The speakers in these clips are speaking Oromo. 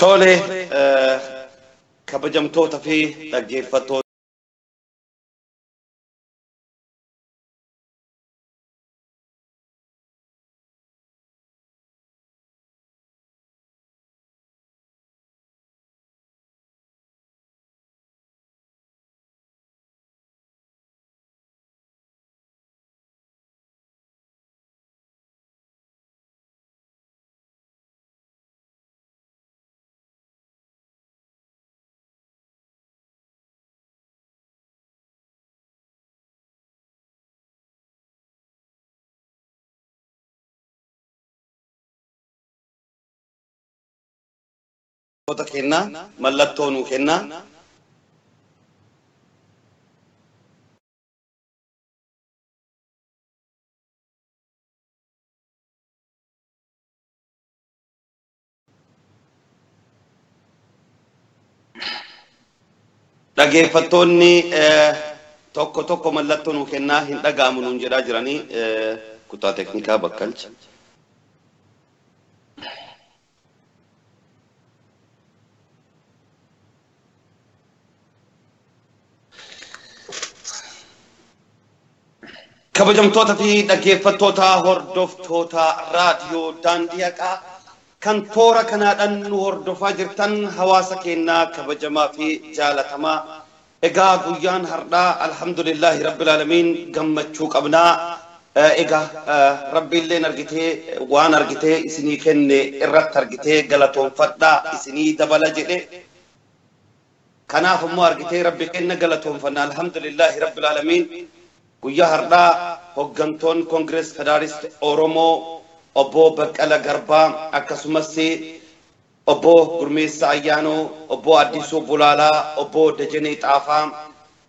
Tole kabajamtoota fi dhaggeeffattoota kennaa mallattoo nuu kennaa. Dhaggeeffattoonni tokko mallattoo nuu kennaa hin dhaga'amu nuun jedhaa jiranii kutaa teeknikaa bakkalcha. Kabajamtoota fi dhaggeeffattoota hordoftoota raadiyoo daandii haqaa kan toora kanaadhaan nu hordofaa jirtan hawaasa keenyaa kabajamaa fi jaalatamaa. Egaa guyyaan har'aa alhamdulillahi rabbil aalamiin gammachuu qabnaa. Egaa rabbiilleen argitee waan argitee isinii kenne irratti argitee galatoonfadhaa isinii dabala jedhe. Kanaaf immoo argitee rabbi kenna galatoonfannaa alhamdulillahi rabbil aalamiin. Guyyaa har'aa hoggantoon Koongirees Federaalisti Oromoo obbo Baqqala Garbaa akkasumas obbo Gurmeessaa Ayyaanoo, obbo Addisuu Bulaalaa, obbo Dajanee Xaafaa,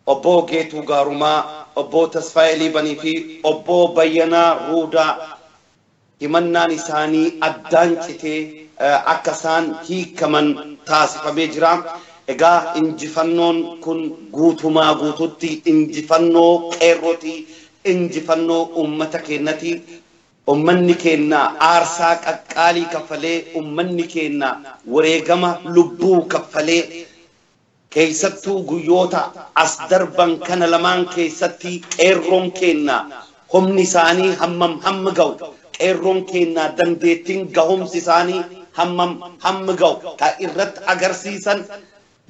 obbo Geetuu Gaarumaa, obbo Tasfaayee Liibanii fi obbo Bayyanaa Ruudaa himannaan isaanii addaan citee akka isaan hiikaman taasifamee jira. Egaa injifannoon kun guutumaa guututti injifannoo qeerrooti, injifannoo uummata keenyati. Uummanni keenya aarsaa qaqqaalii kaffalee, uummanni keenya wareegama lubbuu kaffalee keessattuu guyyoota as darban kana lamaan keessatti qeerroon keenya humni isaanii hamma ga'u, qeerroon keenya dandeettiin gahumsi isaanii hamma ga'u kan irratti agarsiisan.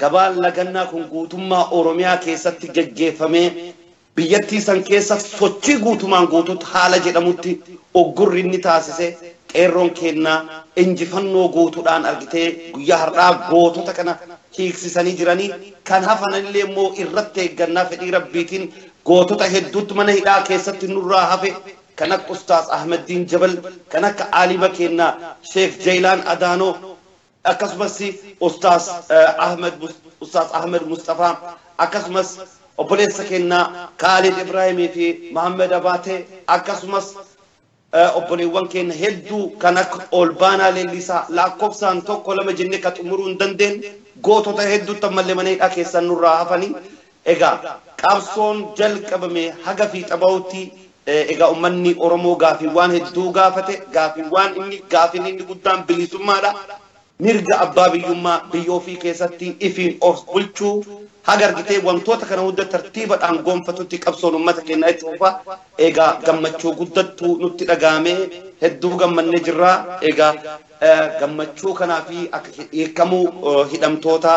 Gabaan lagannaa kun guutummaa Oromiyaa keessatti gaggeeffamee biyyattii san keessa sochii guutumaan guutuutti haala jedhamutti oggurri inni taasise qeerroon keenya injifannoo guutuudhaan argitee guyyaa har'aa gootota kana hiiksisanii jiranii kan hafanillee immoo irratti eeggannaa fedhii rabbiitiin gootota hedduutti mana hidhaa keessatti nurraa hafe kan akka Ustaaz Ahmeddiin Jabal, kan akka Aalima keenya Sheekh Jaylaan Adaanoo akkasumas Ustaaz Ahmed Mustafaa akkasumas obboleessa keenya Khalid Ibrahimii fi Muhammad Abaatee akkasumas obboleewwan keenya hedduu kan akka Olbaanaa Leellisaa lakkoofsaan tokko lama jennee kan xumuruu hin dandeenye gootota hedduutti ammallee mana hidhaa keessan nurraa hafanii. Egaa qabsoon jalqabame haga fiixa bahutti egaa uummanni Oromoo gaafiiwwan hedduu gaafate, gaafiin inni guddaan bilisummaadha. Mirga abbaa biyyummaa biyyoo fi keessatti ifiin of bulchuu haga argitee wantoota kana hunda tartiibadhaan gonfatutti qabsoon uummata keenya itti fufa. Egaa gammachuu guddattuu nutti dhagaamee hedduu gammannee jirra. Egaa gammachuu kanaa fi akka hiikamuu hidhamtoota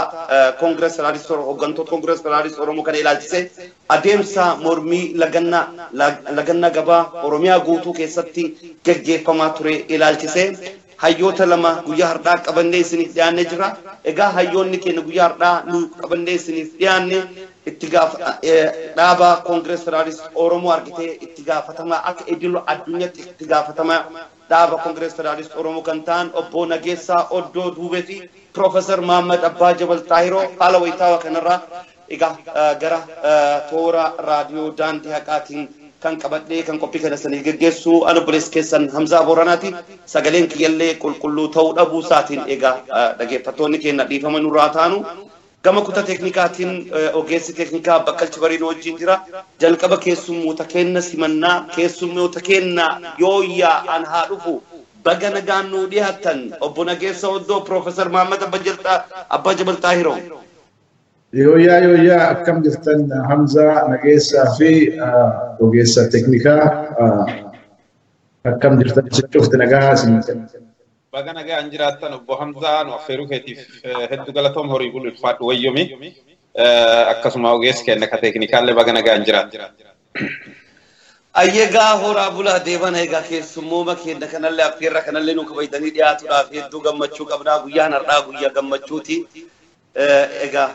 Koongirees Federaalisti Oromoo hoggantoota Koongirees Federaalisti Oromoo kana ilaalchise adeemsa mormii lagannaa gabaa Oromiyaa guutuu keessatti gaggeeffamaa ture ilaalchise. Hayyoota lama guyyaa har'aa qabannee isiniif dhiyaannee jira. Egaa hayyoonni keenya guyyaa har'aa nu qabannee isiniif dhiyaanne itti dhaaba Koongirees Federaalisti Oromoo argitee itti gaafatamaa akka idil addunyaatti itti gaafatamaa dhaaba Koongirees Federaalisti Oromoo kan ta'an obbo Nageessaa Oddoo Duubee fi Piroofeesar Mahammad Abbaa Jabal Taahiroo haala wayitaawaa kanarraa egaa gara toora raadiyoo daandii haqaatiin kan qabadhee kan qophii kana sanii geggeessu ana obboleessa keessan Hamzaa Booranaati. Sagaleen kiyyallee qulqulluu ta'uu dhabuu isaatiin egaa dhaggeeffattoonni keenya dhiifama nurraa taanu gama kutaa teeknikaatiin ogeessi teeknikaa Bakkalchi Bariidoo wajjin jira. Jalqaba keessummoota keenya simannaa keessummoota keenya yooyyaa an haa dhufu bagana gaannu dhihatan obbo Nageessa Oddoo Professor Muhammad Abba Jabal Tahiro يويا كم جفتن حمزة نجيسة في وجيسة تكنيكا كم جفتن شفت نجاس bagana ga anjiratan obbo Hamza no aferu ketif heddu galatom hori bulu fat wayomi akkasuma ogees kenna ka teknikalle bagana ga anjirat ayyega hora bula devan ega keessummooma kenna kanalle affeerra kanalle nu kabaydanii dhiyaatuudhaaf hedduu gammachuu qabnaa guyyaan har'aa guyyaa gammachuuti ega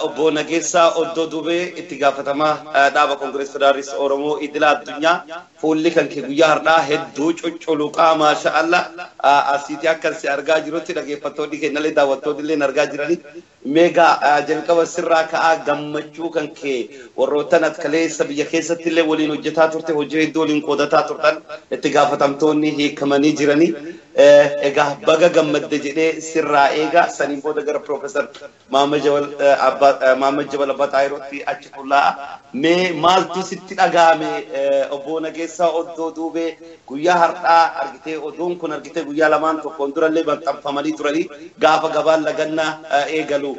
obbo Nageessa Oddoo Dubee itti gaafatamaa dhaaba Kongirees Federaalist Oromoo idila addunyaa fuulli kan kee guyyaa har'aa hedduu cucculuqaa maashaallah asiiti akkan si argaa jirutti dhaggeeffattoonni keenyallee daawwattoonni illee argaa jiranii meegaa jalqaba sirraa ka'aa gammachuu kan kee warroottan kaleessa biyya keessatti illee waliin hojjetaa turte hojii hedduu waliin qoodataa turtan itti gaafatamtoonni hiikamanii jiranii egaa baga gammadde jedhee sirraa eegaa saniin booda gara Professor Muhammad Jabal Abba Tahirotti achi fuulaa mee maaltu sitti dhagahame obbo Nageessa Oddoo Dubee guyyaa har'aa argitee oduun kun argitee guyyaa lamaan tokkoon durallee maxxanfamanii turanii gaafa gabaan lagannaa eegalu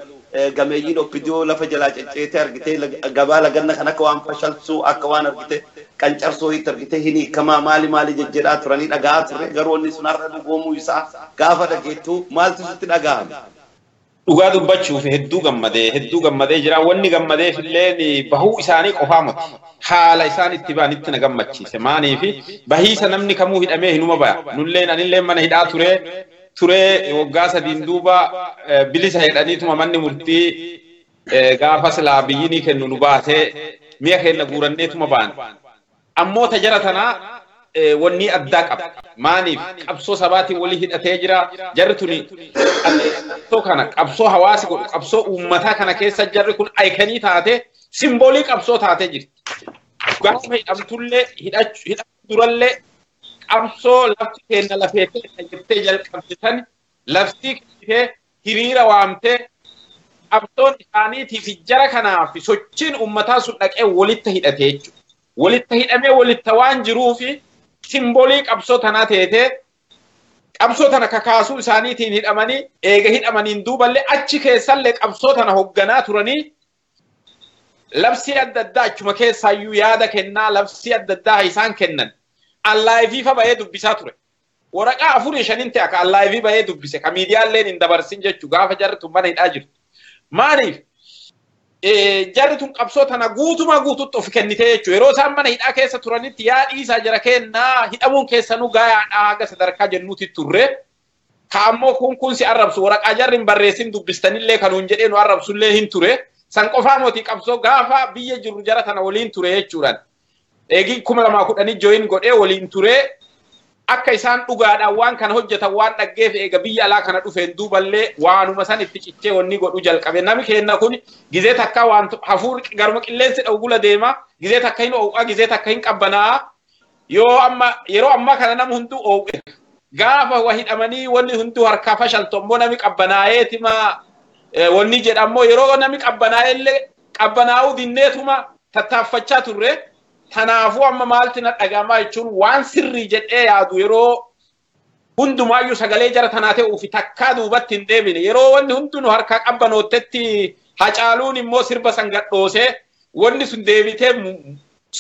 gameeyyiin obbidiyoo lafa jalaa cecceete argitee gabaa lagannaa kan akka waan fashalsuu akka waan argitee qancarsoo itti argitee hin hiikamaa maali jedhaa turanii dhagahaa turre garuu inni sun har'a dhugoomuu isaa gaafa dhageettu maaltu sitti dhagahame dhugaa dubbachuuf hedduu gammadee jira wanni gammadee filleen bahuu isaanii qofaa miti haala isaan itti baanitti na gammachiise maaniifi bahiisa namni kamuu hidhamee hinuma baya nulleen anillee mana hidhaa ture waggaa sadiin duuba bilisa jedhaniituma manni murtii gaafa silaa biyyinii kennu nu baatee mi'a kenna guuranneetuma baan ammoo tajara tanaa wanni addaa qaba maaniif qabsoo sabaatiin walii hidhatee jira jarri tuni qabsoo kana qabsoo hawaasi godhu qabsoo uummataa kana keessa jarri kun aykanii taate simboolii qabsoo taatee jirti gaafa hidhamtullee hidhachuu durallee qabsoo lafti kenna lafeetee jettee jalqabsitan lafti kennitee hiriira waamtee qabsoon isaaniitiif jara kanaaf sochiin uummataa sun dhaqee walitti hidhatee jechuudha walitti hidhamee walitti waan jiruufi simboolii qabsoo tanaa teetee qabsoo tana kakaasuu isaaniitiin hidhamanii eega hidhamaniin duuballee achi keessallee qabsoo tana hoogganaa turanii labsii adda addaa achuma keessaayyuu yaada kennaa labsii adda addaa isaan kennan allaayifii fa bahee dubbisaa ture waraqaa 4-5 ta'e akka allaayifii bahee dubbise ka miidiyaalleen hin dabarsin jechuu gaafa jarri tun mana hidhaa jirtu maaliif jarri tun qabsoo tana guututti of kennitee jechuudha yeroo isaan mana hidhaa keessa turanitti yaa dhiisaa jara kennaa hidhamuun keessanuu gaayaadhaa haga sadarkaa jennuutti turre kaammoo kun si arrabsu waraqaa jarri hin barreessin dubbistanillee kanuun jedhee nu arrabsullee hin ture san qofaa mootii qabsoo gaafa biyya jiru jara tana waliin ture jechuudhaan eegi 2010 join godhee waliin ture akka isaan dhugaadhaan waan kana hojjetan waan dhaggeef eega biyya alaa kana dhufeen duuballee waanuma san itti cichee wanni godhu jalqabe nami kenna kun gizee takka waan hafuur garma qilleensi dhawgula deema gizee takka hin ooqa gizee takka hin qabbanaa yeroo amma kana nam hunduu ooqe gaafa wahidhamanii wanni hunduu harkaa fashaltommoo nami qabbanaa'eetima wanni jedhammoo yeroo nami qabbanaa'ellee qabbanaa'uu dinneetuma tattaaffachaa turre tanaafuu amma maalti na dhagamaa jechuun waan sirrii jedhee yaadu yeroo hundumaayyuu sagalee jara tanaa ta'uufi takkaa duubatti hin deebine yeroo wanni hundinuu harkaa qabbanootetti hacaaluun immoo sirba san gadhoosee wanni sun deebitee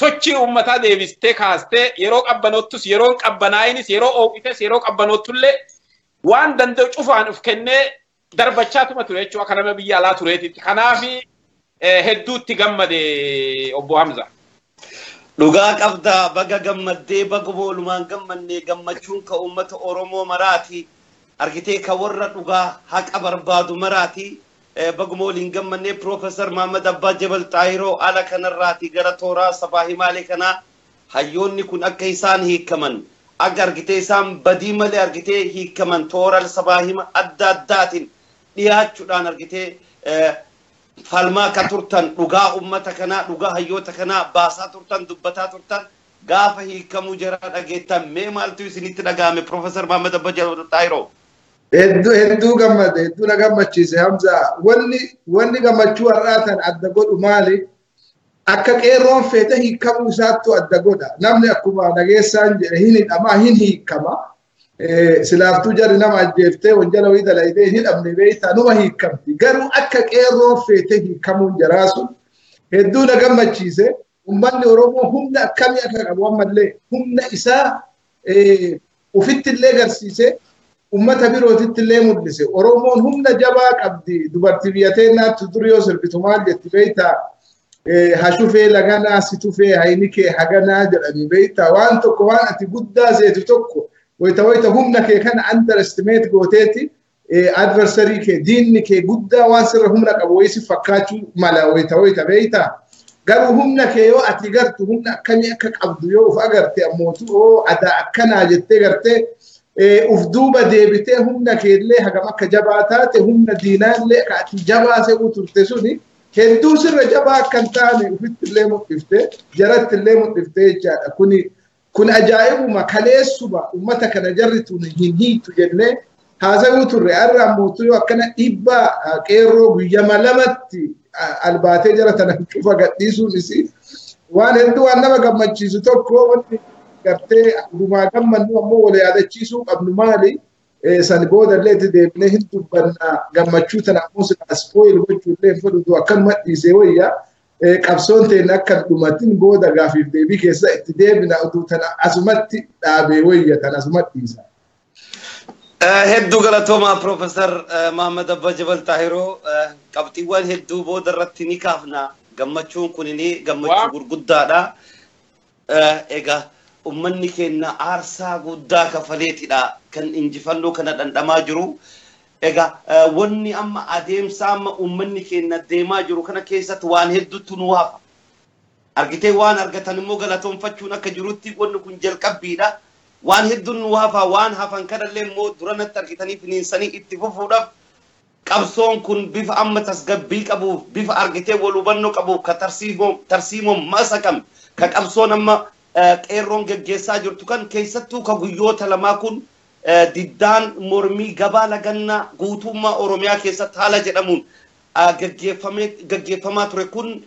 sochii uummataa deebistee kaastee yeroo qabbanoottus yeroo qabbanaayinis yeroo ooqites yeroo qabbanootullee waan danda'u cufaan of kennee darbachaatuma ture jechuudha akka nama biyya alaa tureetitti kanaafi hedduutti gammade obbo Hamza. dhugaa qabda baga gammaddee baga boolumaan gammanne gammachuun ka uummata Oromoo maraati argitee ka warra dhugaa haqa barbaadu maraati baguma waliin gammanne Professor Muhammad Abba Jabal Tahiroo ala kanarraati gara tooraa sabaa himaalee kanaa hayyoonni kun akka isaan hiikaman akka argitee isaan badii malee argitee hiikaman toora sabaa hima adda addaatiin dhiyaachuudhaan argitee falmaa ka turtan dhugaa ummata kanaa dhugaa hayyoota kanaa baasaa turtan dubbataa turtan gaafa hiikamuu jara dhageettan mee maaltu isinitti dhagahame Professor Muhammad Abba Jabal Tahiroo hedduu gammade hedduu na gammachiise Hamza wanni gammachuu har'aatan adda godhu maali akka qeerroon feete hiikamuu isaattu adda godha namni akkuma Nageessaan jedhe hin hidhamaa hin hiikama silaaftuu jarri nama ajjeeftee wanjala wayii dalaydee hidhamne beeytaa numa hiikamti garuu akka qeerroo feete hiikamuun jaraasu hedduu na gammachiise ummanni Oromoo humna akkamii akka qabu ammallee humna isaa ufitti illee garsiise ummata birootitti illee mul'ise Oromoon humna jabaa qabdi dubartii biyyatee naatti duriyoo sirbitu maal jetti beeytaa hashufee laganaa situfee haynikee haganaa jedhanii beeytaa waan tokko waan ati guddaa seetu tokko wayta humna kee kana underestimate gooteeti adversary kee diinni kee guddaa waan sirra humna qabu wayisi fakkaachuu mala wayta beeytaa garuu humna kee yoo ati gartu humna akkamii akka qabdu yoo uf agarte ammootu adaa akkanaa jettee gartee uf duuba deebitee humna kee illee hagam akka jabaa taate humna diinaa illee ka ati jabaasee turte suni hedduu sirra jabaa akkan taane ufitti illee mul'iftee jaratti illee mul'iftee jechaadha kun ajaa'ibuma kaleessuma ummata kana jarrituun hin hiitu jennee haasawuu turre arra ammootu yoo akkana dhiibbaa qeerroo guyyama lamatti albaatee jara tana cufa gadhiisuunis waan hedduu waan nama gammachiisu tokko wanti gartee dhumaa gammannu ammoo wal yaadachiisuu qabnu maali san booda illee itti deebinee hin dubbanna gammachuu tana ammoo sila spoil gochuu illee hin fudhatu akkanuma dhiisee wayyaa qabsoon ta'in akka dhumatin booda gaafiif deebii keessa itti deebina utuu tana asumatti dhaabee wayya tana asumatti dhiisa. Hedduu galatooma Profeesar Mahammad Abbaa Jabal Taahiroo qabxiiwwan hedduu booda irratti ni kaafna gammachuun kunini gammachuu gurguddaadha. Egaa ummanni keenya aarsaa guddaa kafaleetidha kan injifannoo kana dhandhamaa jiru. Egaa wanni amma adeemsa amma ummanni keenya deemaa jiru kana keessatti waan hedduutu nu hafa. Argitee waan argatan immoo galatoonfachuun akka jirutti wanni kun jalqabbiidha. Waan hedduun nu hafa waan hafan kanallee immoo duranatti argitanii finiinsanii itti fufuudhaaf qabsoon kun bifa amma tasgabbii qabuuf bifa argitee wal hubannoo qabuuf ka tarsiimoon masakam ka qabsoon amma qeerroon geggeessaa jirtu kan keessattuu ka guyyoota lamaa kun diddaan mormii gabaa lagannaa guutummaa Oromiyaa keessatti haala jedhamuun gaggeeffamaa ture kun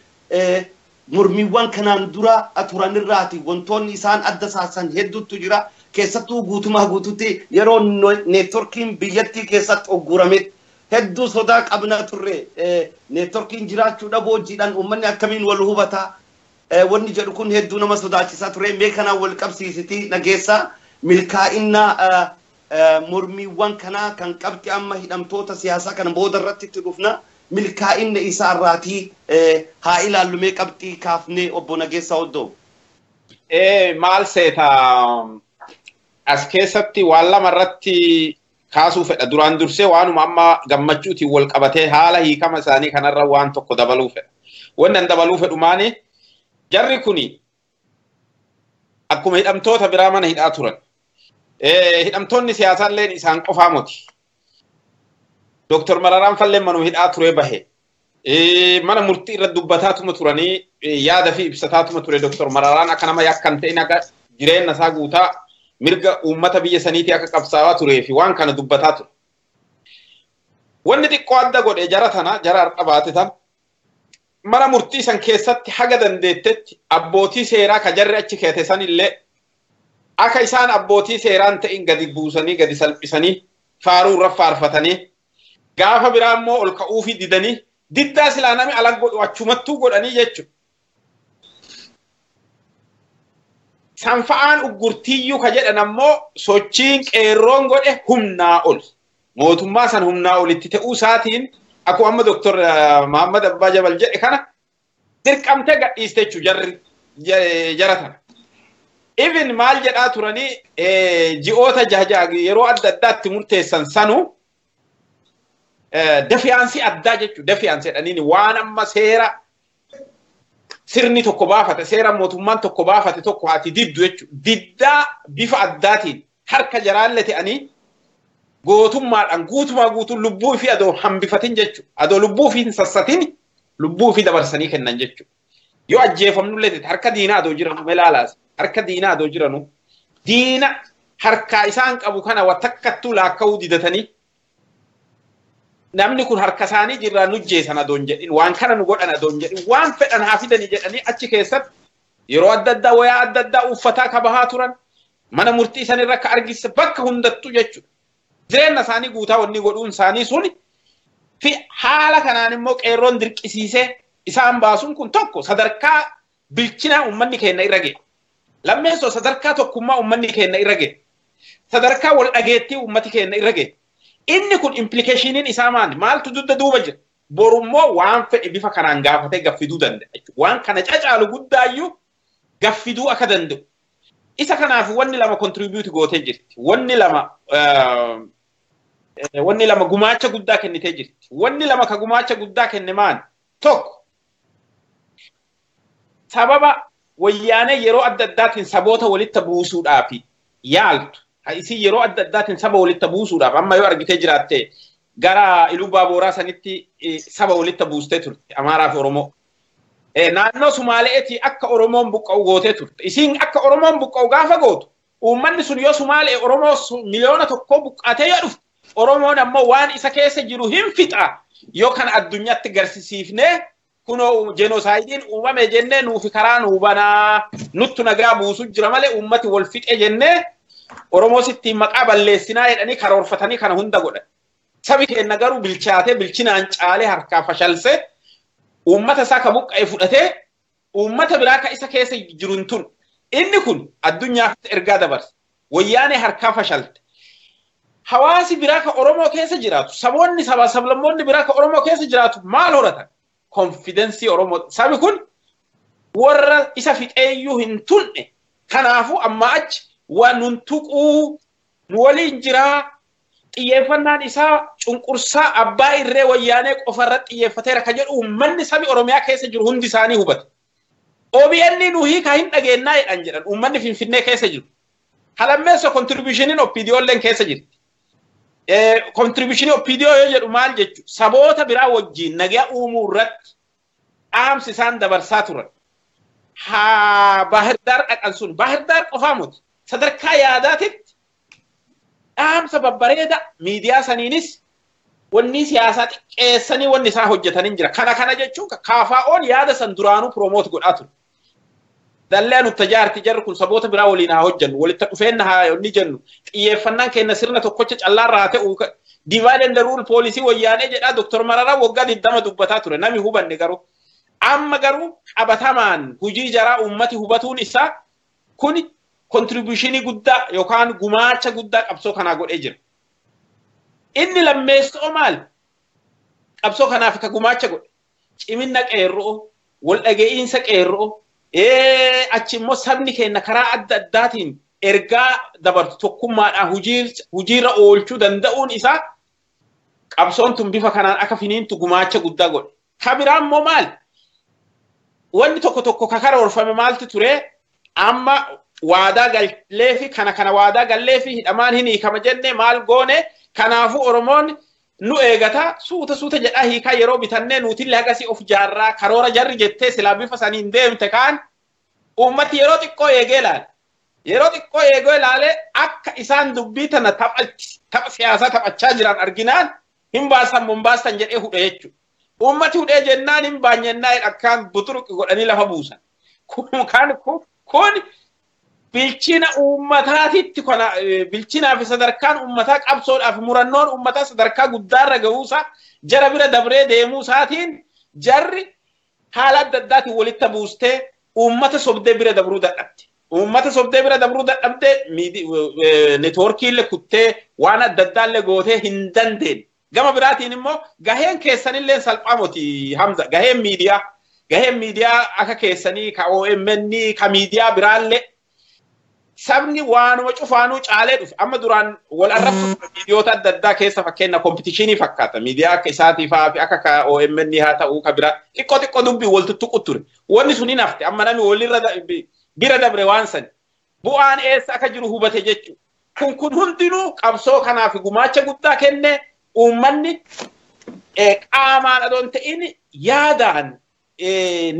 mormiiwwan kanaan dura turanirraati wantoonni isaan adda saasan hedduutu jira keessattuu guutumaa guututti yeroo neetworkiin biyyattii keessatti oggurame hedduu sodaa qabna turre neetworkiin jiraachuu dhaboo jiidhaan uummanni akkamiin wal hubataa wanni jedhu kun hedduu nama sodaachisaa ture mee kanaan wal qabsiisiti nageessaa milkaa'inaa mormiiwwan kanaa kan qabxi amma hidhamtoota siyaasaa kana booda irratti itti dhufna milkaa'inna isaa irraatii haa ilaallu mee qabxii kaafnee obbo Nageessaa Oddoo. Maal seeta as keessatti waan lama irratti kaasuu fedha duraan dursee waanuma amma gammachuutiin wal qabatee haala hiikama isaanii kanarra waan tokko dabaluu fedha. Wannan dabaluu fedhu maani jarri kuni akkuma hidhamtoota biraa mana hidhaa turan. Hidhamtoonni siyaasaalleen isaan qofaa moti. Dr. Mararaan falleen manuu hidhaa ture bahe. Mana murtii irra dubbataatuma turanii yaada fi ibsataatuma ture Dr. Mararaan akka nama yakkan ta'in akka jireenya isaa guutaa mirga uummata biyya saniitii akka qabsaawaa turee fi waan kana dubbataa ture. Wanni xiqqoo adda godhe jara tana jara har'a baate tan mana murtii san keessatti haga dandeettetti abbootii seeraa ka jarri achi keete sanillee akka isaan abbootii seeraan ta'in gadi buusanii gadi salphisanii faaruu irra faarfatanii gaafa biraa immoo ol ka'uu fi didanii diddaa silaa nami ala godhu achumattuu godhanii jechuudha. Sanfa'aan uggurtiyyuu ka jedhan ammoo sochiin qeerroon godhe humnaa ol. Mootummaa san humnaa olitti ta'uu isaatiin akkuma amma Dr. Mahammad Abbaa Jabal jedhe kana dirqamtee gadhiiste jechuudha jara tana. Even maal jedhaa turanii ji'oota jaha yeroo adda addaatti murteessan sanu defiyaansi addaa jechuudha. Defiyaansi jedhaniin waan amma seera sirni tokko baafate seera mootummaan tokko baafate tokko ati diddu jechuudha. Diddaa bifa addaatiin harka jaraalle ta'anii gootummaadhaan guutumaa guutuun lubbuu fi adoo hambifatin jechuudha. Adoo lubbuu fi hin sassatin lubbuu fi dabarsanii kennan jechuudha. Yoo ajjeefamnullee harka diinaa adoo jiranu melaalaas harka diinaa adoo jiranu diina harka isaan qabu kana watakkattuu laakka'uu didatanii namni kun harka isaanii jirraa nujjeessan adoon jedhin waan kana nu godhan adoon jedhin waan fedhan haa fidanii jedhanii achi keessatti yeroo adda addaa wayaa adda addaa uffataa ka bahaa turan mana murtii san irra ka argisse bakka hundattu jechuudha. Jireenya isaanii guutaa wanni godhuun isaanii suni fi haala kanaan immoo qeerroon dirqisiisee isaan baasuun kun tokko sadarkaa bilchina ummanni keenya irra ga'e. Lammeessoo sadarkaa tokkummaa ummanni keenya irra ga'e. Sadarkaa wal dhageettii ummati keenya irra ga'e. Inni kun implikeeshiniin isaa maali? Maaltu dudda duuba jira? Borummoo waan fedhe bifa kanaan gaafatee gaffiduu danda'a. Waan kana cacaalu guddaayyuu gaffiduu akka danda'u. Isa kanaaf wanni lama contribute gootee jirti. Wanni lama gumaacha guddaa kennitee jirti. Wanni lama ka gumaacha guddaa kenne maali? Tokko sababa wayyaanee yeroo adda addaatiin saboota walitti buusuudhaaf yaaltu. Isii yeroo adda addaatiin saba walitti buusuudhaaf amma yoo argitee jiraatte gara Iluu Baaboraa sanitti saba walitti buustee turte Amaaraa fi Oromoo. Naannoo Sumaaleetii akka Oromoon buqqa'u gootee turte. Isiin akka Oromoon buqqa'u gaafa gootu uummanni sun yoo Sumaalee Oromoo miliyoona tokko buqqaatee yoo dhufte Oromoon ammoo waan isa keessa jiru hin fixa yookaan addunyaatti garsiisifnee kunoo jenoosaaydiin uumame jennee nuufi karaa nuu banaa nuttu nagaa buusu jira malee uummati wal fixe jennee Oromoo sitti maqaa balleessinaa jedhanii karoorfatanii kana hunda godhan. Sabi keenya garuu bilchaatee bilchinaan caalee harkaa fashalsee uummata isaa ka buqqa'e fudhatee uummata biraa ka isa keessa jiruun tun inni kun addunyaaf ergaa dabarse. Wayyaanee harkaa fashalte. Hawaasi biraa ka Oromoo keessa jiraatu saboonni sablammoonni biraa ka Oromoo keessa jiraatu maal horatan? Konfidensii Oromoo. Sabi kun warra isa fixeeyyuu hin tunne kanaafuu amma achi waan nun tuquu nu waliin jiraa xiyyeeffannaan isaa cunqursaa abbaa irree wayyaanee qofarratti xiyyeeffateera ka jedhu uummanni sabi Oromiyaa keessa jiru hundi isaanii hubate. OBN nu hiika hin dhageennaa jedhan uummanni Finfinnee keessa jiru. Halammeessa contributionin OPDOlleen keessa jirti. Contributionin OPDO yoo jedhu maal jechuudha? Saboota biraa wajjin nagaa uumuu irratti dhaamsi isaan dabarsaa turan. Baahirdaar dhaqan sun Baahirdaar qofaa miti. Sadarkaa yaadaatitti dhaamsa babbareeda miidiyaa saniinis wanni siyaasaa xiqqeessanii wanni isaa hojjetanii jira. Kana jechuun KFO'n yaada san duraanuu promote godhaa ture. Dalleen utajaarti jarri kun saboota biraa waliin haa hojjennu walitti dhufeenna haa yonni jennu xiyyeeffannaan keenya sirna tokkocha callaarraa haa ta'u divide and rule policy wayyaanee jedhaa Dr. Mararaa waggaa 20 dubbataa ture nami hubanne garuu amma garuu qabatamaan hujii jaraa ummati hubatuun isaa kun contributionii guddaa yookaan gumaacha guddaa qabsoo kanaa godhee jira. Inni lammeessoo maal? Qabsoo kanaaf ka gumaacha godhe. Ciminna qeerroo, wal dhage'iinsa qeerroo, achi immoo sabni keenya karaa adda addaatiin ergaa dabartu tokkummaadhaan hujiirra oolchuu danda'uun isaa qabsoon tun bifa kanaan akka finiintu gumaacha guddaa godhe. Ka biraa immoo maal? Wanni tokko ka karoorfame maaltu ture? Amma waadaa gallee fi kana waadaa gallee fi hidhamaan hin hiikama jenne maal goone kanaafuu Oromoon nu eegata suuta jedhaa hiikaa yeroo bitannee nuutillee hagasii of jaarraa karoora jarri jettee silaa bifa saniin deemte kaan uummati yeroo xiqqoo eegee ilaale. Yeroo xiqqoo eegee ilaale akka isaan dubbii tana tapha siyaasaa taphachaa jiran arginaan hin baastan jedhee hudhe jechuudha. Uummati hudhee jennaan hin baanyennaa akkaan buturuqi godhanii lafa buusan. Kun bilchina uummataatitti kana bilchinaa fi sadarkaan uummataa qabsoodhaaf murannoon uummataa sadarkaa guddaarra ga'uusaa jara bira dabree deemuu isaatiin jarri haala adda addaatiin walitti buustee uummata sobdee bira dabruu dadhabde. Uummata sobdee bira dabruu dadhabde neetwoorkiillee kuttee waan adda addaallee gootee hin dandeenye. Gama biraatiin immoo gaheen keessanillee salphaa moti Hamza gaheen miidiyaa akka keessanii ka OMN ka miidiyaa biraallee sabni waanuma cufaanuu caalee dhufe amma duraan wal arrabsu miidiyoota adda addaa keessa fakkeenya kompitiishinii fakkaata miidiyaa akka isaatiifaa fi akka ka OMN haa ta'uu ka biraa xiqqoo dubbii wal tuttuqu ture wanni sun hin hafte amma namni walirra bira dabre waan san bu'aan eessa akka jiru hubate jechuudha kun hundinuu qabsoo kanaaf gumaacha guddaa kenne uummanni qaamaan adoon ta'in yaadaan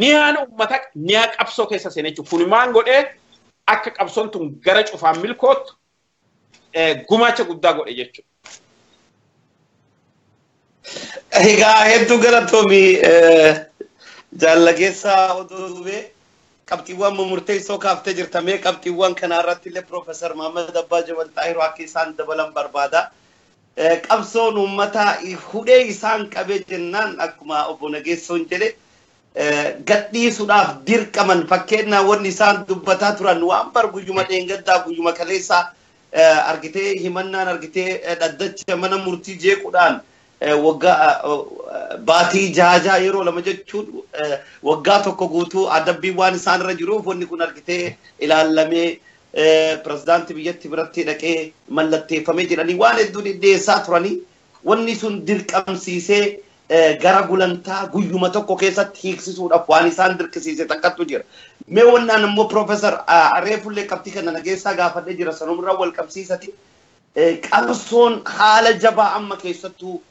niyaan uummata niyaa qabsoo keessa seenee jechuudha kun maan godhee akka qabsoon tun gara cufaan milkootu gumaacha guddaa godhe jechuudha. Egaa hedduu galatoomii jaallageessaa oduu dhufee qabxiiwwan murteessoo kaaftee jirta mee qabxiiwwan kana irratti illee Profeesar Mahammad Abbaa Jabal Xaahiruu akka isaan dabalan barbaada. Qabsoon uummataa hudhee isaan qabee jennaan akkuma obbo Nageessoon jedhe gadhiisuudhaaf dirqaman fakkeenyaa wanni isaan dubbataa turan waan bar guyyuma dheengaddaa guyyuma kaleessaa argitee himannaan argitee dhaddacha mana murtii jeequudhaan waggaa baatii jaajaa yeroo lama jechuun waggaa tokko guutuu adabbii waan isaan irra jiruuf wanni kun argitee ilaallamee pirezidaantii biyyatti biratti dhaqee mallatteeffamee jedhanii waan hedduu dhiyeessaa turanii wanni sun dirqamsiisee gara gulantaa guyyuma tokko keessatti hiiksisuudhaaf waan isaan dirqisiise takkattu jira. Mee wannaan immoo Profeesar Reefullee qabxii kana nageessaa gaafadhee jira sanumirraa wal qabsiisati. Qabsoon haala jabaa amma keessattuu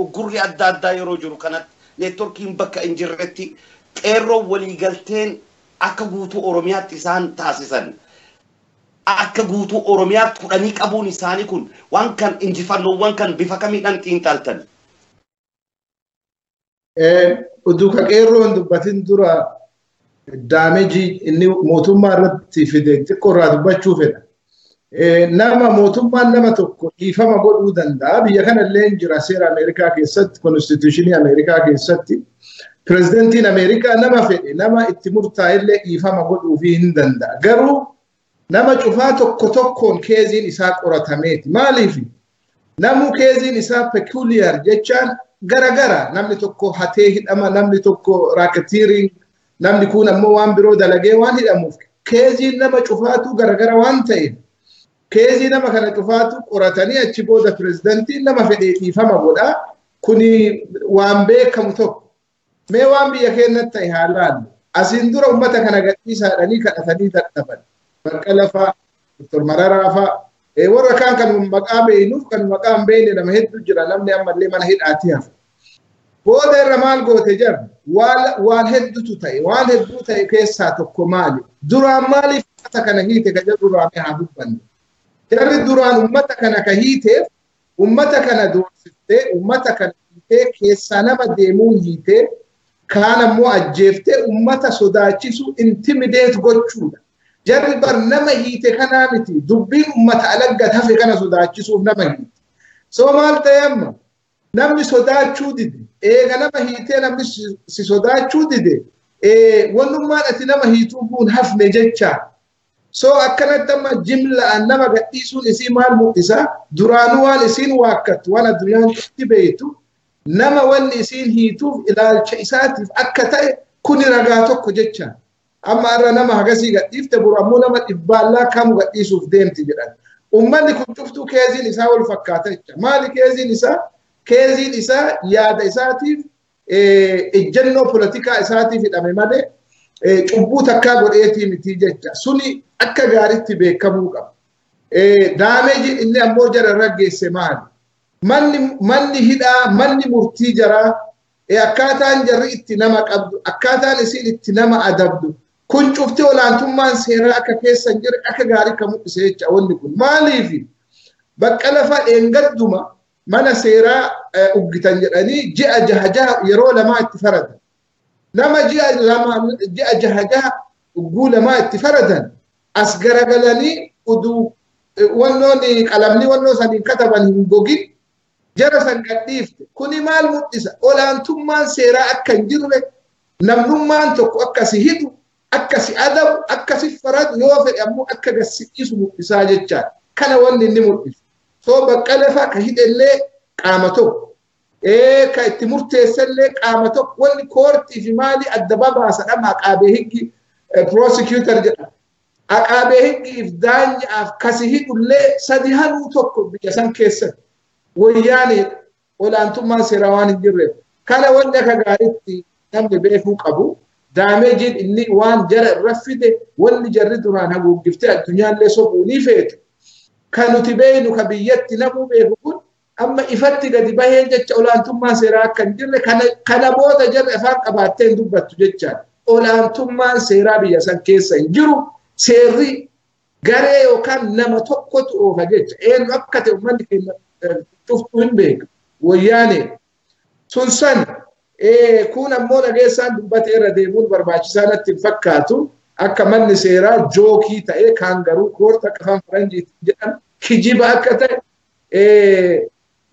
uggurri adda addaa yeroo jiru kanatti neetworkiin bakka hin jirretti qeerroo waliigalteen akka guutuu Oromiyaatti isaan taasisan. Akka guutuu Oromiyaatti fudhanii qabuun isaanii kun waan kan injifannoowwan kan bifa kamiidhaan xiinxaltan. Uduka qeerroon dubbatin dura daameejii inni mootummaa irratti fide xiqqoo irraa dubbachuu fedha. Nama mootummaan nama tokko dhiifama godhuu danda'a. Biyya kanallee jira seera Ameerikaa keessatti, konstituushinii Ameerikaa keessatti. Pirezidentiin Ameerikaa nama fedhe nama itti murtaa'ellee dhiifama godhuufii hin danda'a. Garuu nama cufaa tokko tokkoon keeziin isaa qoratameeti. Maaliif? Namu keeziin isaa peculiar jechaan garagara. Namni tokko hatee hidhama, namni tokko raaketiiriin, namni kun ammoo waan biroo dalagee waan hidhamuuf. Keeziin nama cufaatu garagara waan ta'eef. Keezii nama kana cufaatu qoratanii achi booda pirezidantiin nama fedhee dhiifama godhaa. Kuni waan beekamu tokko. Mee waan biyya keenyatti ta'e haalaan asiin dura uummata kana gadhiisaadhanii kadhatanii dadhaban. Baqqalaa fa'aa, Dr. Mararaa fa'aa warra kaan kan maqaa beeynuuf kan maqaa hin beeyne nama hedduu jira namni ammallee mana hidhaatii hafa. Booda irra maal goote jarri? Waan hedduutu ta'e. Waan hedduu ta'e keessaa tokko maali? Duraan maaliif uummata kana hiite ka jedhu duraan haa dubbanne. Jarri duraan uummata kana ka hiiteef uummata kana doorsistee uummata kana hiitee keessaa nama deemuun hiitee kaan ammoo ajjeeftee uummata sodaachisu intimideet gochuudha. Jarri bar nama hiite kanaa miti dubbiin uummata alaggat hafe kana sodaachisuuf nama hiite. So maal ta'e amma namni sodaachuu dide eega nama hiitee namni si sodaachuu dide wannummaan ati nama hiituu buun hafne jechaa. So akkanatti amma jimlaan nama gadhiisuun isii maal mul'isa? Duraanuu waan isiin waakkattu waan addunyaan itti beektu nama wanni isiin hiituuf ilaalcha isaatiif akka ta'e kuni ragaa tokko jecha. Amma irra nama hagasii gadhiifte buru ammoo nama dhibbaallaa kamu gadhiisuuf deemti jedhan. Uummanni kun cuftuu keeziin isaa wal fakkaata jecha. Maali keeziin isaa? Keeziin isaa yaada isaatiif ejjennoo politikaa isaatiif hidhame malee cubbuu takkaa godheetii miti jecha. Suni akka gaariitti beekamuu qaba. Daameejiin inni ammoo jara irra geesse maali? Manni hidhaa, manni murtii jaraa, akkaataan jarri itti nama qabdu, akkaataan isiin itti nama adabdu, kun cufti olaantummaan seeraa akka keessa hin jirre akka gaarii kan mul'ise jecha wanni kun. Maaliif? Baqqalaa fa'aa dheengadduma mana seeraa uggitan jedhanii ji'a jaha yeroo lamaa itti faradan. Nama ji'a jaha ugguu lamaa itti faradan as garagalanii uduu wannoon qalamni wannoo saniin kataban hin gogin jara san gadhiifte. Kuni maal mul'isa? Olaantummaan seeraa akka hin jirre namnummaan tokko akkasi hidhu, akkasi adabu, akkasi faradu yoo fedhe ammoo akka gassiqisu mul'isaa jechaadha. Kana wanni inni mul'isu. So Baqqalaa fa'aa ka hidhellee qaama tokko. Ka itti murteessellee qaama tokko. Wanni koortii fi maali adda babaasa dhama aqaabee higgi prosecutor jedha. Aqaabee higgiif daanyaaf kasi hidhullee sadi hanuu tokko biyya san keessatti. Wayyaanee olaantummaan seeraa waan hin jirreef. Kana wanni akka gaariitti namni beekuu qabu. Daameejiin inni waan jara irra fide wanni jarri duraan haguuggiftee addunyaallee sobuu ni feetu. Kan nuti beeknu ka biyyatti namuu beeku kun amma ifatti gadi bahee jecha olaantummaan seeraa akka hin jirre kana booda jarri afaan qabaattee hin dubbattu jechaadha. Olaantummaan seeraa biyya san keessa hin jiru seerri garee yookaan nama tokkotu oofa jecha. Eenyu akka ta'e uummanni keenya cuftuu hin beeku. Wayyaanee sun san kun ammoo dhageessaan dubbatee irra deemuun barbaachisaa natti hin fakkaatu. akka manni seeraa jookii ta'ee kaan garuu koorta qafan faranjiitti jedhan kijiba akka ta'e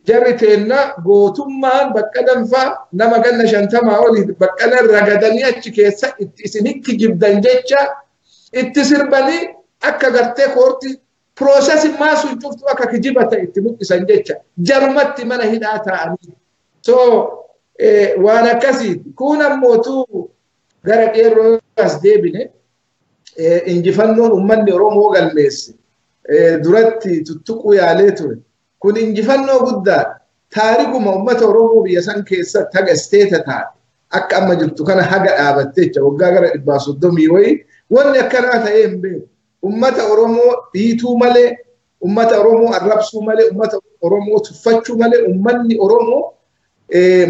jarri teenna gootummaan Baqqalan faa nama ganna 50 olii Baqqalan ragadanii achi keessa itti isin kijibdan jecha itti sirbanii akka gartee koorti processing maasu cuftu akka kijiba ta'e itti mul'isan jecha jarmatti mana hidhaa ta'anii so waan akkasiiti kun ammootu gara qeerroo as deebine injifannoon ummanni Oromoo galmeesse duratti tuttuquu yaalee ture kun injifannoo guddaa taarikuma ummata Oromoo biyya san keessatti haga isteeta taate akka amma jirtu kana haga dhaabattee jecha waggaa gara 130 wayii wanni akkanaa ta'ee hin beeku ummata Oromoo dhiituu malee ummata Oromoo arrabsuu malee ummata Oromoo tuffachuu malee ummanni Oromoo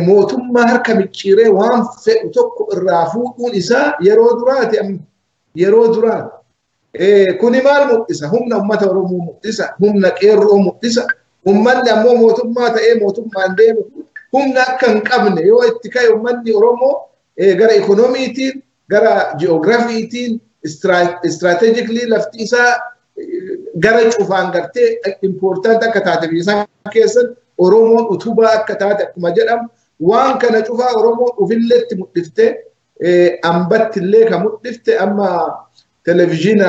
mootummaa harka micciiree waan fedhu tokko irraa fuudhuun isaa yeroo duraati kuni maal mul'isa humna ummata Oromoo mul'isa humna qeerroo mul'isa ummanni ammoo mootummaa ta'ee mootummaan deemu humna akka hin qabne yoo itti ka'e ummanni Oromoo gara ikoonomiitiin gara ji'oogiraafiitiin strategically lafti isaa gara cufaan gartee important akka taate biyya san keessatti Oromoon utubaa akka taate akkuma jedhamu waan kana cufaa Oromoon ufilleetti mul'iftee ambatti illee kan mul'ifte amma televizyiina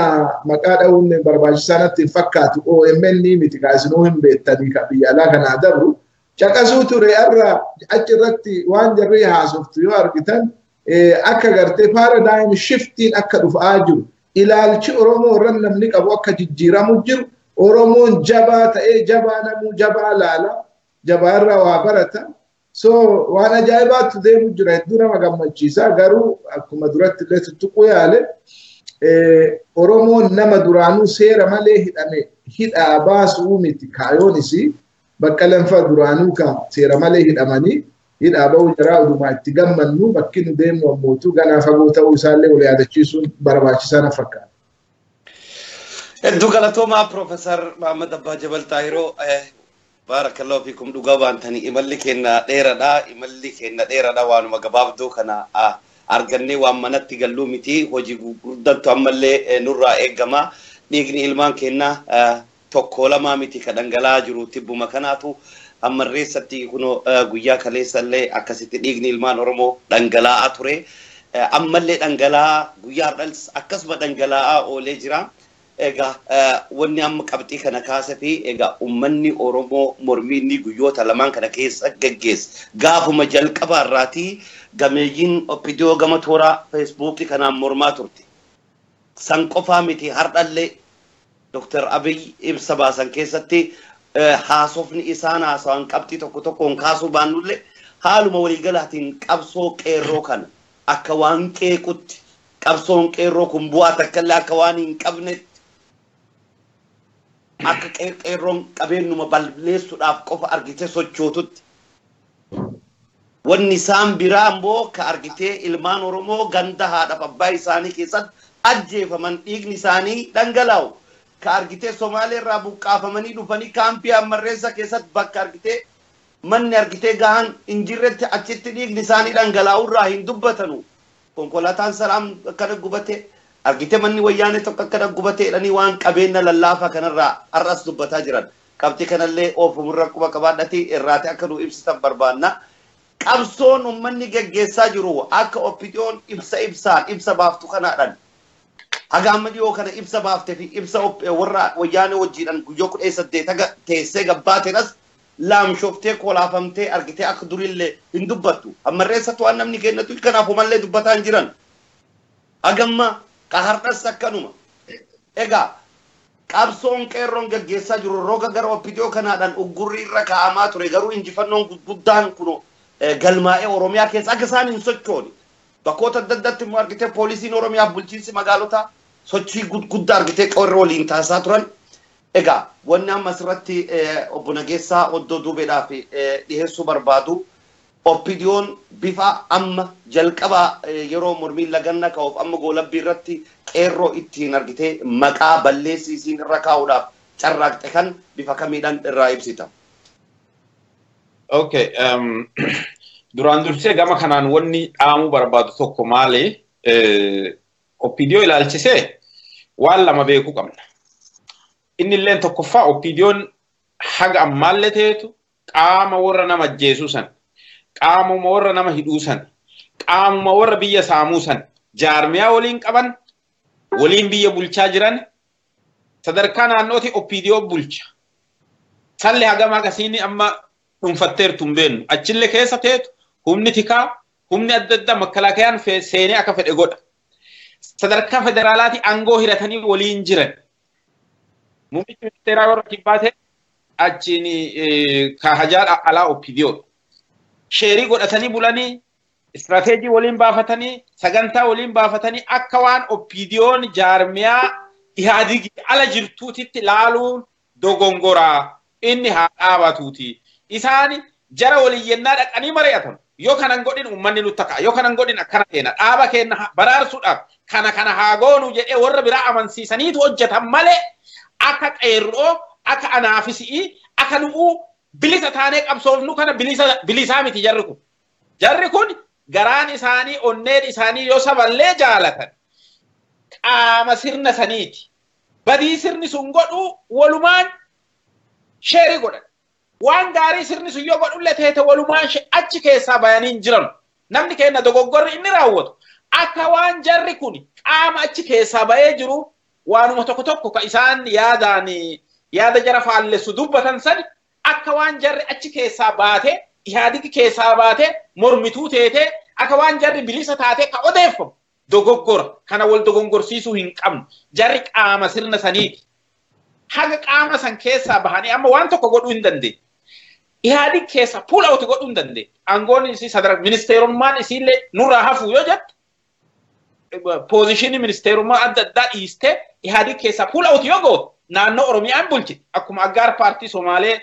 maqaa dha'uun barbaachisaa natti hin fakkaatu OMN miti kaasinuu hin beektanii kan biyya alaa kanaa dabru caqasuu ture irra achi irratti waan jarri haasoftu yoo argitan akka gartee paradigm shiftiin akka dhufaa jiru ilaalchi Oromoo irra namni qabu akka jijjiiramu jiru Oromoon jabaa ta'ee jabaa namuu jabaa laala jabaarraa waa barata so waan ajaa'ibaatu deemu jira hedduu nama gammachiisa garuu akkuma duratti illee tuttuquu yaale Oromoon nama duraanuu seera malee hidhame hidhaa baasuu miti kaayoonis Baqqalan faa duraanuu kan seera malee hidhamanii hidhaa ba'uu jiraa odumaa itti gammannu bakki nu deemu ammootu ganaa fagoo ta'uu isaallee wal yaadachiisuun barbaachisaa na fakkaata. Hedduu galatoomaa Profeesar Mahammad Abbaa Jabal Taahiroo barakallahu fiikum dhugaa baantanii imalli keenya dheeradha waanuma gabaabduu kana argannee waan manatti galluu miti hojii gurguddattu ammallee nurraa eegama dhiigni ilmaan keenya tokko lama miti ka dhangala'aa jiru tibbuma kanaatu ammarreessatti kuno guyyaa kaleessallee akkasitti dhiigni ilmaan Oromoo dhangala'aa ture ammallee dhangala'aa guyyaa dhals akkasuma dhangala'aa oolee jira egaa wanni amma qabxii kana kaasati egaa ummanni Oromoo mormiinni guyyoota lamaan kana keessa gaggeesse gaafuma jalqaba irraatii gameeyyiin opidiyoo gama toora Facebook kanaan mormaa turte san qofaa miti hardhallee Dr. Abiy ibsa baasan keessatti haasofni isaan haasawaan qabxii tokkoon kaasuu baannullee haaluma waliigalaatiin qabsoo qeerroo kana akka waan qeequtti qabsoon qeerroo kun bu'aa takkallee akka waan hin qabnetti akka qeerroon qabeenyuma balleessuudhaaf qofa argitee sochootutti wanni isaan biraa ammoo ka argitee ilmaan Oromoo ganda haadhaaf abbaa isaanii keessatti ajjeefaman dhiigni isaanii dhangalaa'u ka argitee Somaalee irraa buqqaafamanii dhufanii kaampii ammarreessa keessatti bakka argitee manni argitee gahan injirretti achitti dhiigni isaanii dhangalaa'u irraa hin dubbatanu konkolaataan salaam akkana gubate argitee manni wayyaanee tokko akkana gubate jedhanii waan qabeenya lallaafaa kanarraa har'as dubbataa jiran qabxii kanallee oofumurra quba qabaadhati irraati akka nu ibsitan barbaanna qabsoon ummanni gaggeessaa jiru akka oppidiyoon ibsa baaftu kanaadhaan haga amma dhiyoo kana ibsa baaftee fi ibsa warra wayyaanee wajjiidhaan guyyoo 18 teessee gabbaateedhas laamshoftee kolaafamtee argitee akka durillee hin dubbattu ammarreessatu waan namni kennatu kanaafumallee dubbataa hin jiran hagamma qahardas akkanuma egaa qabsoon qeerroon gaggeessaa jiru roga gara oppidiyoo kanaadhaan uggurri irra kaa'amaa ture garuu injifannoon guddaan kuno galmaa'ee Oromiyaa keessa akka isaan hin sochoone bakkoota adda addaatti immoo argitee poolisiin Oromiyaaf bulchiinsi magaalota sochii guddaa argitee qeerroo waliin taasisaa turan egaa wanni amma asirratti obbo Nageessaa Oddoo Duubeedhaaf dhiheessuu barbaadu oppidiyoon bifa amma jalqaba yeroo mormiin laganna ka'uuf amma goolabbii irratti qeerroo ittiin argitee maqaa balleessiisiin irra kaa'uudhaaf carraaqxe kan bifa kamiidhaan irraa ibsita. Okay, duraan dursee gama kanaan wanni dhaamuu barbaadu tokko maali? OPDO ilaalchisee waan lama beekuu qabna. Inni illee tokkoffaa OPDO'n haga ammaallee ta'etu qaama warra nama ajjeesuu san, qaamuma warra nama hidhuu san, qaamuma warra biyya saamuu san, jaarmiyaa waliin qaban, waliin biyya bulchaa jiran, sadarkaa naannooti OPDO bulcha. Salli hagam akkasiin amma dhuunfatteertu hin beeknu. Achillee keessa ta'etu humni tikaa, humni adda addaa makkalakayaan seenee akka fedhe godha. Sadarkaa federaalaati aangoo hiratanii waliin jiran. Muummichi ministeeraa warra kibbaa ta'e achiin kaahajaa alaa OPDO. Sheerii godhatanii bulanii, istirateejii waliin baafatanii, sagantaa waliin baafatanii akka waan OPDO'n jaarmiyaa ihaadigi ala jirtuutitti laaluun dogongoraa inni haa dhaabatuuti. Isaan jara waliyyennaa dhaqanii mari'atan. Yoo kanan godhin uummanni nutti ta'a. Yoo kanan godhin akkana keena. Dhaaba keenya baraarsuudhaaf kana haa goonu jedhee warra biraa amansiisaniitu hojjetan malee akka qeerroo, akka anaafisii, akka nu'uu bilisa taanee qabsoofnu kana bilisaa miti jarri kun. Jarri kun garaan isaanii, onneen isaanii yoo saballee jaalatan qaama sirna saniiti. Badii sirni sun godhu walumaan sheerii godhan. Waan gaarii sirni sun yoo godhullee ta'e walumaan achi keessaa bayaniin jiran. Namni keenya dogoggorri inni raawwatu. Akka waan jarri kun qaama achi keessaa bayee jiru waanuma tokko ka isaan yaada jara faallessu dubbatan sani akka waan jarri achi keessaa baate, ihaadigi keessaa baate, mormituu teete, akka waan jarri bilisa taate ka odeeffamu. Dogoggora kana wal dogongorsiisuu hin qabnu. Jarri qaama sirna saniiti. Haga qaama san keessaa bahanii amma waan tokko godhuu hin dandeenye. Ihaadig keessa pull out godhuu hin dandeenye. Aangoon isii sadarkaa ministeerummaan isiillee nurraa hafuu yoo jette poozishinii ministeerummaa adda addaa dhiistee ihaadig keessa pull out yoo goote naannoo Oromiyaan bulchiti. Akkuma Aggaar paartii Somaalee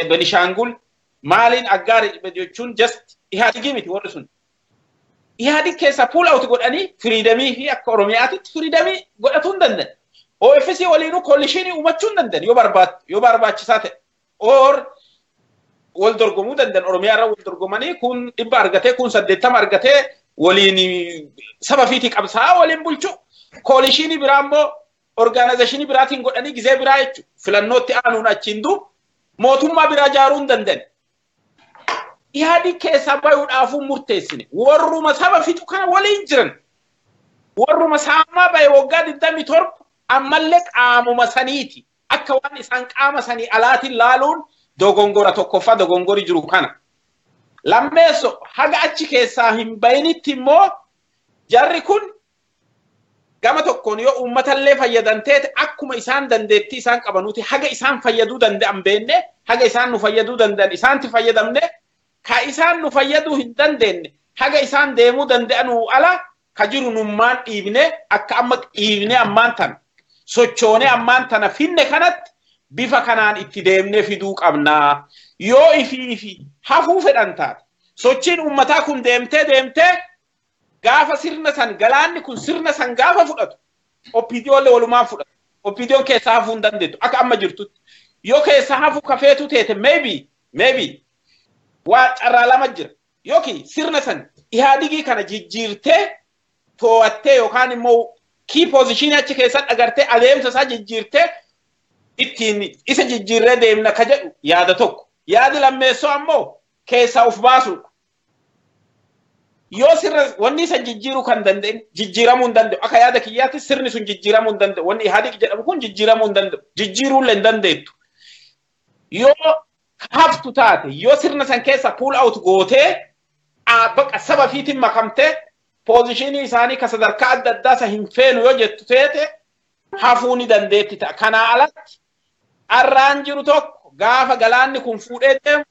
Benishangul maaliin Aggaar jechuun just ihaadigii miti warri sun. Ihaadig keessa pull out godhanii firiidamii fi akka Oromiyaatitti firiidamii godhatuu hin dandeenye. OFC waliinuu koalishinii uumachuu hin dandeenye yoo barbaachisaa ta'e. Or wal dorgomuu danda'an Oromiyaarra wal dorgomanii kun 100 argatee kun 80 argatee waliin saba fiitii qabsaa waliin bulchuu. Koalishinii biraa immoo organizationii biraatiin godhanii gizee biraa jechuudha. Filannootti aanuun achiin duuba mootummaa biraa ijaaruu hin dandeenye. Ihaadig keessaa bayuudhaafuu murteessine. Warruma saba fiixu kana waliin jiran. Warruma saamaa baye waggaa 27 ammallee qaamuma saniiti. Akka waan isaan qaama sanii alaatiin laaluun dogongora tokkoffaa dogongori jiru kana. Lammeesso haga achi keessaa hin bayinitti immoo jarri kun gama tokkoon yoo uummatallee fayyadan teete akkuma isaan dandeettii isaan qabanuuti haga isaan fayyaduu danda'an beenne haga isaan nu fayyaduu danda'an isaanti fayyadamne ka isaan nu fayyaduu hin dandeenye haga isaan deemuu danda'anuu ala ka jiru nummaan dhiibne akka amma dhiibne ammaan tana sochoone ammaan tana finne kanatti bifa kanaan itti deemnee fiduu qabnaa. Yoo ifi hafuu fedhan taate sochiin uummataa kun deemtee gaafa sirna san galaanni kun sirna san gaafa fudhatu OPDOlle walumaan fudhatu. OPDOn keessaa hafuu hin dandeettu akka amma jirtutti. Yoo keessaa hafuu kafeetu teete maybe waa carraa lama jira. Yookiin sirna san ihaadigii kana jijjiirtee too'attee yookaan immoo key position achi keessatti agartee adeemsa isaa jijjiirtee ittiin isa jijjiirree deemna ka jedhu yaada tokko. Yaadi lammeessoo ammoo keessaa uf baasuudha. Yoo sirna wanni isa jijjiiruu kan danda'in jijjiiramuu hin danda'u. Akka yaada kiyyaatti sirni sun jijjiiramuu hin danda'u. Wanni ihaadig jedhamu kun jijjiiramuu hin danda'u. Jijjiiruullee hin dandeettu. Yoo haftu taate yoo sirna san keessa pull out gootee baqa saba fiitiin makamtee poozishinii isaanii ka sadarkaa adda addaa isa hin feenu yoo jettu teete hafuu ni dandeetti ta'a. Kanaa alatti arraan jiru tokko gaafa galaanni kun fuudhee deemu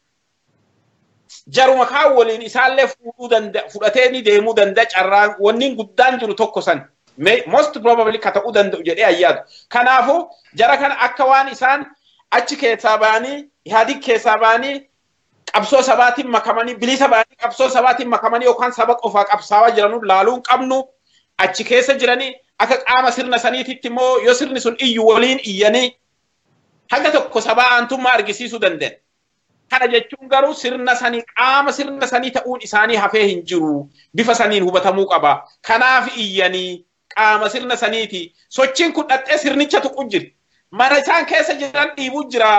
jaruma kaan waliin isaallee fudhatee ni deemuu danda'a carraan wanni guddaan jiru tokko san most probably ka ta'uu danda'u jedhee ayyaadu. Kanaafuu jara kana akka waan isaan achi keessaa ba'anii ihaadig keessaa ba'anii qabsoo sabaatiin makamanii bilisa ba'anii qabsoo sabaatiin makamanii yookaan saba qofaa qabsaawaa jiranuu laaluun qabnu achi keessa jiranii akka qaama sirna saniititti immoo yoo sirni sun iyyu waliin iyyanii haga tokko sabaa aantummaa argisiisuu danda'an. Kana jechuun garuu sirna sanii qaama sirna sanii ta'uun isaanii hafee hin jiru. Bifa saniin hubatamuu qaba. Kanaaf iyyanii qaama sirna saniiti sochiin kun dhaxxee sirnicha tuqu jira mana isaan keessa jiran dhiibu jira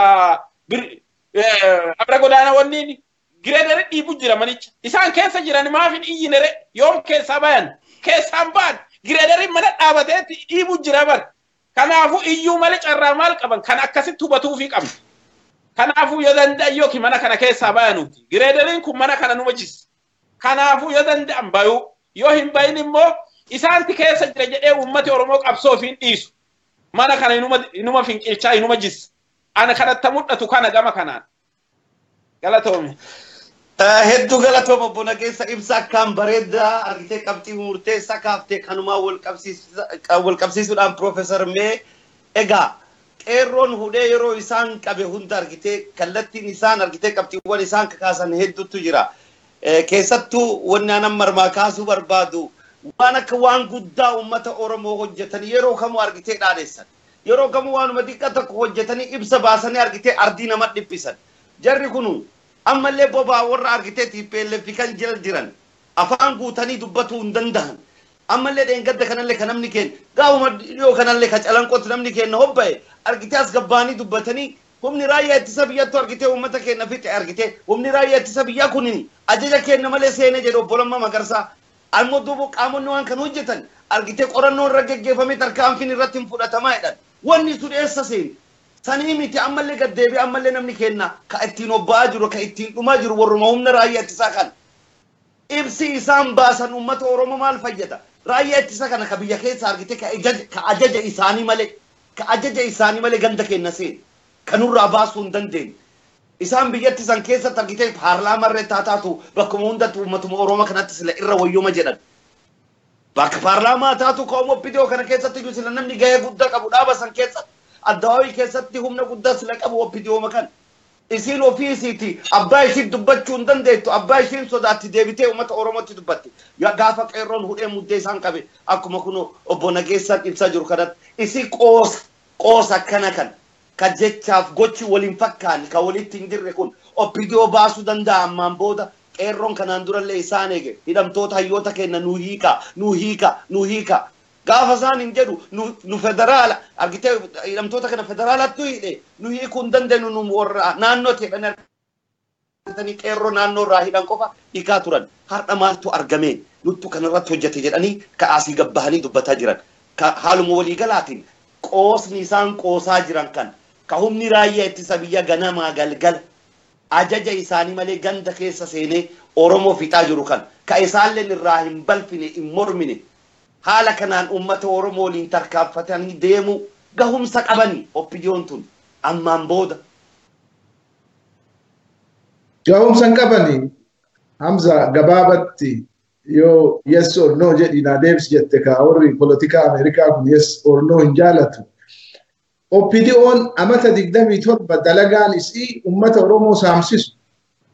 abra godaana wanniin gireedere dhiibu jira manicha isaan keessa jiran maaf hin iyyinere yoom keessa bayan keessaan baan gireedere mana dhaabateetti dhiibu jira bar kanaafu iyyuu malee carraa maal qaban kan akkasitti hubatuu fi qabna kanaafu yoo danda'an yookiin mana kana keessaa bayanuuti gireederiin kun mana kana numa jis kanaafu yoo danda'an bayuu yoo hin bayin immoo isaanti keessa jira jedhee ummati Oromoo qabsoo fi hin dhiisu mana kana inuma finqilchaa inuma jis ana kanatti mudhatu kana gama kanaan galatoome hedduu galatooma bona keessa ibsa akkaan bareedaa argitee qabxii murteessaa kaaftee kanumaa wal qabsiisuudhaan Profeesar Mee egaa qeerroon hudhee yeroo isaan qabe hunda argitee kallattiin isaan argitee qabxiiwwan isaan kakaasan hedduutu jira keessattuu wanni anan marmaa kaasuu barbaadu waan akka waan guddaa ummata Oromoo hojjetan yeroo kamuu argitee dhaadheessan yeroo kamuu waanuma xiqqaa tokko hojjetanii ibsa baasanii argitee ardii nama dhiphisan jarri kunu ammallee bobaa warra argitee TPLF kan jiran afaan guutanii dubbatuu hin danda'an ammallee dheengadda kanallee kan namni kenna gaafuma dhiyoo kanallee ka calanqootti namni kenna hobba'e argitee as gabbaanii dubbatanii humni raayyaa ittisa biyyattuu argitee uummata kenna fixe argitee humni raayyaa ittisa biyyaa kunin ajaja kenna malee seenee jedhu obbolamma Magarsaa ammoo duuba qaamonni waan kan hojjetan argitee qorannoon irra geggeeffamee tarkaanfiin irratti hin fudhatamaa jedhan wanni sun eessa seeni sanii miti ammallee gaddeebi ammallee namni kenna ka ittiin obba'aa jiru ka ittiin dhumaa jiru warruma humna raayyaa ittisaa kan ibsi isaan baasan uummata Oromoo maal fayyada raayyaa ittisa kana ka biyya keessa argitee ka ajaja isaanii malee ganda kenna seen kanurraa baasuu hin dandeenye isaan biyyatti san keessatti argitee paarlaamaa irra taataatu bakkuma hundatti uummatuma Oromoo kanatti sila irra wayyuma jedhan bakka paarlaamaa taatu ka'umoo bidiyoo kana keessatti iyyuu sila namni gahee guddaa qabu dhaaba san keessatti addawaawii keessatti humna guddaa sila qabu oppidiyooma kan isiin ofiisiiti abbaa ishiin dubbachuu hin dandeettu abbaa ishiin sodaatti deebitee uummata Oromootti dubbatti gaafa qeerroon hudhee muddee isaan qabe akkuma kun obbo Nageessaan ibsaa jiru kanatti isii qoosa akkana kan ka jechaaf gochi waliin fakkaan ka walitti hin jirre kun oppidiyoo baasuu danda'a ammaan booda qeerroon kanaan durallee isaan eege hidhamtoota hayyoota kenna nu hiika gaafa isaan hin jedhu nu federaala argitee hidhamtoota kana federaalatti hidhe nu hiikuu hin dandeenyu nu warra naannoo ta'edhan argitanii qeerroo naannoo irraa hidhan qofa hiikaa turan har'a maaltu argame nuttu kanarratti hojjete jedhanii ka'aasii gabbahanii dubbataa jiran haaluma waliigalaatiin qoosni isaan qoosaa jiran kan ka humni raayyaa ittisa biyya ganamaa galgala ajaja isaanii malee ganda keessa seenee Oromoo fixaa jiru kan ka isaallee irraa hin balfine hin mormine haala kanaan uummata Oromoo waliin tarkaanfatanii deemu gahumsa qabanii oppidiyoon tun ammaan booda gahumsa qabanii Hamza gabaabatti yoo yes or no jedhi na deebis jette ka warri politika Ameerikaa kun yes or no hin jaalatu oppidiyoon amata 27 dalagaan isii ummata Oromoo saamsisu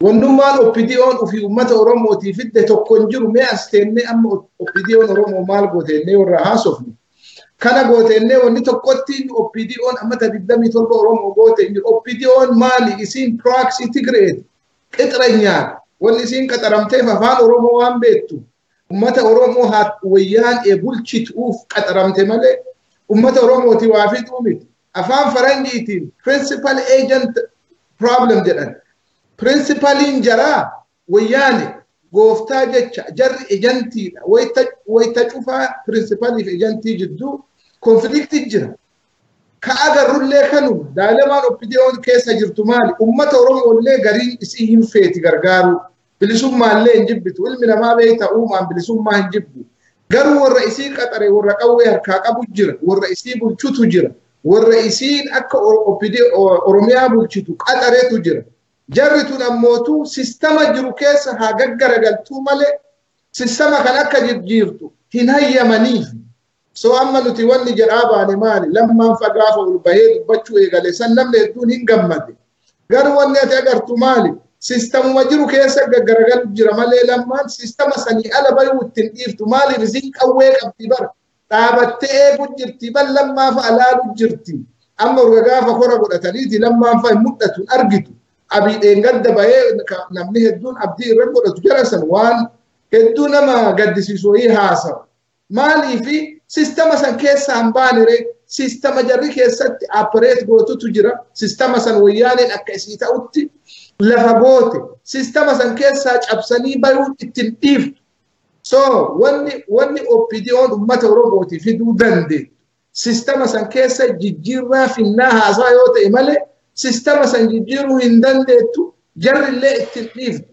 wannummaan oppidiyoon ufi ummata Oromootii fidde tokko hin jiru mee asteenne amma oppidiyoon Oromoo maal gooteenne warra haasofne kana gooteenne wanni tokkotti oppidiyoon amata 27 Oromoo goote hin jiru oppidiyoon maali isiin proxy Tigreet qixranyaan wanni isiin qaxaramteef afaan Oromoo waan beektu ummata Oromoo wayyaan bulchituuf qaxaramte malee ummata Oromootii waa fixuu miti afaan faranjiitiin principal agent problem jedhan principaliin jaraa wayyaane gooftaa jecha jarri ejantiidha wayta cufaa principaliif ejantii jidduu konflikti jira ka agarrullee kanuma daalamaan oppidiyoon keessa jirtu maali ummata Oromoollee gariin isii hin feeti gargaaru bilisummaallee hin jibbitu ilmi namaa beekta uumaan bilisummaa hin jibbu garuu warra isii qaxare warra qawwee harkaa qabu jira warra isii bulchutu jira warra isiin akka Oromiyaa bulchitu qaxareetu jira jarri tun ammootu sistema jiru keessa haa gaggaragaltuu malee sistema kan akka jijjiirtu hin hayyamaniif so amma nuti wanni jedhaa baane maali lammaan fagaafa ol bahee dubbachuu eegale san namni hedduun hin gammade garuu wanni ati agartu maali sistemuma jiru keessa gaggaragalu jira malee lammaan sistema sanii ala bayuu ittiin dhiiftu maaliif isiin qawwee qabdi bara dhaabattee eeguu jirti bal lammaaf alaaluu jirti amma urga gaafa kora godhataniiti lammaan fa hin mul'atu argitu abiidheen gadda bahee namni hedduun abdii irra godhatu jara san waan hedduu nama gaddisiisu wayii haasawu maaliifi sistema san keessa hambaanire sistema jarri keessatti operate gootutu jira sistema san wayyaaneen akka isii ta'utti lafa goote sistema san keessa cabsanii bayuun ittiin dhiiftu so wanni OPDO'n ummata Oromooti fiduu dandeettu sistema san keessa jijjiirraa finnaa haasaa yoo ta'e malee sistema san jijjiiruu hin dandeettu jarrillee ittiin dhiiftu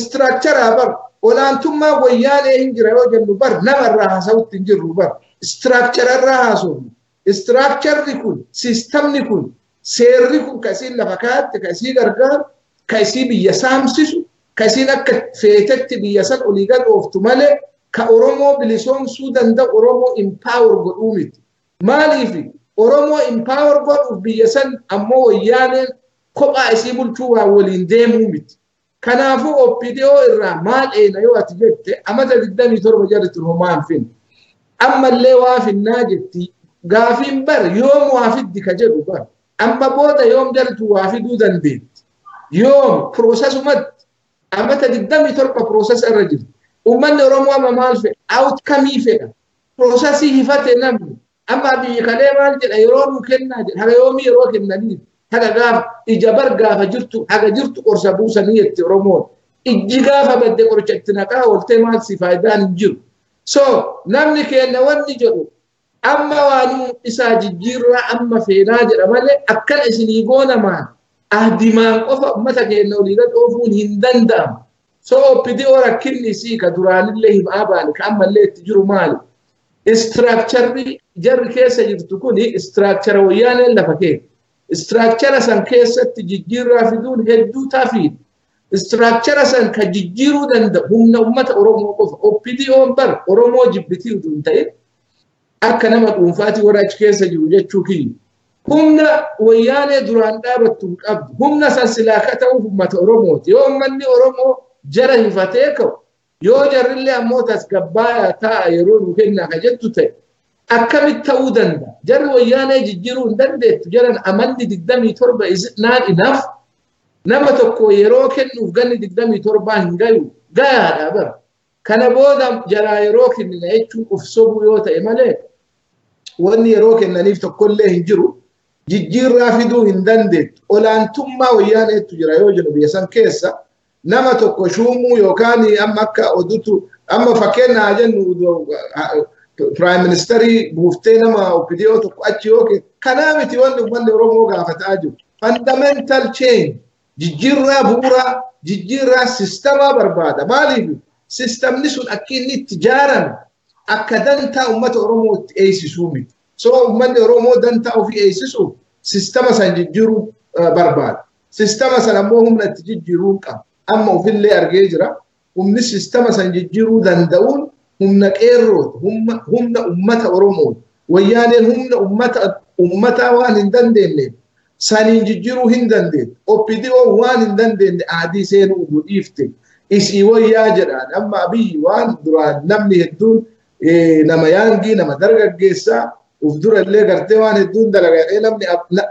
structure bar olaantummaa wayyaanee hin jira yoo jennu bar namarraa haasawutti hin jirru bar structure irraa haasofnu structure kun sistemni kun seerri kun kasiin lafa kaa'atte kasii gargaaru kasii biyya saamsisu kasiin akka feetetti biyya san olii gad ooftu malee ka Oromoo bilisoomsuu danda'u Oromoo empower godhuu miti maaliif Oromoo empower godhuuf biyya san ammoo wayyaaneen kophaa isii bulchuu waan waliin deemuu miti kanaafuu OPDO irraa maal eena yoo ati jette amata 27 jarri Oromaan fin ammallee waa finnaa jetti gaafiin bar yoom waa fiddi ka jedhu bar amma booda yoom jartu waa fiduu dandeetti yoom proosesumatti amata 27 prooses irra jirti ummanni Oromoo amma maal fedha outcome fedha proosesii hifate namni amma biyyi kalee maal jedha yeroo nu kennaa jedha haga yoomii yeroo kennaniif haga gaaf ija bar gaafa jirtu haga jirtu qorsa buusanii jetti Oromoon ijji gaafa badde qoricha itti naqaa ooltee maal si faayidaan hin jiru so namni kenna wanni jedhu amma waan isaa jijjiirraa amma feenaa jedha malee akkana isinii goonamaan ahdimaan qofa ummata kenna olii gad oofuun hin danda'amu so OPDO rakkinni sii ka duraanillee himaa baane ka ammallee itti jiru maali structure jarri keessa jirtu kuni structure wayyaaneen lafa kee structure san keessatti jijjiirraa fiduun hedduu taafiidha structure san ka jijjiiruu danda'u humna ummata Oromoo qofa OPDO bar Oromoo jibbitii utuu hin ta'in akka nama dhuunfaati warra achi keessa jiru jechuu kiyya humna wayyaanee duraan dhaabattu hin qabdu humna san silaa ka ta'uuf ummata Oromooti yoo ummanni Oromoo jara hifatee ka'u yoo jarrillee ammoo tasgabbaayaa ta'a yeroo nu kennaa ka jettu ta'e akkamitti ta'uu danda'a jarri wayyaanee jijjiiruu hin dandeettu jaran amalli 27 is not enough nama tokko yeroo kennuuf ganni 27 hin gayu gayaadha bara kana booda jaraa yeroo kennina jechuun of sobuu yoo ta'e malee wanni yeroo kennaniif tokkollee hin jiru jijjiirraa fiduu hin dandeettu olaantummaa wayyaaneetu jira yoo jennu biyya san keessa nama tokko shuumuu yookaan amma akka odutu amma fakkeenyaa jennu prime ministeri buuftee nama OPDO tokko achi yookiin kanaa miti wanni uummanni Oromoo gaafataa jiru fundamental change jijjiirraa bu'uuraa jijjiirraa sistemaa barbaada maaliif sistemni sun akka inni itti ijaarame akka dantaa ummata Oromoo itti eeysisuu miti so uummanni Oromoo dantaa ofii eeysisuuf sistema san jijjiiruu barbaada sistema san ammoo humna itti jijjiiruu qaba amma ofillee argee jira humni sistema san jijjiiruu danda'uun humna qeerrooti humna ummata Oromoo wayyaaneen humna ummataa waan hin dandeenyeef saniin jijjiiruu hin dandeettu OPDO waan hin dandeenye aadii seenuu dhiifte isii wayyaa jedhaan amma Abiyyi waan duraan namni hedduun nama yaangii nama dargaggeessaa uf durallee gartee waan hedduun dalagadhee namni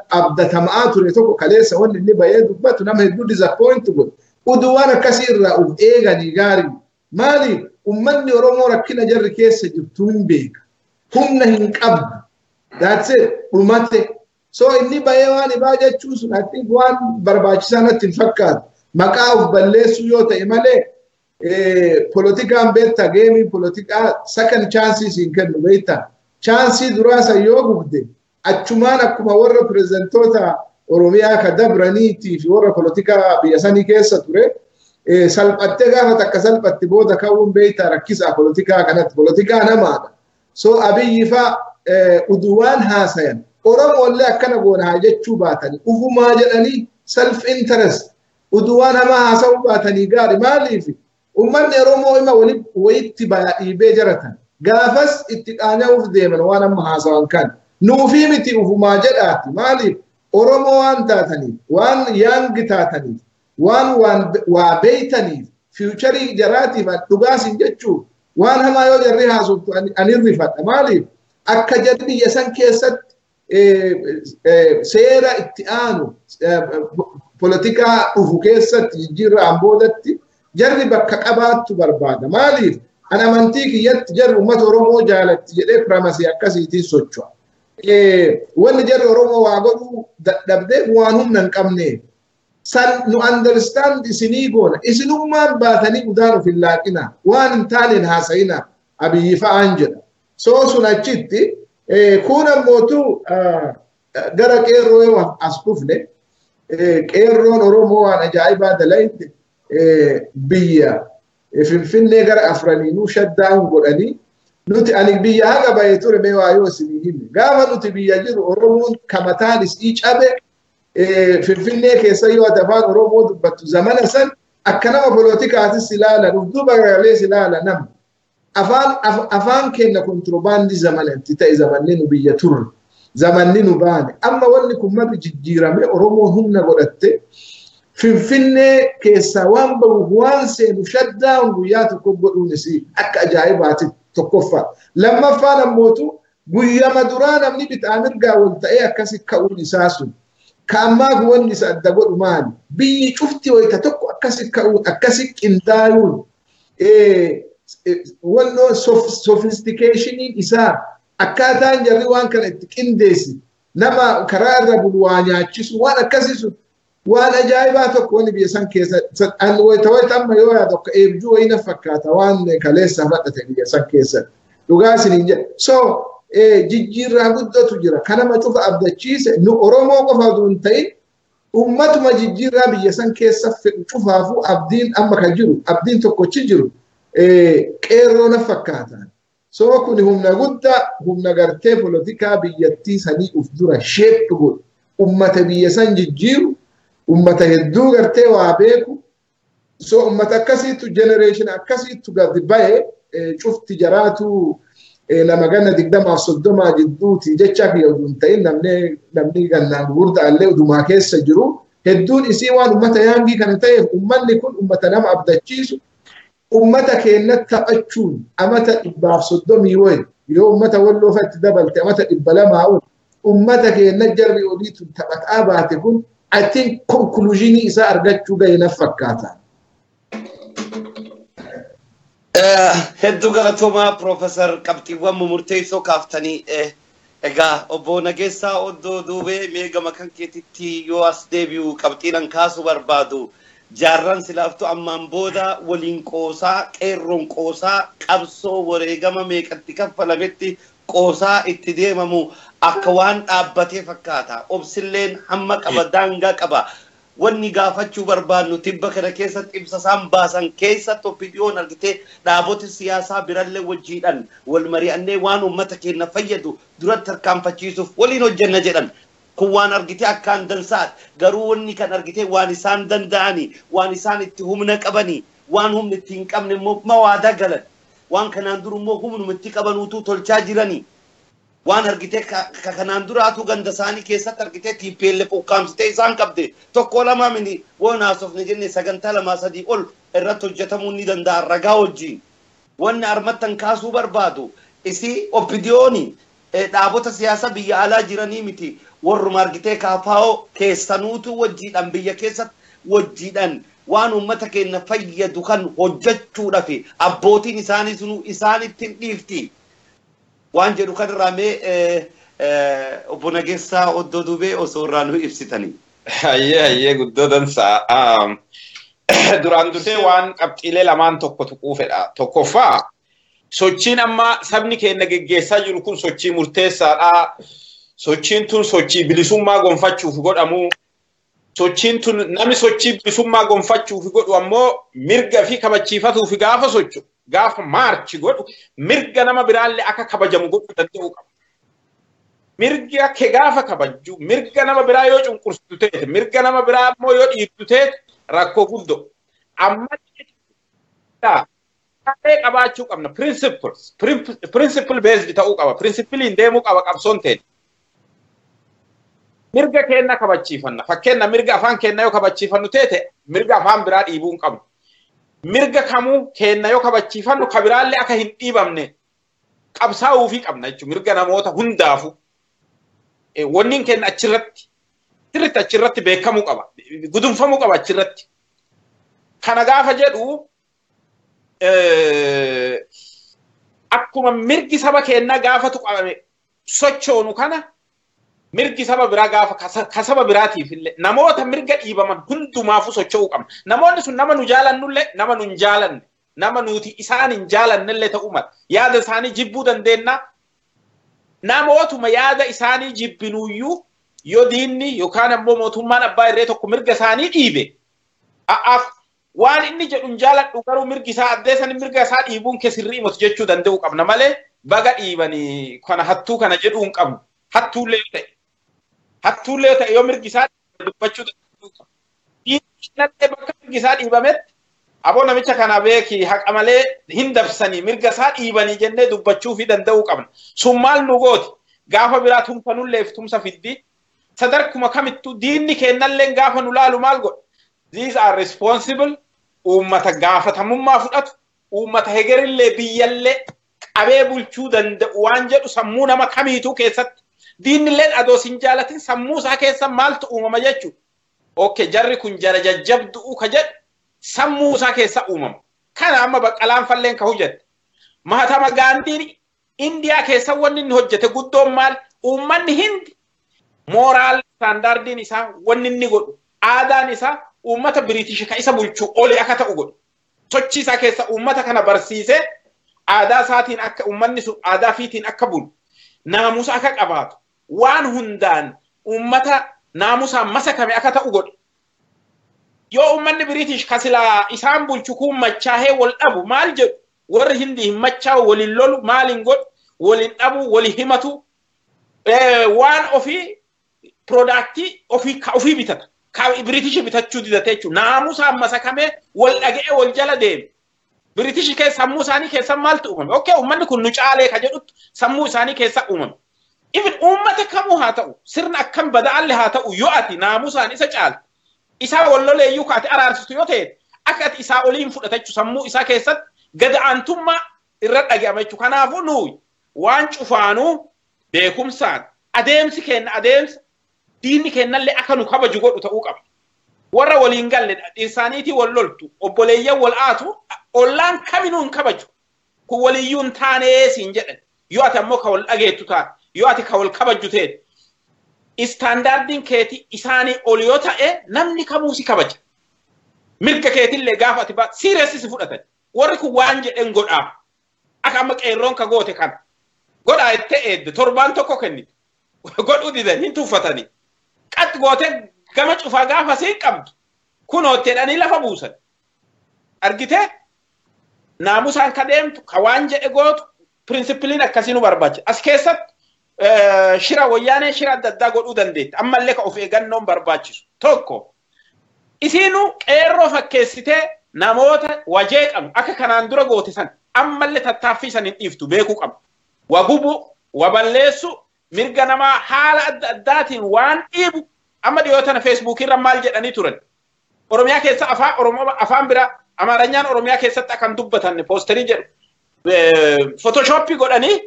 abdatamaa ture tokko kaleessa wanni inni bahee dubbatu nama hedduu disappoint godhe uduu waan akkasii irraa uf eeganii gaarii maaliif ummanni Oromoo rakkina jarri keessa jirtu hin beeka humna hin qabdu that's it dhumate so inni bahee waan ibaa jechuun sun I think waan barbaachisaa natti hin fakkaatu maqaa uf balleessuu yoo ta'e malee politikaan beektaa geemii politikaa second chances hin kennu beektaa chansii duraasa yoo gubde achumaan akkuma warra pirezentoota Oromiyaa ka dabraniitii fi warra politikaa biyya sanii keessa ture salphattee gaafa takka salphatti booda ka'uun beektaa rakkisaa politikaa kanatti politikaa namaadha so Abiyyi faa uduwaan haasayan Oromoollee akkana goona haa jechuu baatanii ufumaa jedhanii self interest uduwaan hamaa haasa'uu baatanii gaari maaliif ummanni Oromoo ima walitti dhiibee jaratan gaafas itti qaanya'uuf deeman waan amma haasawan kan nuufii miti ufumaa jedhaati maaliif Oromoo waan taataniif waan yaangi taataniif waan waa beeytaniif fiucharii jaraatiif dhugaasin jechuu waan hamaa yoo jarri haasoftu anirrifadha maaliif akka jarri biyya san keessatti seera itti aanu politikaa dhufu keessatti jijjiirraan boodatti jarri bakka qabaattu barbaada maaliif أنا منتيك يتجر أمة رومو جالت جدي برامسي أكاسي تيسوتشوا وين جر رومو واقولوا دبدي وانهم ننكمني سن نو understand سنيجونا إسنو ما باتني قدارو في اللاكنا وان تالين هاسينا أبي يفعانجنا سو سنجتي كونا موتو غرا كيرو أسكوفني كيرون رومو أنا جايبا دلائد بيا في النجار أفرانينو شدّاهم قراني نوتي أنك بيا هذا بيتور بيوا يوسينيهم قام نوتي بيا جرو رومون كمتالس إيش أبي في النجار سيوا دفان رومو بتو زمان سن أكنا بوليتيكا هذه سلالة نفدوبا عليه سلالة نم أفان كنا كنتروباندي زمان تتا زمانين بيا تور زمانين بان أما ولكم ما بيجيرا مي رومو هم نقولت في كيسوان بوغوان سينو شدّاون وياتو كبرو نسي أكا جايبات تكفى لما فانا موتو ويا مدرانا مني بتعمل قاول تأيه أكاسي كاول نساسو كأما هو النساء الدقود مالي بي شفتي ويتتكو أكاسي كاول أكاسي كندايون ولو sophistication إسا أكاتان جريوان كانت كنديسي نما كرار بلوانيا تشيسو وانا كاسيسو وانا جايباتك وانا بيسان كيسا ان ويتويت اما يويا دوك ايبجو اينا فكاتا وانا كاليسا فتت بيسان كيسا لغاسي نينجا سو جيجيرا بودو تجيرا كان ما تشوف ابدا تشيس نو اورومو قفا دونتين امت ما جيجيرا بيسان كيسا شوفافو ابدين اما كجيرو ابدين توكو تشيجيرو كيرو نفكاتا سو كوني هم نغدا هم نغرتي بوليتيكا بيتي سني افدورا شيب تقول امت بيسان جيجيرو ummata hedduu gartee waa beeku so ummata akkasiitu generation akkasiitu gadi bahe cufti jaraatu nama ganna 20-30 jidduuti jecha fi oduun ta'in namni gannaan gurda allee odumaa keessa jiru hedduun isii waan ummata yaangii kan ta'eef ummanni kun ummata nama abdachiisu ummata keennatti taphachuun amata 130 woy yoo ummata walloofatti dabalte amata 200 ummata keennatti jarri odiitu taphataa baate kun I think conclusion is argachu gayna fakata. Heddu galatoma Professor Qabxiiwwan murteessoo kaaftanii egaa obbo Nageessaa Oddoo Duubee meega makan keetitti yoo as deebi'u qabxiidhaan kaasuu barbaadu jaarran silaaftu ammaan booda waliin qoosaa qeerroon qoosaa qabsoo wareegama meeqatti kaffalametti qoosaa itti deemamu akka waan dhaabbatee fakkaata obsilleen hamma qaba daangaa qaba wanni gaafachuu barbaadnu tibba kana keessatti ibsasaan baasan keessatti opiniyoon argitee dhaabota siyaasaa birallee wajjiidhaan wal mari'annee waan uummata keenya fayyadu duratti tarkaanfachiisuuf waliin hojjenna jedhan kun waan argitee akkaan dansaat garuu wanni kan argitee waan isaan danda'anii waan isaan itti humna qabanii waan humni itti hin qabne immoo mawaadaa galan waan kanaan dur immoo humnuma itti qabanuutu tolchaa jiranii waan argitee kanaan duraatu ganda isaanii keessatti argitee TPLF ukkaamsitee isaan qabde tokko lama mini waan haasofne jenne sagantaa 2-3 ol irratti hojjetamuu ni danda'a ragaa wajjin wanni armattan kaasuu barbaadu isi opiniyooni dhaabota siyaasa biyya alaa jiranii miti warruma argitee kaafaa'oo keessanuutu wajjiidhaan biyya keessatti wajjiidhaan waan uummata keenya fayyadu kan hojjechuudhaaf abbootiin isaanii sunu isaanitti dhiifti waan jedhu kan raamee obbo Nageessaa Oddoo Duubee osoo irraa nu ibsitanii. Hayyee guddoo dansaa. Duraan dursee waan qabxiilee lamaan tokko tuquu fedha. Tokkoffaa sochiin amma sabni keenya geggeessaa jiru kun sochii murteessaadha. Sochiin tun sochii bilisummaa gonfachuuf godhamu. Sochiin tun namni sochii bilisummaa gonfachuuf godhu ammoo mirga fi kabachiifatuuf gaafa sochu. Gaafa maarchi godhu mirga nama biraallee akka kabajamu godhuu danda'u qaba. Mirga kee gaafa kabaju mirga nama biraa yoo cunqursitu ta'e mirga nama biraa immoo yoo dhiibdu ta'e rakkoo guddoo. Amma qabaachuu qabna principle based ta'uu qaba principiliin deemuu qaba qabsoon ta'e. Mirga keenya kabachiifanna fakkeenya mirga afaan keenya yoo kabachiifannu ta'e mirga afaan biraa dhiibuu hin qabnu. Mirga kamuu keenya yoo kabachiifannu kabiraallee akka hin dhiibamne qabsaa'uu fi qabna jechuudha mirga namoota hundaafu wanniin keenya achirratti beekamuu qaba gudunfamuu qaba achirratti kana gaafa jedhu akkuma mirgi saba keenna gaafatu qabame sochoonu kana mirgi saba biraa gaafa kasaba biraatiif illee namoota mirga dhiibaman hundumaafu socho'uu qabna. Namoonni sun nama nu jaalannullee nama nu hin jaalanne nama nuti isaan hin jaalannellee ta'uu mala. Yaada isaanii jibbuu dandeenya. Namootuma yaada isaanii jibbinuyyuu yoo diinni yookaan ammoo mootummaan abbaa irree tokko mirga isaanii dhiibe. Waan inni jedhu hin jaaladhu garuu mirgi isaa addeessan mirga isaa dhiibuun keessirrii himatu jechuu danda'uu qabna malee baga dhiibanii kana hattuu kana jedhuu hin qabnu. Hattuullee ta'e yoo mirgi isaa dubbachuu danda'uu qabna. Diinni bakka mirgi isaa dhiibametti aboo namicha kana beeki haqa malee hin dabsanii mirga isaa dhiibanii jennee dubbachuu fi danda'uu qabna. Sun maal nu gooti gaafa biraa tumsa nulleef tumsa fiddi sadarkuma kamittuu diinni kennallee gaafa nu laalu maal godha. These are responsible ummata gaafatamummaa fudhatu ummata hegerillee biyyallee qabee bulchuu danda'u waan jedhu sammuu nama kamiituu keessatti diinilleen adoo sin jaalatin sammuu isaa keessa maaltu uumama jechuudha. Okay jarri kun jara jajjabduu ka jedhu sammuu isaa keessa uumama. Kana amma baqqalaan falleen ka hojjette. Mahatama Gaandiin Indiyaa keessa wanni inni hojjete guddoon maal uummanni hindi mooraal standardiin isaa wanni inni godhu aadaan isaa ummata British ka isa bulchu oli akka ta'u godhu. Sochii isaa keessa ummata kana barsiisee aadaa isaatiin akka ummanni sun aadaa fiitiin akka bulu naamusa akka qabaatu waan hundaan ummata naamusaan masakame akka ta'u godhu. Yoo ummanni British kasila isaan bulchu kun machaahee wal dhabu maal jedhu warri hindi hin machaa'u waliin lolu maaliin godhu waliin dhabu waliin himatu waan ofii productii ofii bitata. Ka British bitachuu didate jechuudha. Naamusaan masakame wal dhaga'ee wal jala deeme. British keessa sammuu isaanii keessa maaltu uumame? Okay, uummanni kun nu caalee ka jedhutti sammuu isaanii keessa uumame. Even uummata kamuu haa ta'u, sirna akkam bada'alle haa ta'u yoo ati naamusaan isa caalte, isaa walloleeyyuu kaate araarsitu yoo ta'e, akka ati isaa oliin fudhata jechuudha sammuu isaa keessatti gad-aantummaa irra dhaga'ama jechuudha. Kanaafuu nuyi waan cufaanuu beekumsaan adeemsi kenna adeemsa diinni kennallee akka nu kabaju godhu ta'uu qaba. Warra waliin galle dhiirsaaniitii wal loltu obboleeyyan wal aatu ollaan kaminuu hin kabaju. Kun waliyyuu hin taanee siin jedhan. Yoo ati ammoo ka wal dhageettu taate yoo ati ka wal kabaju ta'e istaandaardiin keetii isaanii ol yoo ta'e namni kamuu si kabaja. Mirga keetillee gaafa ati baatu sireessi si fudhatan. Warri kun waan jedhan godhaa. Akka amma qeerroon ka goote kana. Godhaa itti eedde torbaan tokko kennite. Godhuu didan hin tuffatanii. Qatti goote gama cufaa gaafa siin qabdu kunootteedhanii lafa buusan. Argitee naamusaan ka deemtu ka waan jedhe gootu pirinsipiliin akkasii nu barbaachisa. As keessatti shira wayyaanee shira adda addaa godhuu dandeetti. Ammallee ka of eeggannoon barbaachisu. Tokko isiinuu qeerroo fakkeessitee namoota wajee qabu akka kanaan dura goote san ammallee tattaaffii san hin dhiiftu beekuu qabu. Wagubu waballeessu mirga namaa haala adda addaatiin waan dhiibu amma dhiyootana Facebook irra maal jedhanii turan. Oromiyaa keessa afaan biraa Amaaranyaan Oromiyaa keessatti akan dubbatan poosterii jedhu Photoshop godhanii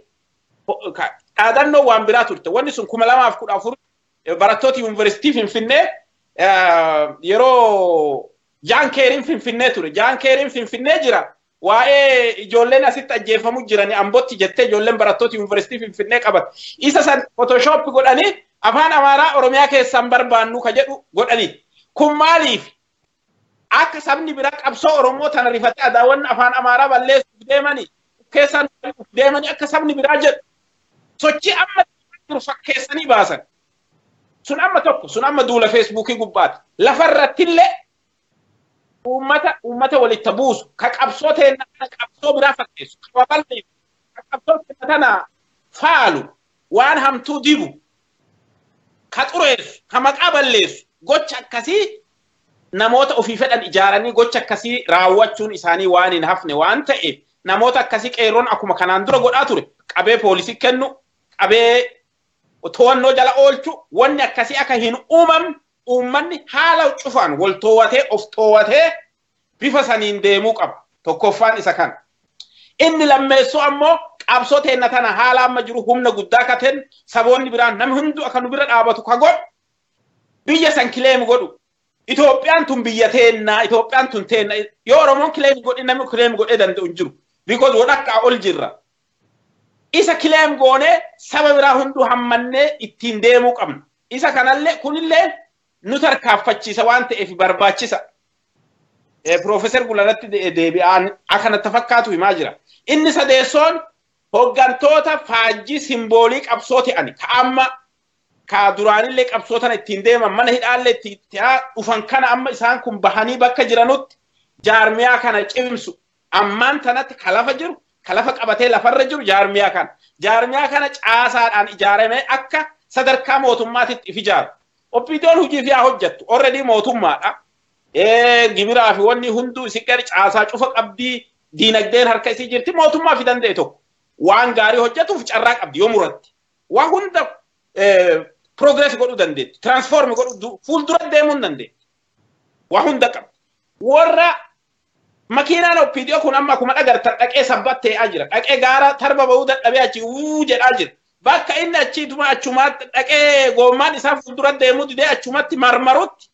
dhaadannoo waan biraa turte. Wanni sun 2014 barattoota yuunivarsiitii Finfinnee yeroo Jaan Keeriin Finfinnee ture. Jaan Keeriin Finfinnee jira. Waa'ee ijoolleen asitti ajjeefamu jirani Ambootti jettee ijoolleen barattoota yuunivarsiitii Finfinnee qabat. Isa san Photoshop godhanii afaan Amaaraa Oromiyaa keessaan barbaannu ka jedhu godhanii. Kun maaliif? Akka sabni biraa qabsoo Oromoo tana rifatee adaawwan afaan Amaaraa balleessuuf deemanii keessaan deemanii akka sabni biraa jedhu. Sochii amma jiru fakkeessanii baasan. Sun amma tokko sun amma duula Facebookii gubbaati. Lafarrattillee ummata walitti buusu ka qabsoo ta'e qabsoo biraa fakkeessu ka babal'eessu ka qabsoo ta'e tana faalu waan hamtuu dibu ka xureessu ka maqaa balleessu gocha akkasii namoota ofii fedhan ijaaranii gocha akkasii raawwachuun isaanii waan hin hafne waan ta'eef namoota akkasii qeerroon akkuma kanaan dura godhaa ture qabee poolisii kennu qabee to'annoo jala oolchu wanni akkasii akka hin uumamne uummanni haala cufaan wal toowwatee of toowwatee bifa saniin deemuu qaba. Tokkoffaan isa kana. Inni lammeessoo ammoo qabsoo teenna tana haala amma jiru humna guddaa katen saboonni biraan namni hundu akka nu bira dhaabatu ka godhu biyya san kileem godhu Itoopiyaan tun biyya teenna Itoophiyaan tun teenna yoo Oromoon claim godhe namni claim godhe danda'u jiru because wadakka ol jirra isa claim goone saba biraa hundu hammannee ittiin deemuu qabna isa kanallee kunillee nu tarkaaffachiisa waan ta'eef barbaachisa Professor Gulanatti deebi'aan akana tafakkaatu himaa jira inni sadeessoon hoggantoota faajjii simboolii qabsooti ani ka'amma ka duraanillee qabsootan ittiin deeman mana hidhaallee itti dhufan kana amma isaan kun bahanii bakka jiranutti jaarmiyaa kana cimsu ammaan tanatti kalafa jiru kalafa qabatee lafarra jiru jaarmiyaa kana caasaadhaan ijaaramee akka sadarkaa mootummaatitti ijaaru oppiidoon hojii fi hojjettu already mootummaadha gibiraa fi wanni hunduu isigar caasaa cufa qabdii diinagdeen harka isii jirti mootummaa fi danda'e tokko waan gaarii hojjetuuf carraa qabdi yoo muratti waan hunda progress godhu dandeetti transform godhu fuuldura deemuun dandeetti waa hunda qabdi warra makiinaan oppiidiyoo kun amma kuma dhagartan dhaqee sabbattee ajira dhaqee gaara tarba ba'uu dadhabee achi jedhaa jira bakka inni achiituma achumaatti dhaqee goommaan isaa fuuldura deemuu didee achumatti marmarutti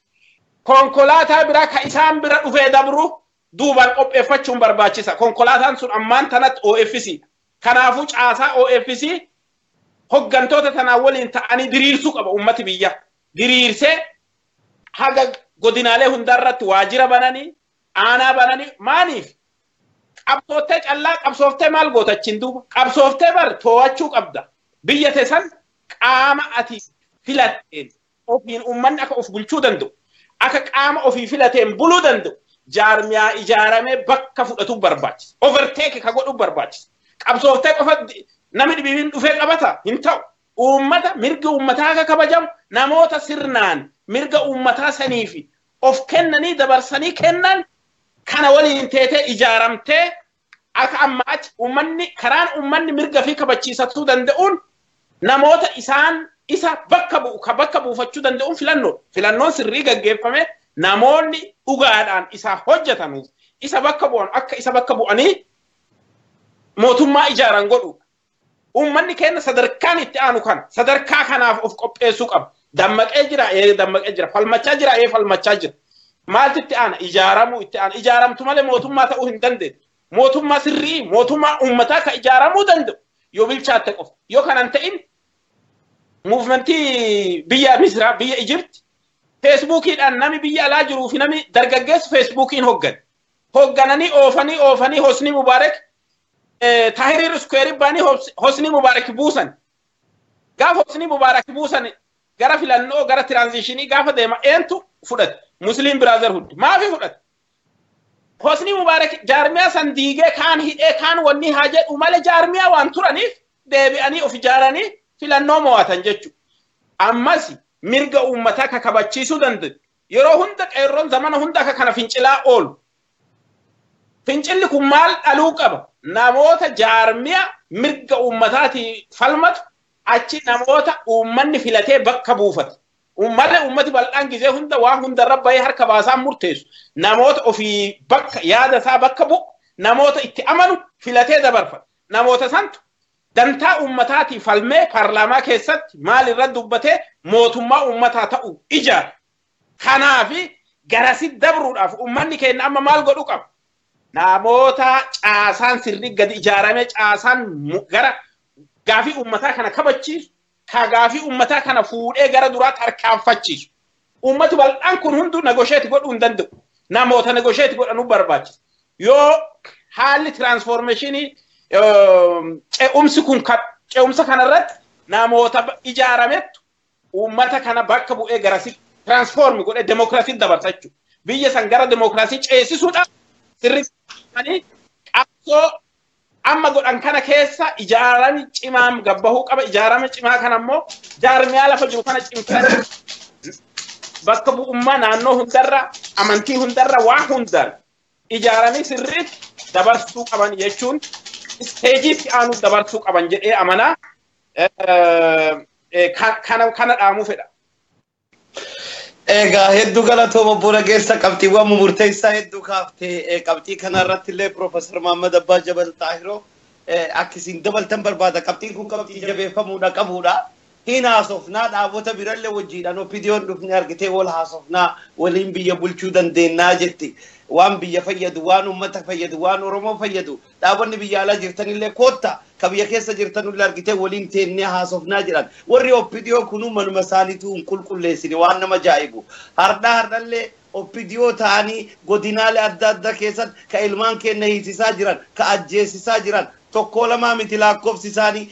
konkolaataa biraa ka isaan bira dhufee dabru duubaan qopheeffachuun barbaachisa konkolaataan sun ammaan tanatti OFC kanaafuu caasaa OFC hoggantoota tanaa waliin ta'anii diriirsuu qaba ummati biyya diriirsee haga godinaalee hundarratti waajira bananii aanaa bananii maaniif qabsooftee callaa qabsooftee maal gootachiin duuba qabsooftee bar to'achuu qabda biyya teessan qaama ati filateen ofiin ummanni akka of bulchuu danda'u akka qaama ofii filateen buluu danda'u jaarmiyaa ijaaramee bakka fudhatu barbaachisa overtake ka godhu barbaachisa qabsooftee qofa namni dhibiin dhufee qabata hin ta'u ummata mirga ummataa akka kabajamu namoota sirnaan mirga ummataa saniifi of kennanii dabarsanii kennan kana waliin teetee ijaaramtee akka ammaatti karaan ummanni mirga fi kabachiisachuu danda'uun namoota isaan isa bakka buufachuu danda'uun filannoon sirrii gaggeeffame namoonni dhugaadhaan isa hojjetanuuf isa bakka bu'an akka isa bakka bu'anii mootummaa ijaaran godhu ummanni keenya sadarkaan itti aanu kan sadarkaa kanaaf of qopheessuu qaba dammaqee jira falmachaa jira maaltu itti aana ijaaramtu malee mootummaa ta'uu hin dandeenye mootummaa sirrii mootummaa ummataa ka ijaaramuu danda'u yoo bilchaatte qofa yoo kanan ta'in muuvimentii biyya Misraa biyya Ijipti feesbuukiidhaan nami biyya alaa jiruu fi nami dargaggeessu feesbuukiin hooggananii oofanii Hosni Mubaarak Tahrir Square bani Hosni Mubaarak buusan gaafa Hosni Mubaarak buusan gara filannoo gara transitionii gaafa deema eentu fudhate Muslim Brotherhood maafi fudhate Hosni Mubaarak jaarmiyaa san diigee kaan hidhee kaan wanni haa jedhu malee jaarmiyaa waan turaniif deebi'anii of ijaaranii filannoo mo'atan jechuudha ammas mirga ummataa ka kabachiisuu danda'u yeroo hunda qeerroon zamana hunda akka kana fincilaa oolu fincilli kun maal dhaluu qaba namoota jaarmiyaa mirga ummataati falmatu achi namoota ummanni filatee bakka buufate ummati bal'aan gizee hunda waan hunda rabbayee harka baasaan murteessu namoota ofii bakka yaada isaa bakka bu'u namoota itti amanu filatee dabarfata namoota santu dantaa ummataati falmee paarlaamaa keessatti maal irra dubbatee mootummaa ummataa ta'u ijaara kanaafi garasi dabruudhaaf ummanni keenya amma maal godhu qaba namoota caasaan sirrii gadi ijaaramee caasaan gara gaafii ummataa kana kabachiisu ka gaafii ummataa kana fuudhee gara duraatti harkaanfachiisu ummati bal'aan kun hundu negotiate godhuu hin danda'u namoota negotiate godhanuu barbaachisa yoo haalli transformationii ce'umsi kun ce'umsa kanarratti namoota ijaarametu ummata kana bakka bu'ee garasi transform godhee demokraasii dabarsachuu biyya san gara demokraasii ceesisuudhaaf sirriitti qabsoo amma godhan kana keessa ijaarame cimaan gabbahuu qaba ijaarame cimaa kana immoo jaarmiyaa lafa jiru kana cimsanii bakka bu'ummaa naannoo hundarra amantii hundarra waa hundaan ijaaramee sirriitti dabarsuu qaban jechuun isteejiitti aanu dabarsuu qaban jedhee amanaa kana dhaamuu fedha. Egaa hedduu galatooma bu'uura geessa qabxiiwwan murteessaa hedduu kaaftee qabxii kanarratti illee Profeesar Mahammad Abbaa Jabal Taahiroo akkasiin dabaltan barbaada qabxiin kun qabxii jabeeffamuudha qabuudha هنا صفنا دعوة برل وجينا نو فيديون دفني أرجتي ولا صفنا ولين بيبولشودن دينا جتي وان بيفيد وان أمتك فيد وان ورمو فيدو دعوة بيجالا جرتني اللي كوتا كبي كيس جرتني اللي أرجتي ولين تيني صفنا جران وريو فيديو كنو من مسالتهم كل لسني وان ما جايبو هردا اللي فيديو تاني قدينا لأددا كيسات كإلمان كنهي ساجران كأجيس ساجران tokkola ma miti lakkoofsisani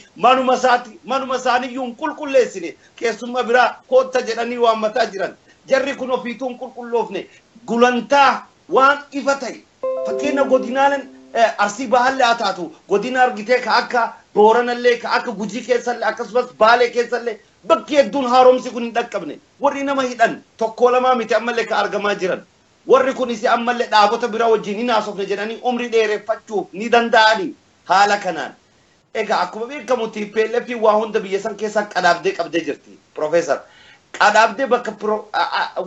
manuma saani yun qulqulleessine keessumma bira kootta jedhanii waammataa jiran jarri kun ofiituun qulqulloofne gulantaa waan ifa ta'e fakkeenya godinaaleen arsii bahallee haa taatu godina argitee ka akka booranallee ka akka gujii keessallee akkasumas baalee keessallee bakki hedduun haaromsi kun hin dhaqqabne warri nama hidhan tokkola ma miti ammallee ka argamaa jiran warri kunis ammallee dhaabota bira wajjin hin haasofne jedhanii umrii dheereffachuuf ni danda'anii haala kanaan egaa akkuma beekamutti PLF waa hunda biyya san keessa qadaabdee qabdee jirti professor qadaabdee bakka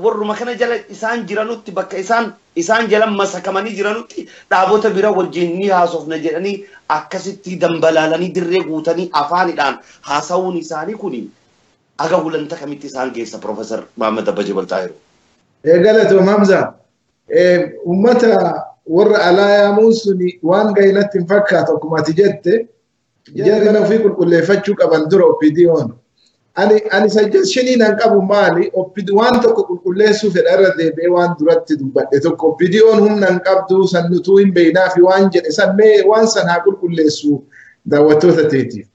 warruma kana jala isaan jiranutti bakka isaan jala masakamanii jiranutti dhaabota bira wajjin ni haasofna jedhanii akkasitti dambalaalanii dirree guutanii afaanidhaan haasawuun isaanii kuni aga gulanta kamitti isaan geessa professor Muhammad Abbaji Baltaayiru galatu Hamza ummata warra alaa muusuni waan gaynatti fakkaatu akkuma ati jette jarana fi qulqulleeffachuu qaban dura opinion ani suggestionii nan qabu maali waan tokko qulqulleessuu fedharra deebi'ee waan duratti dubbadhe tokko opinion humnan qabdu sannutuu hin beeynaa fi waan jedhe sammee waan sanaa qulqulleessu daawwattoota teetiif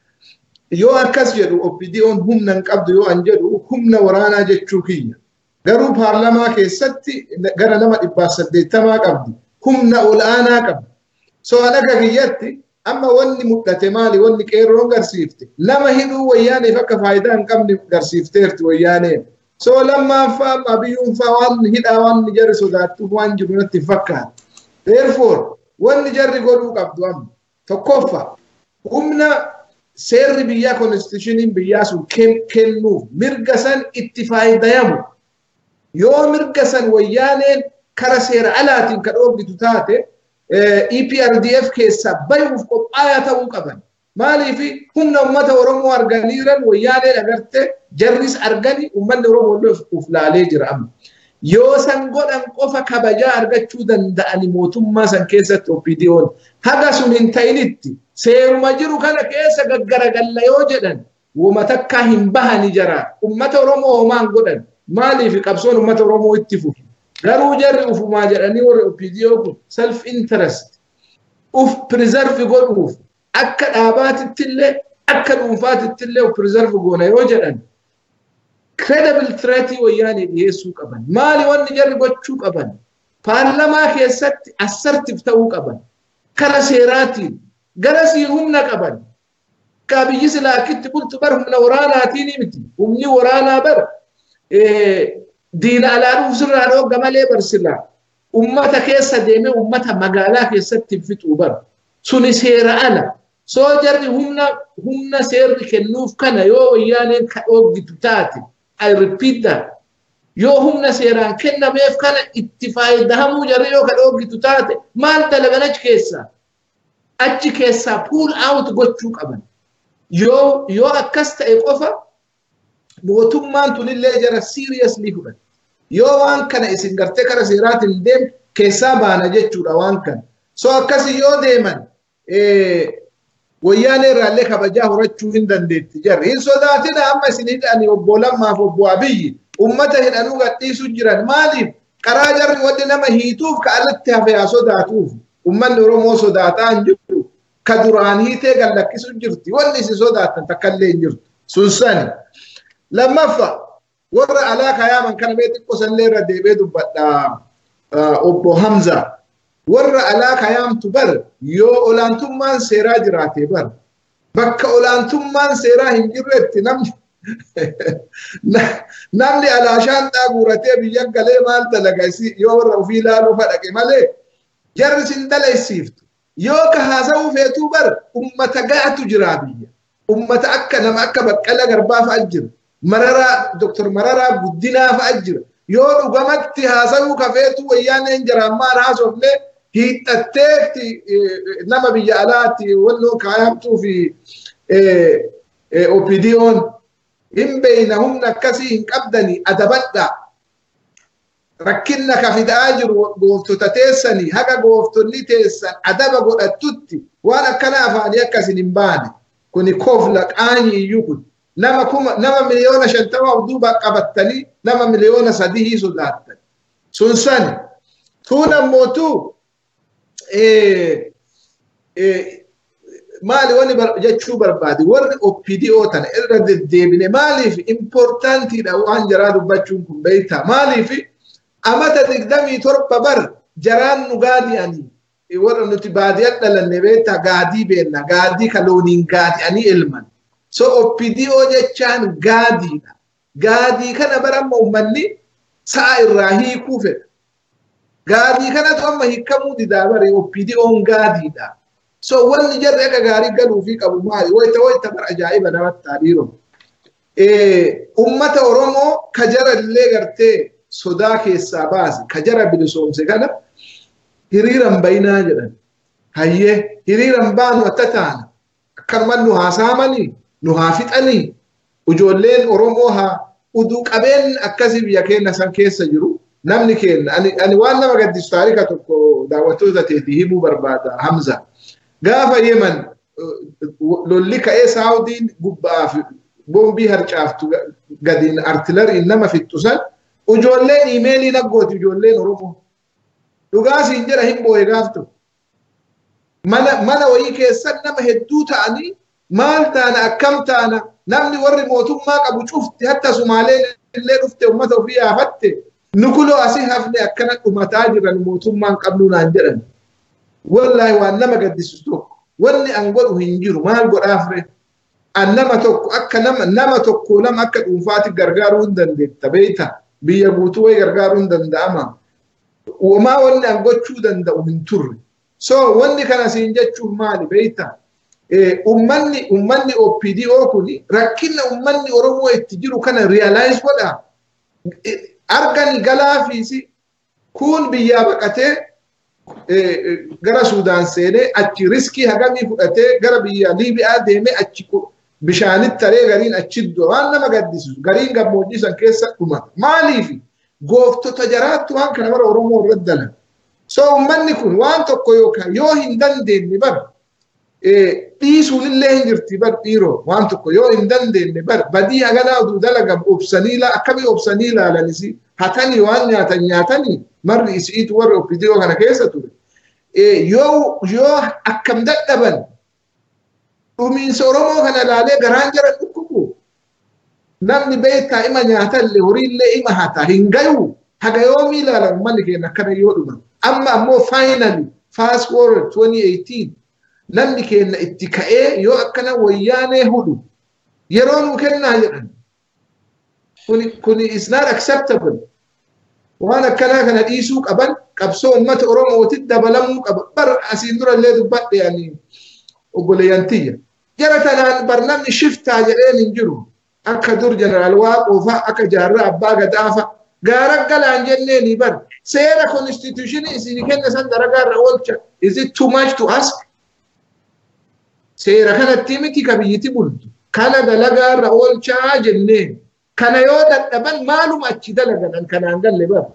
yoo akkas jedhu opinion humnan qabdu yoo an jedhu humna waraanaa jechuu kiyya garuu paarlamaa keessatti gara nama 180 qabdi humna ol'aanaa qaba so anaga kiyyatti amma wanni mudhate maali wanni qeerroon garsiifte nama hidhuu wayyaanee fakka faayidaa hin qabne garsiifteerti wayyaanee so lammaffaa abiyyuun faa waan hidhaa waan jarri sodaattuuf waan jiru natti fakkaata therefore wanni jarri godhuu qabdu amma tokkoffa humna seerri biyyaa constitutioniin biyyaa sun kennuuf mirga san itti faayidayamu yoo mirga san wayyaaneen kara seera alaatiin ka dhoobbitu taate EPRDF keessa bayuuf qophaa'aa ta'uu qaban maaliif humna ummata Oromoo arganiiran wayyaanee agarte jarris argani ummanni Oromoo uf laalee jira amma yoo san godhan qofa kabajaa argachuu danda'ani mootummaa san keessatti opinion haga sun hin ta'initti seeruma jiru kana keessa gaggaragalla yoo jedhan woma takka hin bahani jara ummata Oromoo homaan godhan maaliif qabsoon ummata Oromoo itti fufu garuu jarri ufumaa jedhanii warri opinion kun self interest uf preserve godhuuf akka dhaabaatittillee akka dhuunfaatittillee uf preserve goona yoo jedhan credible threat wayyaanee dhiyeessuu qaban maali wanni jarri gochuu qaban paarlamaa keessatti assertive ta'uu qaban kara seeraatiin garasii humna qaban qaabiyyi silaakitti bultu bar humna waraanaatiin miti humni waraanaa bar diina alaa sirraa dhooga malee barsila ummata keessa deemee ummata magaalaa keessatti fixuu bar suni seera ala soo jarri humna seerri kennuuf kana yoo wayyaaneen ka dhooggitu taate I repeat that yoo humna seeraan kennameef kana itti faayidamuu jarri yoo ka dhooggitu taate maal dalagan achi keessaa pull out gochuu qaban yoo akkas ta'e qofa mootummaan tunillee jara seriously fudhate yoo waan kana isin gartee kara seeraatiin deem keessaa baana jechuudha waan kana so akkasi yoo deeman wayyaanee irraallee kabajaa horachuu hin dandeetti jarri hin sodaatina amma isin hidhani obbo Lammaaf obbo Abiyyi ummata hidhanuu gadhiisuu jiran maaliif karaa jarri wadde nama hiituuf ka alatti hafe haa sodaatuuf ummanni Oromoo sodaataa hin jiru ka duraan hiitee gallakkisuu jirti wanni isin sodaatan takkallee hin jirtu sun sani lammaffaa warra alaa kayaaman kana mee xiqqoo sallee irra deebee dubbadha obbo Hamza warra alaa kayaamtu bar yoo olaantummaan seeraa jiraate bar bakka olaantummaan seeraa hin jirretti namni alaashaan guuratee biyya galee maal dalaga yoo warra ofii ilaaluu fadhaqe malee jarri sin dalaysiiftu yoo ka haasa'uu feetuu bar ummata gaatu jira biyya ummata akka nama akka Baqqala Garbaa fa'a jira Dr. Mararaa Guddinaa fa'a jira yoo dhugamatti haasa'uu kafeetu wayyaaneen jaraammaan haasofne hiixatteetti nama biyya alaatti walloo kaayamtuu fi opinion إن بينهم نكسي إن قبدني أدبدا ركنك في داجر وقفتو تتيسني هكا قفتو اللي تيسن أدب قد أتوتي وانا كنا فاني أكسي نمباني كوني كوفلك آني يكون نما مليون شنتوا ودوبا قبطني نما مليون سديه سوداتني سنساني تونا موتو مالي واني جاتشو بربادي ورن OPD اوتن إرد الديبني مالي في importanti دا وان جرادو بچونكم بيتا مالي في أمتا تقدمي تربى بر جران نغادي يعني ورن نتباديات للني بيتا غادي بينا غادي كالونين غادي يعني علما so OPD او جاتشان غادي كان برام مؤمني سا الراهي كوفر غادي كان توما هيكمو دي دابري OPD اون غادي دا so wani jarre ka gari galu fi kabu mali wayta bar ajaiba da tarirum ummata oromo kajara le garte soda ke sabas kajara bilisum se kana hiriran baina jadan hayye hiriran banu tatana karman nu hasamani nu hafitani ujollen oromo ha udu qaben akasib yakena san kessa jiru namni ken ani wanna magadi tarika to dawatu zati himu barbada hamza غافا يمن لوليكا ايه سعودين قبا بومبي هرشافتو قدين ارتلر انما في التسال وجولين ايميلي نقوت وجولين رومو لغاسي انجرا همبو يغافتو مانا ويكي سنما هدو تاني مال تانا اكم تانا نمني وري موتو ما قبو شفتي حتى سومالين اللي رفتي ومتو فيها فتي نكلو اسي هفني اكنا ومتاجر الموتو ما قبلونا انجرا والله وانما قد دستوك واني انقوله هنجيرو ما القول افري انما توك اكا نما توكو لم اكا انفاتي غرغارون دن دي تبيتا بيغوتوي غرغارون دن داما وما واني انقوله شو دن دا ومنتر واني كان سينجتشو مالي بيتا اماني OPD اوكوني ركينا اماني ورمو اتجيرو كان ريالايز ولا ارغاني غلافيسي كون بيابقته gara Sudan sene achi riski hagami fudate gara biya Libya deme achi bishanit tare garin achi do wanna magadisu garin gammoji san kessa kuma malifi gofto tajaratu an kana bara oromo raddala so manni kun wan to koyoka yo hindan de ni bar tisu lillahi ngirti bar tiro wan to koyo hindan de ni bar badi agana du dalaga opsanila akabi opsanila lanisi hatani wan nyatani marri isiit war OPD kana kessa tu yo akam daddaban umin soromo kana lale garanjara dukku namni beeta ima nyatalle horille ima hata hingayu haga yomi la malike nakana yoduma amma mo finally fast forward 2018 namni kenna ittikae yo akana wayane hudu yeronu kenna yadan kuni is not acceptable وانا كان ديسو قبل قبسو امه اورومو تدبلم بر اسيندر اللي دبط يعني وبليانتيه جرتنا برنامج شفتا جرين نجرو اكا دور جنرال واقوفا اكا جارا ابا دافا غارق لان جنني بر سيرا كونستيتيوشن اسي كان سن درجه رولچ is it too much to ask سيرا كان تيمتي كبيتي بولد كان دلغا رولچ جنني كان يودا دبن مالوم اچي دلغن كان انغل لبا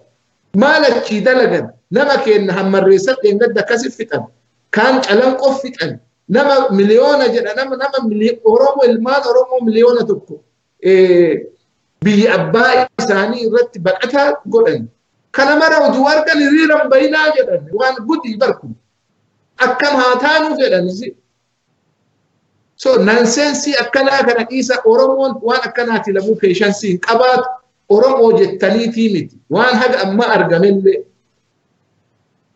مال اچي دلغن نما كين هم الرئيسات انغد كسفتن كان علم قفتن نما مليون جد نما مليون اورومو المال اورومو مليون تكو بي اباي ثاني رت بقتا غدن كان مره دوار كان ريرم بينا جدن وان غدي بركم اكم هاتانو فدن so nonsense akkana kana isa oromon wan akkana tilamu patience qabat oromo jettani timiti wan haga amma argamelle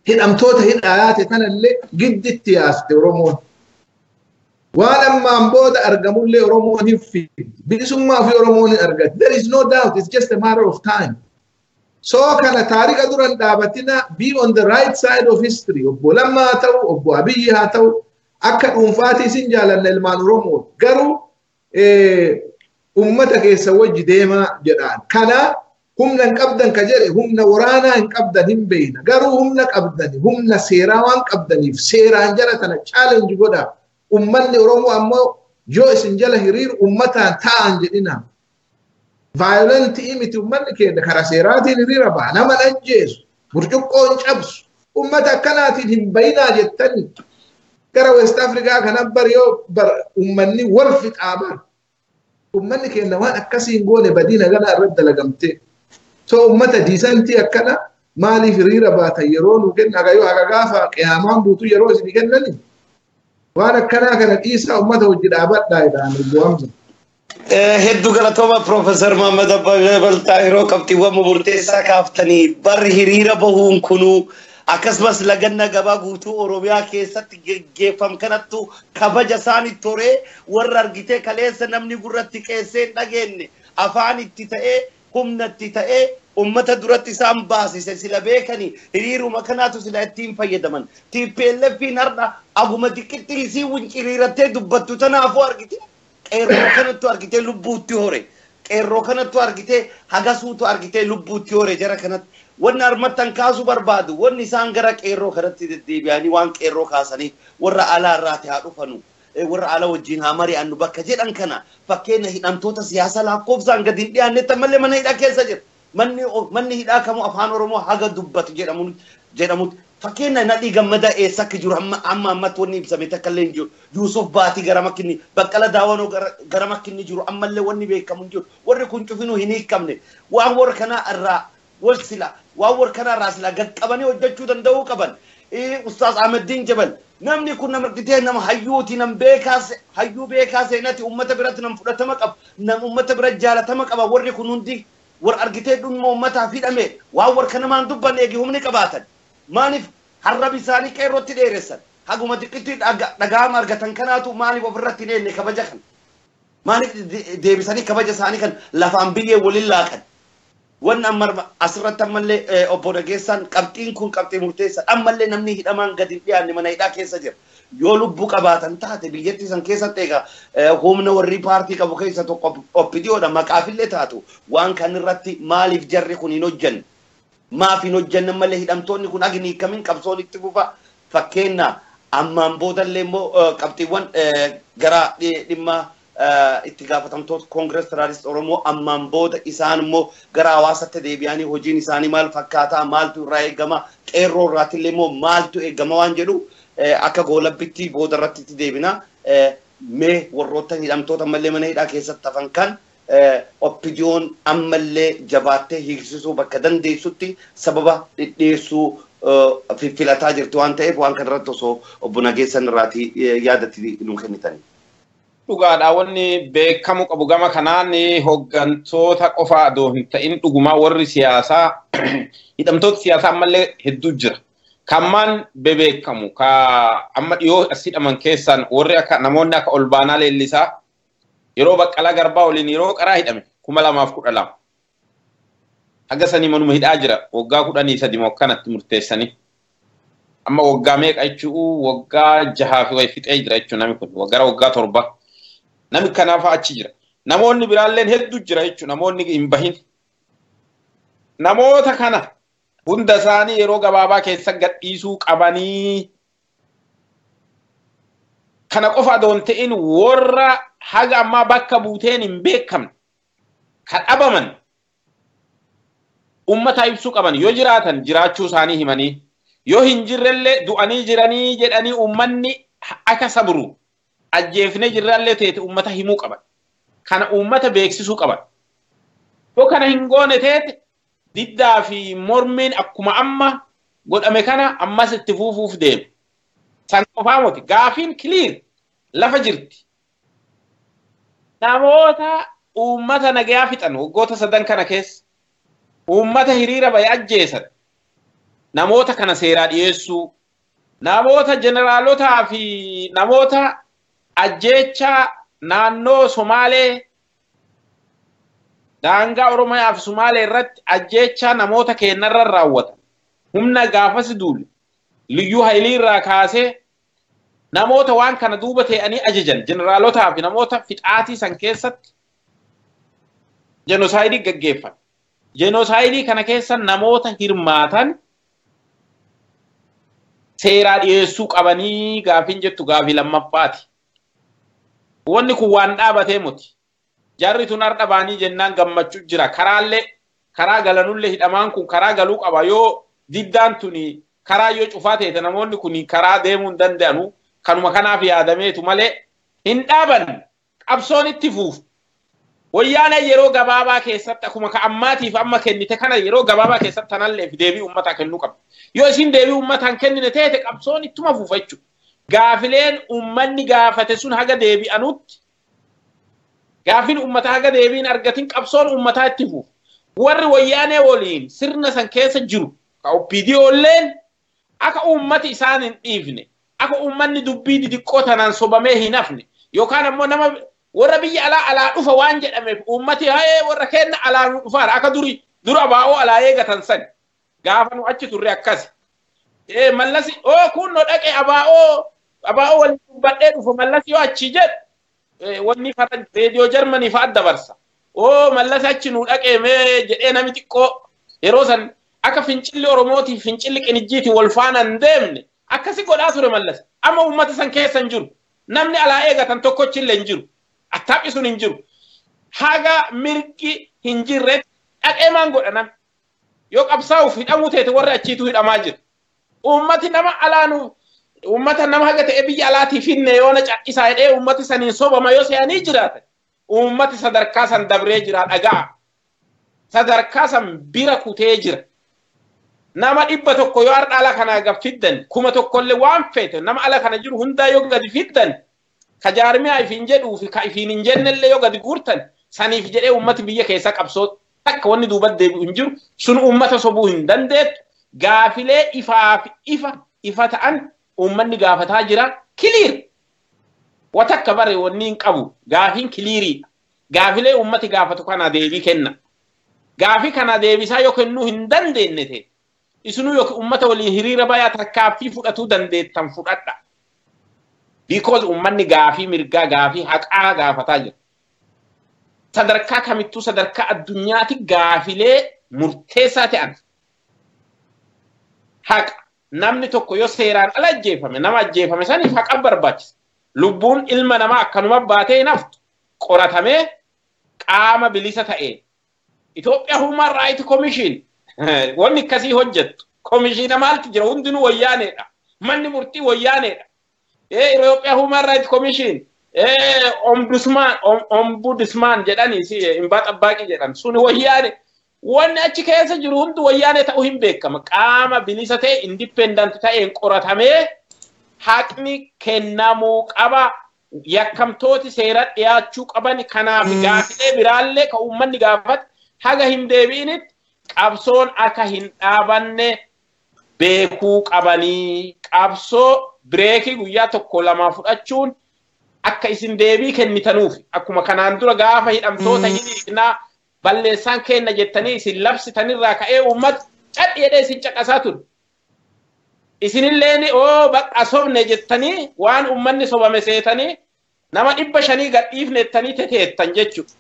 hidamtota hidayate tanalle gidditti yaste oromon wan amma amboda argamulle oromon hifi bisumma fi oromon argat there is no doubt it's just a matter of time so kana tarika duran dabatina be on the right side of history obbo lamma taw obbo abiy ha taw akka dhuunfaati sin jaalanna ilmaan oromoo garuu ummata keessa wajji deemaa jedhaan kana humna hin qabdan ka jedhe humna waraanaa hin qabdan hin beeyna garuu humna qabdani humna seeraa waan qabdaniif seeraan jala tana challenge godha ummanni oromoo ammoo yoo isin jala hiriir ummataan ta'an jedhina violent imiti ummanni keenya karaa seeraatiin hiriira ba'a nama ajjeesu burcuqqoon cabsu ummata akkanaatiin hin bayinaa jettanii gara West Afrikaa kana bariyoo ummanni wal fixaa ummanni keenya waan akkasiin goone badiina gana irratti dalagamtee so ummata diisantii akkana maaliif hiriira baatan yeroo nu kenna gayoo haga gaafa qiyaamaan buutu yeroo isin kennani waan akkanaa kana dhiisaa ummata hojii dhaabadhaa jedhaan bu'amne. Hedduu galatooma Profeesar Mahammad Abbaa Baltaa yeroo qabxiiwwan murteessaa kaaftanii barri hiriira bahuun kunuu akkasumas laganna gabaa guutuu Oromiyaa keessatti geggeeffam kanattu kabaja isaanii toree warra argitee kaleessa namni gurratti qeessee dhageenye afaan itti ta'ee humna itti ta'ee ummata duratti isaan baasise sila beekanii hiriiruma kanaatu sila ittiin fayyadaman TPLF'n har'a aguma xiqqeetti isii winciriirattee dubbattu tanaafuu argite qeerroo kanattu argitee lubbuutti hore qeerroo kanattu argitee hagasuutu argitee lubbuutti hore jara kanatti wanni armattan kaasu barbaadu wanni isaan gara qeerroo kanatti deddeebi'anii waan qeerroo kaasanii warra alaa irraati haa dhufanu warra ala wajjin haa mari'annu bakka jedhan kana fakkeenya hidhamtoota siyaasa lakkoofsaan gadi hin dhiyaannetti ammallee mana hidhaa keessa jira manni hidhaa kamuu afaan Oromoo haga dubbatu jedhamu fakkeenya nadhii gammadaa eessa akka jiru amma ammatti wanni ibsame takka illee hin jiru Yuusuf Baatii gara makkinni Baqqala Daawanoo gara makkinni jiru ammallee wanni beekamu hin jiru warri kun cufinuu hin hiikamne waan warra kanaa irraa wal sila waan warra kanaa irraa sila gaqqabanii hojjechuu danda'uu qaban Ustaaz Ahmeddiin Jabal namni kun nama argitee nama hayyuuti nam beekaas hayyuu beekaas seenati ummata biratti nam fudhatama qaba nam ummata biratti jaalatama qaba warri kun hundi war argitee dhumma ummataa fidhame waan warra kana maan dubban eegi humni qabaatan maaliif harrab isaanii qeerrootti dheeressan haguma xiqqeetti dhagaama argatan kanaatu maaliif ofirratti hin eenne kabaja kan maaliif deebisanii kabaja isaanii kan lafaan biyyee waliin laaqan wanni amma asirratti ammallee obbo Dhageessaan qabxiin kun qabxii murteessa ammallee namni hidhamaan gadi dhiyaanne mana hidhaa keessa jira yoo lubbuu qabaatan taate biyyattii san keessatti egaa humna warri paartii qabu keessa tokko oppidiyoodha maqaafillee taatu waan kan irratti maaliif jarri kun hin hojjanne maaf hin hojjanne malee hidhamtoonni kun agni kamiin qabsoon itti fufa fakkeenya ammaan boodallee immoo qabxiiwwan gara dhimma itti gaafatamtoota Koongirees Federaaliist Oromoo ammaan booda isaan immoo gara hawaasatti deebi'anii hojiin isaanii maal fakkaataa maaltu irraa eegama qeerroo irraatillee immoo maaltu eegama waan jedhu akka goolabbitti booda irratti itti deebina mee warroota hidhamtoota ammallee mana hidhaa keessatti hafan kan oppidiyoon ammallee jabaattee hiiksisuu bakka dandeessutti sababa dhidheessuu filataa jirti waan ta'eef waan kanarratti osoo obbo Nageessan irraati yaadatti nu kennitanii. Dhugaadhaa wanni beekamu qabu gama kanaan hoggantoota qofaa adoo hin ta'in dhugumaa warri siyaasaa hidhamtoota siyaasaa ammallee hedduu jira. Kammaan bebeekamu ka amma dhiyoo as hidhaman keessaan warri akka namoonni akka Olbaanaa Leellisaa yeroo Baqqalaa Garbaa waliin yeroo qaraa hidhame 2012 haga sanii manuma hidhaa jira waggaa 13 moo kanatti murteessanii amma waggaa meeqa jechuu waggaa 6 fi fixee jira jechuu namni kun waggaa 7 namni kanaaf achi jira namoonni biraalleen hedduu jira jechuu namoonni hin bahin namoota kana hunda isaanii yeroo gabaabaa keessa gadhiisuu qabanii kana qofa adoon ta'in warra haga ammaa bakka buuteen hin beekamne kan dhabaman ummata ibsuu qaban yoo jiraatan jiraachuu isaanii himanii yoo hin jirrellee du'anii jiranii jedhanii ummanni akka sabru ajjeefne jirrallee teete ummata himuu qaban kana ummata beeksisuu qaban yoo kana hin goone teete diddaa fi mormiin akkuma amma godhame kana ammas itti fuufuuf deemu san qofaa moti gaafiin clear lafa jirti namoota ummata nagayaa fixan waggoota 3 kana keessa ummata hiriira bahe ajjeesan namoota kana seeraa dhiyeessuu namoota jeneraalotaa fi namoota ajjeechaa naannoo Somaalee daangaa Oromiyaa fi Somaalee irratti ajjeechaa namoota keenyarra raawwatan humna gaafas duule liyyuu haylii irraa kaasee namoota waan kana duuba ta'anii ajajan jeneraalotaa fi namoota fixaatii san keessatti jenosaayidii gaggeeffan jenosaayidii kana keessa namoota hirmaatan seeraa dhiyeessuu qabanii gaafiin jettu gaafii lammaffaati wanni kun waan dhaabatee muti jarri tun har'a baanii jennaan gammachuu jira karaallee karaa galanullee hidhamaan kun karaa galuu qaba yoo diddaan tuni karaa yoo cufaa ta'e namoonni kun karaa deemuu hin danda'anu kanuma kanaaf yaadameetu malee hin dhaaban qabsoon itti fuufu. Wayyaanee yeroo gabaabaa keessatti akkuma ka ammaatiif amma kennite kana yeroo gabaabaa keessatti tanallee deebii uummataa kennuu qabdi. Yoo isin deebii uummataan kennine ta'e qabsoon ittuma fuufa jechuudha. Gaafileen uummanni gaafate sun haga deebi'anutti gaafin uummataa haga deebiin argatin qabsoon uummataa itti fuufa. Warri wayyaanee waliin sirna san keessa jiru ka OPDOlleen akka uummati isaan hin dhiifne akka uummanni dubbii didiqqoo tanaan sobamee hin hafne yookaan ammoo nama warra biyya alaa dhufa waan jedhameef uummati haye warra kenna alaa nu dhufaara akka dura baa'oo alaa eegatan san gaafa nu achi turre akkas mallasi kun no dhaqe abaa'oo waliin dubbadhee dhufa mallasi yoo achi jedh wanni fara reediyoo Jarmanii fa'a dabarsa mallasi achi nu dhaqee mee jedhee nami xiqqoo yeroo san akka fincilli Oromootii fincilli Qinijjiitii wal faana hin deemne akkasi godhaa ture mallasi amma uummata san keessa hin jiru namni alaa eegatan tokkochillee hin jiru. Attaaqqi sun hin jiru. Haga mirgi hin jirre dhaqee maan godha namni. Yoo qabsaa'uuf hidhamuu ta'e warri achiitu hidhamaa jira. Uummati nama alaanu uummata nama haga ta'e biyya alaatiif hinne yoona caqqisaa hidhee uummati saniin sobama yoo se'anii jiraatan. Uummati sadarkaa san dabree jira dhaga'a. Sadarkaa san bira kutee jira. Nama 100 yoo har'a ala kanaa gad fiddan 1,000 waan feete nama ala kana jiru hundaa yoo gadi fiddan kajaarmiyaa ifiin jedhuu fi ka ifiin hin jennellee yoo gadi guurtan saniif jedhee uummati biyya keessa qabsoo takka wanni duuba deebi'u hin jiru sun uummata sobuu hin dandeettu gaafilee ifa ta'an uummanni gaafataa jira kiliir watakka bare wanni hin qabu gaafiin kiliirii gaafilee uummati gaafatu kana deebii kenna gaafii kana deebisaa yoo kennuu hin dandeenye ta'e isinuu yoo uummata waliin hiriira bayaa tarkaaffii fudhatuu dandeettan fudhadha. Because ummanni gaafii mirgaa gaafii haqaa gaafataa jira. Sadarkaa kamittuu sadarkaa addunyaatti gaafilee murteessaa ta'an. Haqa namni tokko yoo seeraan ala ajjeefame nama ajjeefame saniif haqa barbaachisa. Lubbuun ilma namaa akkanuma baatee hin haftu qoratamee qaama bilisa ta'een. Itoophiyaa Human Rights Commission wanni akkasii hojjettu. Komishiina maaltu jira hundinuu wayyaaneedha. Manni murtii wayyaaneedha. Ethiopia Human Rights Commission ombudsman jedhani si imba xabbaaqi jedhan sun wayyaane wanni achi keessa jiru hundu wayyaane ta'u hin beekama qaama bilisa ta'e independent ta'een qoratamee haqni kennamuu qaba yakkamtooti seera dhiyaachuu qaban kanaaf gaafilee biraallee ka uummanni gaafat haga hin deebi'initti qabsoon akka hin dhaabanne beekuu qabanii qabsoo Breeki guyyaa tokko lama fudhachuun akka isin deebii kennitanuuf akkuma kanaan dura gaafa hidhamtoota hidhiidhnaa balleessaan kenna jettanii isin labsitanirraa ka'ee uummata cadheedhee isin caqasaa ture. Isinillee bakka sobne jettanii waan uummanni sobame seetanii nama 500 gadhiifne jettanii teteettan jechuudha.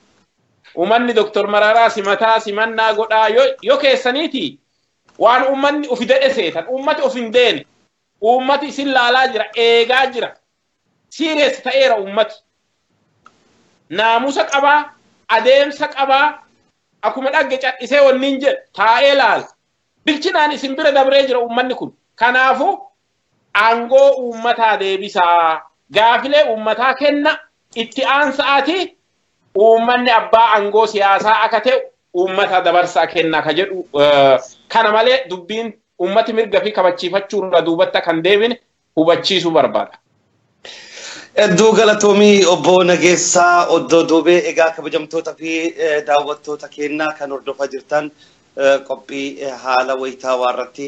Uummanni Dr. Mararaa simataa simannaa godhaa yoo keessaniiti waan uummanni ofi dedhe seetan uummati of hin deene. Uummati isin laalaa jira eegaa jira serious ta'eera uummati naamusa qabaa adeemsa qabaa akkuma dhagge cadhisee wanniin jedhe taa'ee laala bilchinaan isin bira dabree jira uummanni kun kanaafu aangoo uummataa deebisaa gaafilee uummataa kenna itti aansa'aati uummanni abbaa aangoo siyaasaa akka ta'e uummata dabarsaa kenna ka jedhu kana malee dubbiin ummati mirga fi kabachiifachuu irraa duubatti kan deebine hubachiisuu barbaada. Hedduu galatoomii obbo Nageessaa Oddoo Doobee egaa kabajamtoota fi daawwattoota keenyaa kan hordofaa jirtan qophii haala wayitaawaa irratti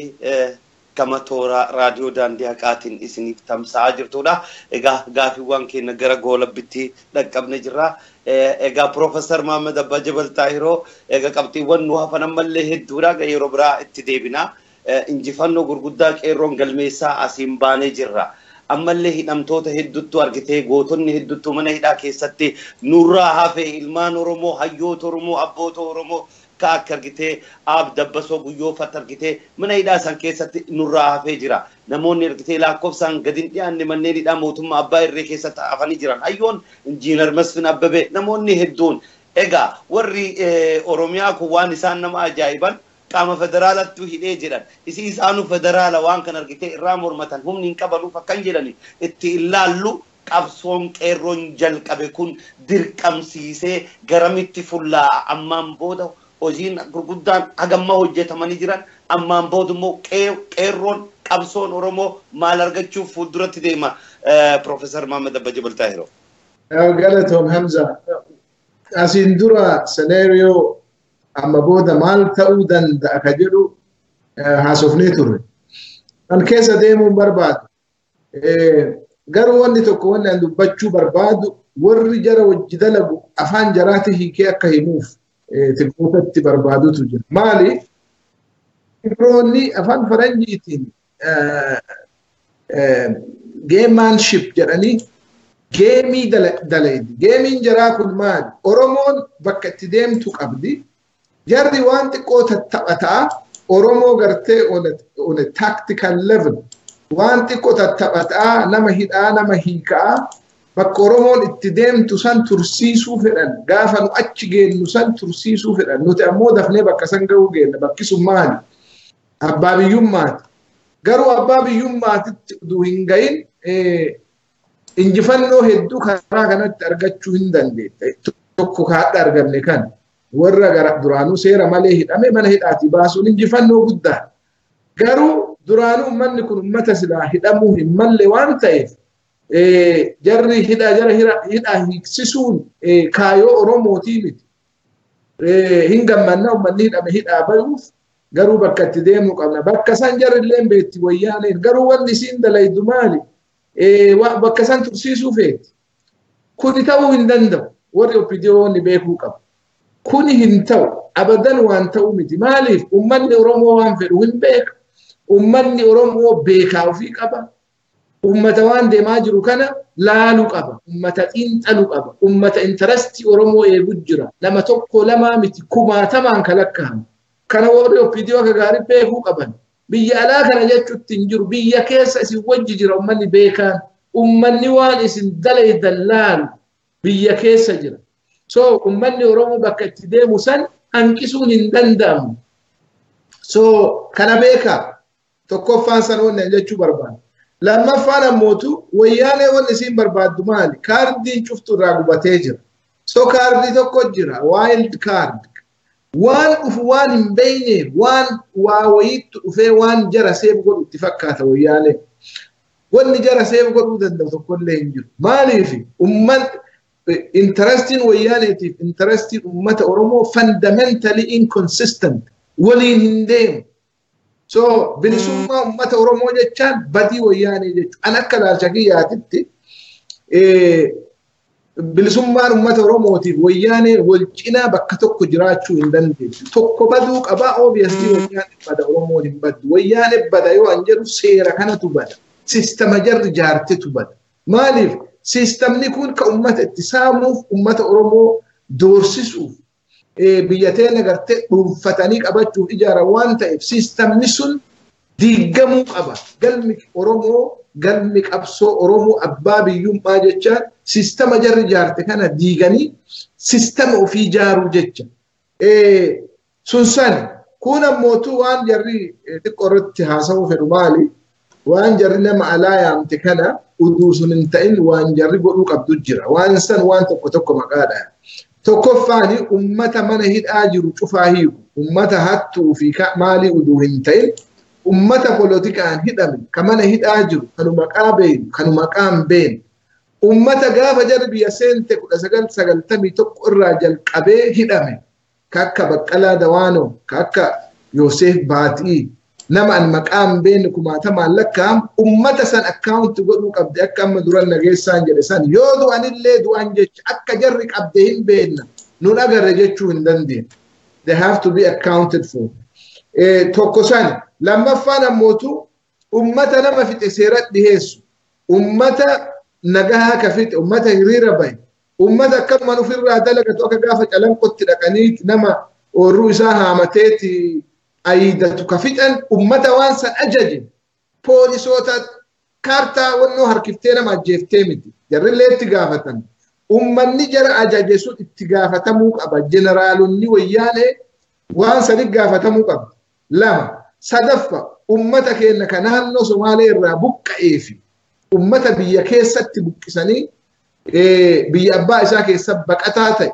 gama toora raadiyoo daandii haqaatiin isiniif tamsa'aa jirtudha. Egaa gaafiiwwan keenya gara goolabbitti dhaqqabne jirra. Egaa Profeesar Mahammad Abbaa Jabal Taahiroo egaa qabxiiwwan nu hafan ammallee hedduudha yeroo biraa itti deebina. Injifannoo gurguddaa qeerroon galmeessaa asiin baanee jirra. Ammallee hidhamtoota hedduutu argitee gootonni hedduutu mana hidhaa keessatti nurraa hafe ilmaan Oromoo hayyoota Oromoo abboota Oromoo ka akka argitee Ab Dabbasoo Guyyoofat argitee mana hidhaa san keessatti nurraa hafee jira. Namoonni argitee lakkoofsaan gadi hin dhiyaanne manneen hidhaa mootummaa Abbaa Irree keessatti hafanii jiran hayyoon Injiinar Masfin Abbabee namoonni hedduun Ega warri Oromiyaa kun waan isaan nama ajaa'iban qaama federaalatti hidhee jiran isi isaanu federaala waan kan argite irraa mormatan humni hin qabanuuf akkan jedhani itti ilaallu qabsoon qeerroon jalqabe kun dirqamsiisee garamitti fullaa ammaan booda hojiin gurguddaan hagamma hojjetamanii jiran ammaan booda immoo qeerroon qabsoon Oromoo maal argachuuf fuulduratti deema Professor Mohammed Abba Jabal Tahiroo. Galatoom Hamza. Asin dura scenario amma booda maal ta'uu danda'a ka jedhu haasofnee turre. Kan keessa deemuun barbaadu. Garuu wanni tokko wanni an dubbachuu barbaadu warri jara wajji dalagu afaan jaraati hiikee akka himuuf tilmootatti barbaadutu jira. Maali? Ibroonni afaan faranjiitiin gamemanship jedhanii geemii dalaydi. Geemiin jaraa kun maali? Oromoon bakka itti deemtu qabdi. Jarri waan xiqqoo tattaphataa Oromoo gartee on a tactical level. Waan xiqqoo tattaphataa nama hidhaa nama hiikaa bakka Oromoon itti deemtu san tursiisuu fedhan. Gaafa nu achi geennu san tursiisuu fedhan. Nuti ammoo dafnee bakka san ga'uu geenna. Bakki sun maali? Abbaa biyyummaati. Garuu abbaa biyyummaatitti uduu hin gahin injifannoo hedduu karaa kanatti argachuu hin dandeette. Tokko kaadha arganne kan warra gara duraanuu seera malee hidhame mana hidhaati baasuun injifannoo guddaa. Garuu duraanuu uummanni kun uummata silaa hidhamuu hin malle waan ta'eef jarri hidhaa hiiksisuun kaayoo Oromootii miti. Hin gammanna uummanni hidhame hidhaa bahuuf garuu bakka itti deemuu qabna. Bakka san jarri illee beetti wayyaaneen garuu wanni isiin dalaydu maali? Bakka san tursiisuu feeti. Kuni ta'uu hin danda'u. Warri oppidiyoonni beekuu qabu. Kuni hin ta'u. Abadan waan ta'uu miti. Maaliif? Uummanni Oromoo waan fedhu hin beeka. Uummanni Oromoo beekaa ofii qaba. Uummata waan deemaa jiru kana laaluu qaba. Uummata xiinxaluu qaba. Uummata intarastii Oromoo eeguu jira. Nama tokko lamaa miti kumaatamaan kan lakkaa'amu. Kana warri oppidiyoo akka gaarii beekuu qaban. Biyya alaa kana jechuutti hin jiru. Biyya keessa isin wajji jira uummanni beekaan. Uummanni waan isin dalaydan laalu biyya keessa jira. So uummanni Oromoo bakka itti deemu san hanqisuun hin danda'amu. So kana beekaa tokkoffaan san wanni jechuu barbaada. Lammaffaan ammootu wayyaanee wanni isiin barbaaddu maali? Kaardiin cuftu irraa gubatee jira. So kaardii tokko jira. Wild card. Waan dhufu waan hin beeyneef waan waa wayiitti dhufee waan jara seef godhu itti fakkaata wayyaanee. Wanni jara seef godhuu danda'u tokkollee hin jiru. Maaliif uummanni interestiin wayyaaneetiif interestiin uummata Oromoo fundamentally inconsistent waliin hin deemu. So bilisummaa uummata Oromoo jechaan badii wayyaanee jechuudha. An akka ilaalcha kiyyaatitti bilisummaan uummata Oromootiif wayyaanee wal cinaa bakka tokko jiraachuu hin dandeessu. Tokko baduu qabaa obviously wayyaanee bada Oromoon hin baddu. Wayyaanee bada yoo an jedhu seera kanatu bada. Sistema jarri jaartetu bada. Maaliif? Sistemni kun ka uummata itti saamuuf uummata Oromoo doorsisuuf biyya teenya gartee dhuunfatanii qabachuuf ijaaran waan ta'eef sistemni sun diigamuu qaba. Galmi Oromoo galmi qabsoo Oromoo abbaa biyyummaa jechaan sistema jarri jaarte kana diiganii sistema ofii ijaaruu jecha. Sun sani kun ammootu waan jarri xiqqoo irratti haasa'uu fedhu maali? Waan jarri nama alaa yaamte kana uduu sun hin ta'in waan jarri godhuu qabdu jira. Waan san waan tokko maqaadha. Tokkoffaani uummata mana hidhaa jiru cufaa hiiku. Uummata hattuu fi maalii uduu hin ta'in uummata polotikaan hidhame ka mana hidhaa jiru kanu maqaa beenu kanu maqaan beenu. Uummata gaafa jarri biyya seente 1991 irraa jalqabee hidhame ka akka Baqqalaa Dawaanoo ka akka Yoosef Baatii nama an maqaan beenu kumaatamaan lakkaa'amu uummata san akkaawunti godhuu qabde akka amma duran nageessaan jedhe san yoo du'anillee du'an jecha akka jarri qabde hin beenna nun agarre jechuu hin dandeenye. They have to be accounted for. Tokko san lammaffaan ammootu uummata nama fixe seeratti dhiheessu. Uummata nagahaa ka fixe uummata hiriira bahe uummata akkuma ofirraa dalagatu akka gaafa calanqotti dhaqanii nama oorruu isaa haamateeti aidatu ka fixan ummata waan san ajaje poolisoota kaartaa wannoo harkiftee nama ajjeeftee miti jarrillee itti gaafatan ummanni jara ajaje sun itti gaafatamuu qaba. Jeneraalonni wayyaanee waan sadi gaafatamuu qaba. Lama sadaffa ummata keenya kan naannoo Somaalee irraa buqqa'ee fi ummata biyya keessatti buqqisanii biyya abbaa isaa keessa baqataa ta'e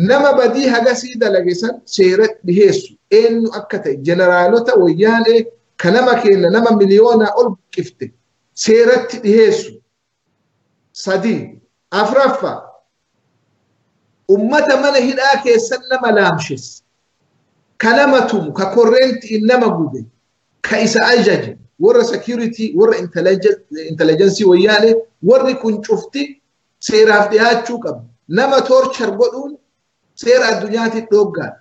nama badii hagasii dalagesan seeratti dhiheessu eenyu akka ta'e jeneraalota wayyaanee kanama keenya nama miliyoonaa ol buqqifte seeratti dhiheessu. Sadii afraffa ummata mana hidhaa keessan nama laamshes kanama tumu ka korreentii nama gube ka isa ajaje warra security warra intelligence wayyaanee warri kun cufti seeraaf dhiyaachuu qabu. Nama torture godhuun seera addunyaatti dhoggaa.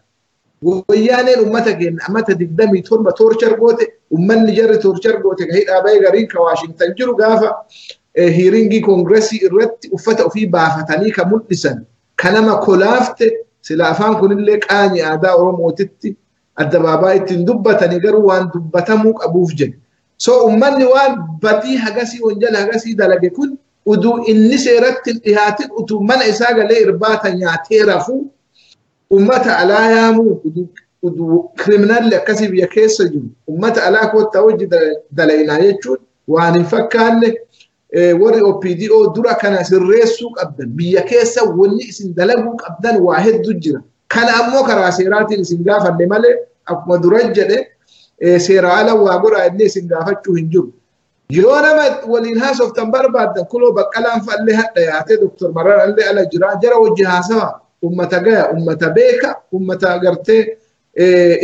Wayyaaneen ummata keenya amata 27 torture goote ummanni jarri torture goote ka hidhaa bahee gariin ka Washington jiru gaafa hearingii kongressii irratti uffata ofii baafatanii ka mul'isan kanama kolaafte sila afaan kunillee qaanii aadaa Oromootitti addabaabaa ittiin dubbatanii garuu waan dubbatamuu qabuuf jedhe. So ummanni waan badii hagasii wanjala hagasii dalage kun uduu inni seeratti dhihaatin utuu mana isaa galee irbaata nyaatee rafuu ummata alaa yaamuu uduu kriminaalli akkasii biyya keessa jiru ummata alaa koottaa hojii dalaynaa jechuun waan hin fakkaanne warri OPDO dura kana sirreessuu qabdan biyya keessa wanni isin dalaguu qabdan waa hedduu jira. Kana ammoo karaa seeraatiin isin gaafanne malee akkuma dura jedhe seera ala waa godhaa inni isin gaafachuu hin jiru. Yoo nama waliin haasoftan barbaaddan kuloo Baqqalaan fa'allee hadha yaatee Dr. Mararallee ala jira jara wajji haasawa ummata gaya ummata beeka ummata agartee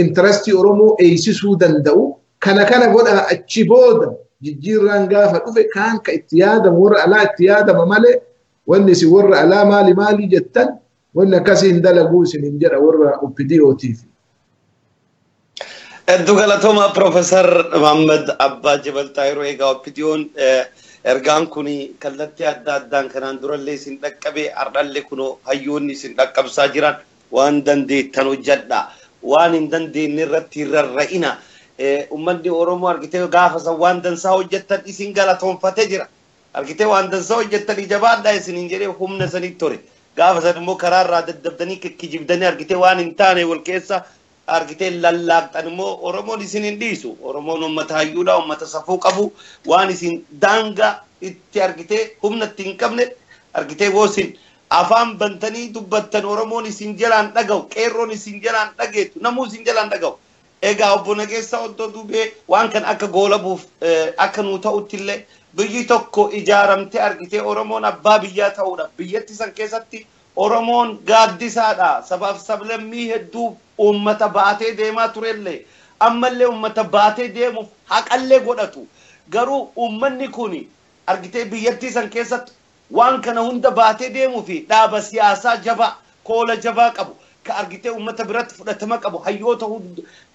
intarastii Oromoo eeysisuu danda'u kana godha achi booda jijjiirraan gaafa dhufe kaan ka itti yaadamu warra alaa itti yaadama malee wanni isin warra alaa maali jettan wanni akkasii hin dalaguu isin hin jedha warra OPDOtiif. Dugalatoma Professor Muhammad Abba Jabal Taayiroo egaa OPDOon ergaan kuni kallattii adda addaan kanaan durallee isin dhaqqabe ardhallee kunoo hayyoonni isin dhaqqabsaa jiran waan dandeettan hojjedha waan hin dandeenye irratti rarra'ina ummanni Oromoo argitee gaafa san waan dansaa hojjettan isin galatoonfatee jira argitee waan dansaa hojjettan jabaadhaa isin hin jedhee humna sanitti ture gaafa san immoo karaarraa daddabdanii kikkijibdanii argitee waan hin taane wal keessa argitee lallaaqxan immoo Oromoon isin hin dhiisu. Oromoon uummata hayyuudha uummata safuu qabu waan isin daangaa itti argitee humna itti hin qabne argitee woosin afaan bantanii dubbattan Oromoon isin jalaan dhaga'u qeerroon isin jalaan dhageetu namuu isin jalaan dhaga'u. Egaa obbo Nageessaa oddoo dubee waan kan akka goolabuuf akka nuu ta'uttillee biyyi tokko ijaaramtee argitee Oromoon abbaa biyyaa ta'uudha. Biyyatti san keessatti Oromoon gaaddisaadha. Sabaaf sablammii hedduu ummata baatee deemaa turellee ammallee ummata baatee deemuuf haqallee godhatu. Garuu ummanni kuni argitee biyyattii san keessatti waan kana hunda baatee deemuu fi dhaaba siyaasaa jabaa koola jabaa qabu. Ka argitee ummata biratti fudhatama qabu hayyoota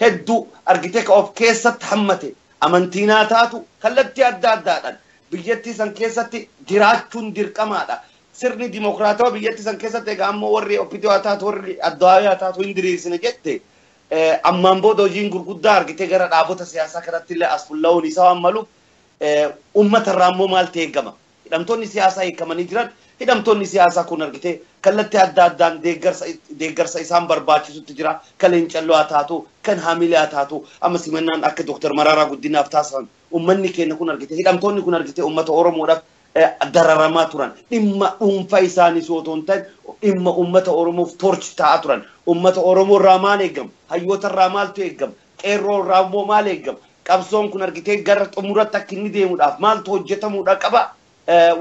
hedduu argitee ka of keessatti hammate amantiinaa taatu kallattii adda addaadhaan biyyattii san keessatti jiraachuun dirqamaadha. Sirni dimokiraatawaa biyyattii san keessatti egaa ammoo warri OPDO taatu warri addaawaa taatu hin diriirsine jette ammaan booda hojiin gurguddaa argitee gara dhaabota siyaasaa kanatti illee as fulla'uun isaa waan maluuf ummata irraa ammoo maal ta'e eegama. Hidhamtoonni siyaasaa hiikamanii jiran hidhamtoonni siyaasaa kun argitee kallattii adda addaan deeggarsa isaan barbaachisutti jira. Kan Leencalloo taatu kan Haamilee taatu amma simannaan akka Dr. Mararaa Guddinaaf taasisan ummanni keenya kun argitee hidhamtoonni kun argitee ummata Oromoodhaaf dararamaa turan dhimma dhuunfaa isaanii sootoon ta'e dhimma ummata Oromoof torchi ta'aa turan ummata Oromoo irraa maal eegama hayyoota irraa maaltu eegama qeerroo irraa immoo maal eegama qabsoon kun argitee gara xumuratti akka inni deemuudhaaf maaltu hojjetamuudha qaba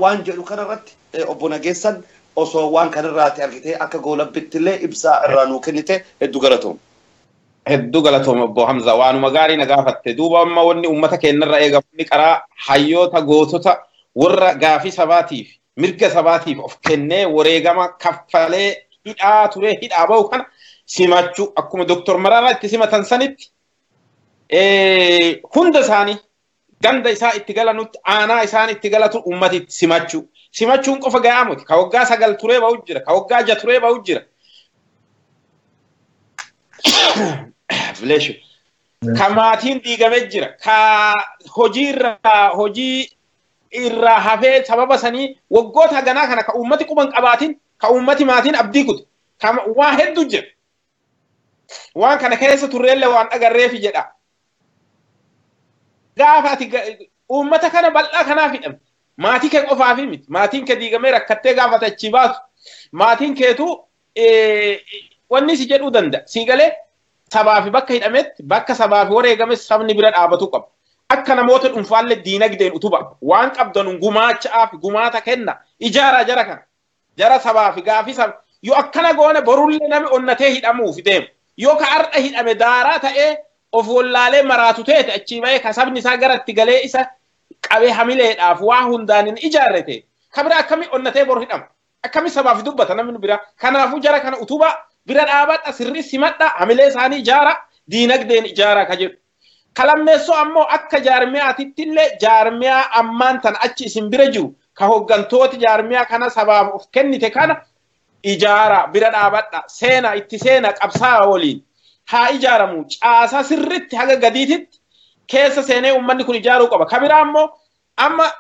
waan jedhu kanarratti obbo Nageessan osoo waan kanarraati argitee akka goolabbitti illee ibsaa irraa nuu kennite hedduu galatoom. Hedduu galatoom obbo Hamza waanuma gaarii na gaafatte duuba amma wanni ummata keenyarra eegamu qaraa hayyoota gootota warra gaafii sabaatiif mirga sabaatiif of kennee wareegama kaffalee hidhaa ture hidhaa bahu kana simachuu akkuma Dr. Mararaa itti simatan sanitti hunda isaanii ganda isaa itti galanutti aanaa isaan itti galatu ummatitti simachuun qofa gahaa miti ka waggaa 9 turee bahu jira ka waggaa 6 turee bahu jira ka maatiin diigamee jira ka hojii irraa hafee sababa sanii waggoota ganaa kana ka ummati quban qabaatiin ka ummati maatiin abdii kutu waa hedduu jira waan kana keessa turreellee waan agarreefi jedha gaafa ati ummata kana bal'aa kanaaf hidhamte maatii kee qofaaf miti maatiin kee diigamee rakkattee gaafa achi baatu maatiin keetu wanni si jedhuu danda'a siigalee sabaafi bakka hidhametti bakka sabaafi wareegame sabni bira dhaabatu qaba akka namoota dhuunfaallee diinagdeen utuba waan qabdan gumaachaaf gumaata kenna ijaara jara kana jara sabaafi gaafi sab yoo akkana goone borullee nami onnatee hidhamuuf deemu yoo ka arda hidhame daaraa ta'ee of wallaalee maraatu ta'e achi ba'ee ka sabni isaa garatti galee isa qabee hamileedhaaf waa hundaanin ijaarrate kabira akkami onnatee bor hidhama akkami sabaafi dubbata namni bira kanaafuu jara kana utuba bira dhaabadha sirri simadha hamilee isaanii ijaara diinagdeen ijaara ka jedhu kalammeessoo ammoo akka jaarmiyaatittillee jaarmiyaa ammaan tan achi isin bira jiru ka hoggantooti jaarmiyaa kana sabaaf of kennite kana ijaara bira dhaabadha seena itti seena qabsaa waliin haa ijaaramu caasa sirritti haga gadiititti keessa seenee ummanni kun ijaaruu qaba kabira ammoo amma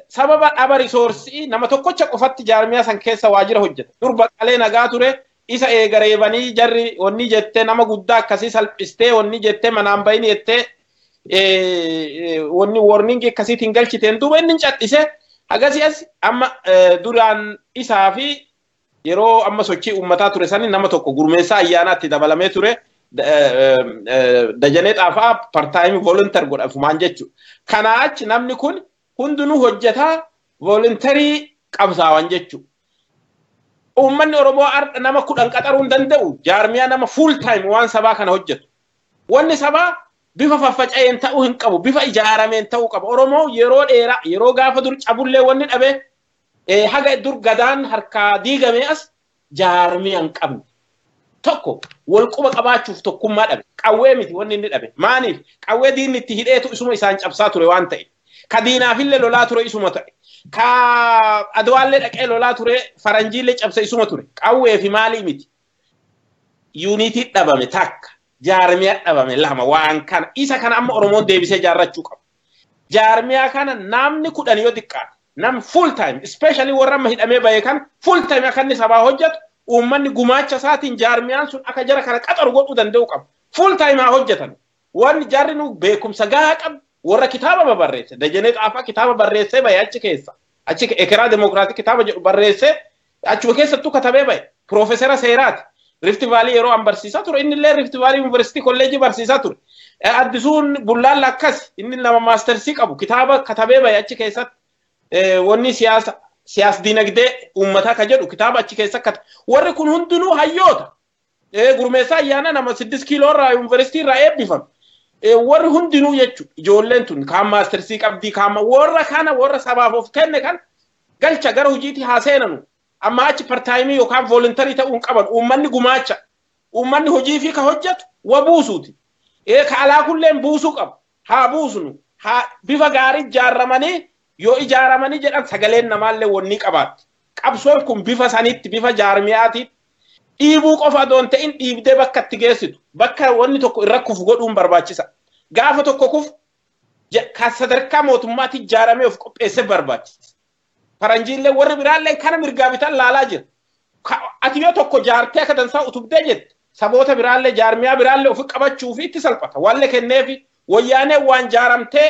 sababa dhaba risoorsii nama tokkocha qofatti jaarmiyaa san keessa waajira hojjeta durba qalee nagaa ture isa eegareebanii jarri onni jettee nama guddaa akkasii salphistee onni jettee manaan bayini jettee wonni warningi akkasiitiin galchiteen duuba inni cadhise agasii as amma duraan isaa fi yeroo amma sochii ummataa ture sani nama tokko gurmeessaa ayyaanaatti dabalamee ture dajanee xaafaa partaayimi volunteer godhafumaan jechuudha. Kanaa achi namni kun hundinuu hojjetaa volunteerii qabsaawan jechuudha. Uummanni Oromoo nama 10 qaxaruu hin danda'u jaarmiyaa nama full time waan sabaa kana hojjetu. Wanni sabaa bifa faffaca'een ta'uu hin qabu bifa ijaarameen ta'uu qaba. Oromoo yeroo dheeraa yeroo gaafa dur cabullee wanni dhabe haga dur gadaan harkaa diigamee as jaarmiyaan qabne. Tokko wal quba qabaachuuf tokkummaa dhabe qawwee miti wanni inni dhabe maaniif qawwee diinni itti hidheetu isuma isaan cabsaa ture waan ta'e ka diinaafillee lolaa ture isuma ta'e ka adwaallee dhaqee lolaa ture faranjiillee cabsa isuma ture qawwee fi maalii miti yuunitii dhabame takka jaarmiyaa dhabame lama waan kana isa kana amma Oromoon deebisee jaarrachuu qaba jaarmiyaa kana namni 10 yoo xiqqaate nam full time especially warra amma hidhamee bahe kan full time akka inni sabaa hojjetu ummanni gumaacha isaatiin jaarmiyaan sun akka jara kana qaxaru godhuu danda'u qaba full time haa hojjetan wanni jarri nu beekumsa gahaa qabu warra kitaaba barreesse dajanee xaafaa kitaaba barreessee bahe achi keessa achi ekeraa demokraatii kitaaba jedhu barreessee achuma keessattuu katabee bahe piroofeesara seeraati Rift Valley yeroo an barsiisaa ture inni illee Rift Valley University College barsiisaa ture addisuun bullaalla akkas inni nama maastersii qabu kitaaba katabee bahe achi keessatti wanni siyaas dinagdee uummataa ka jedhu kitaaba achi keessa akkata warri kun hundinuu hayyoota gurmeessaa ayyaana nama 6 kiiloo irraa yuunivarsiitii irraa eebbifame warri hundinuu jechuudha ijoolleen tun kaan maastersii qabdii kaan warra kana warra sabaaf of kenne kan galcha gara hojiitti haa seenanu amma achi partaayimii yookaan voluntarii ta'uun qaban uummanni gumaacha uummanni hojii fi ka hojjetu wa buusuuti ka alaa kulleen buusuu qaba haa buusnu haa bifa gaarii ijaarramanii yoo ijaaramanii jedhan sagaleen namaallee wanni qabaatti qabsoon kun bifa sanitti bifa jaarmiyaatiitti dhiibuu qofa doon ta'in dhiibdee bakka itti geessitu bakka wanni tokko irra kufu godhuun barbaachisa gaafa tokko kufu ka sadarkaa mootummaatti ijaaramee of qopheessee barbaachisa faranjiillee warri biraallee kana mirgaa bitan laalaa jira ati yoo tokko jaartee akka dansaa utubdee jette saboota biraallee jaarmiyaa biraallee ofi qabachuu fi itti salphata wallee kenneefi wayyaanee waan jaaramtee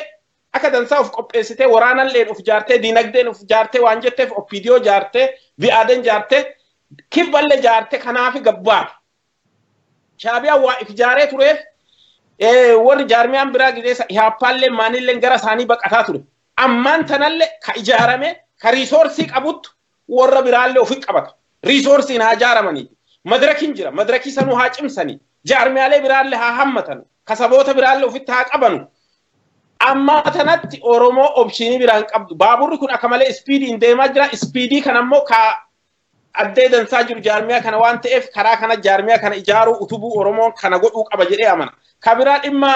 akka dansaa of qopheessitee waraanalleen of jaartee diinagdeen of jaartee waan jetteef oppiidiyoo jaartee bi'aaden jaartee kibballe jaartee kanaafi gabbaar shaabiyaa waa if jaaree tureef warri jaarmiyaan biraa gideessa ihaappaallee maanilleen gara isaanii baqataa ture ammaan tanallee ka ijaarame ka riisoorsii qabuttu warra biraallee ofi qabata riisoorsiin haa jaaramanii madirakiin jira madirakii sanuu haa cimsanii jaarmiyaalee biraallee haa hammatan ka saboota biraallee ofitti haa qabanu amma tanatti Oromoo optionii biraan qabdu baaburri kun akka malee speediin deemaa jira speedii kan ammoo ka addee dansaa jiru jaarmiyaa kana waan ta'eef karaa kana jaarmiyaa kana ijaaruu utubuu Oromoon kana godhuu qaba jedhee amana ka biraa dhimma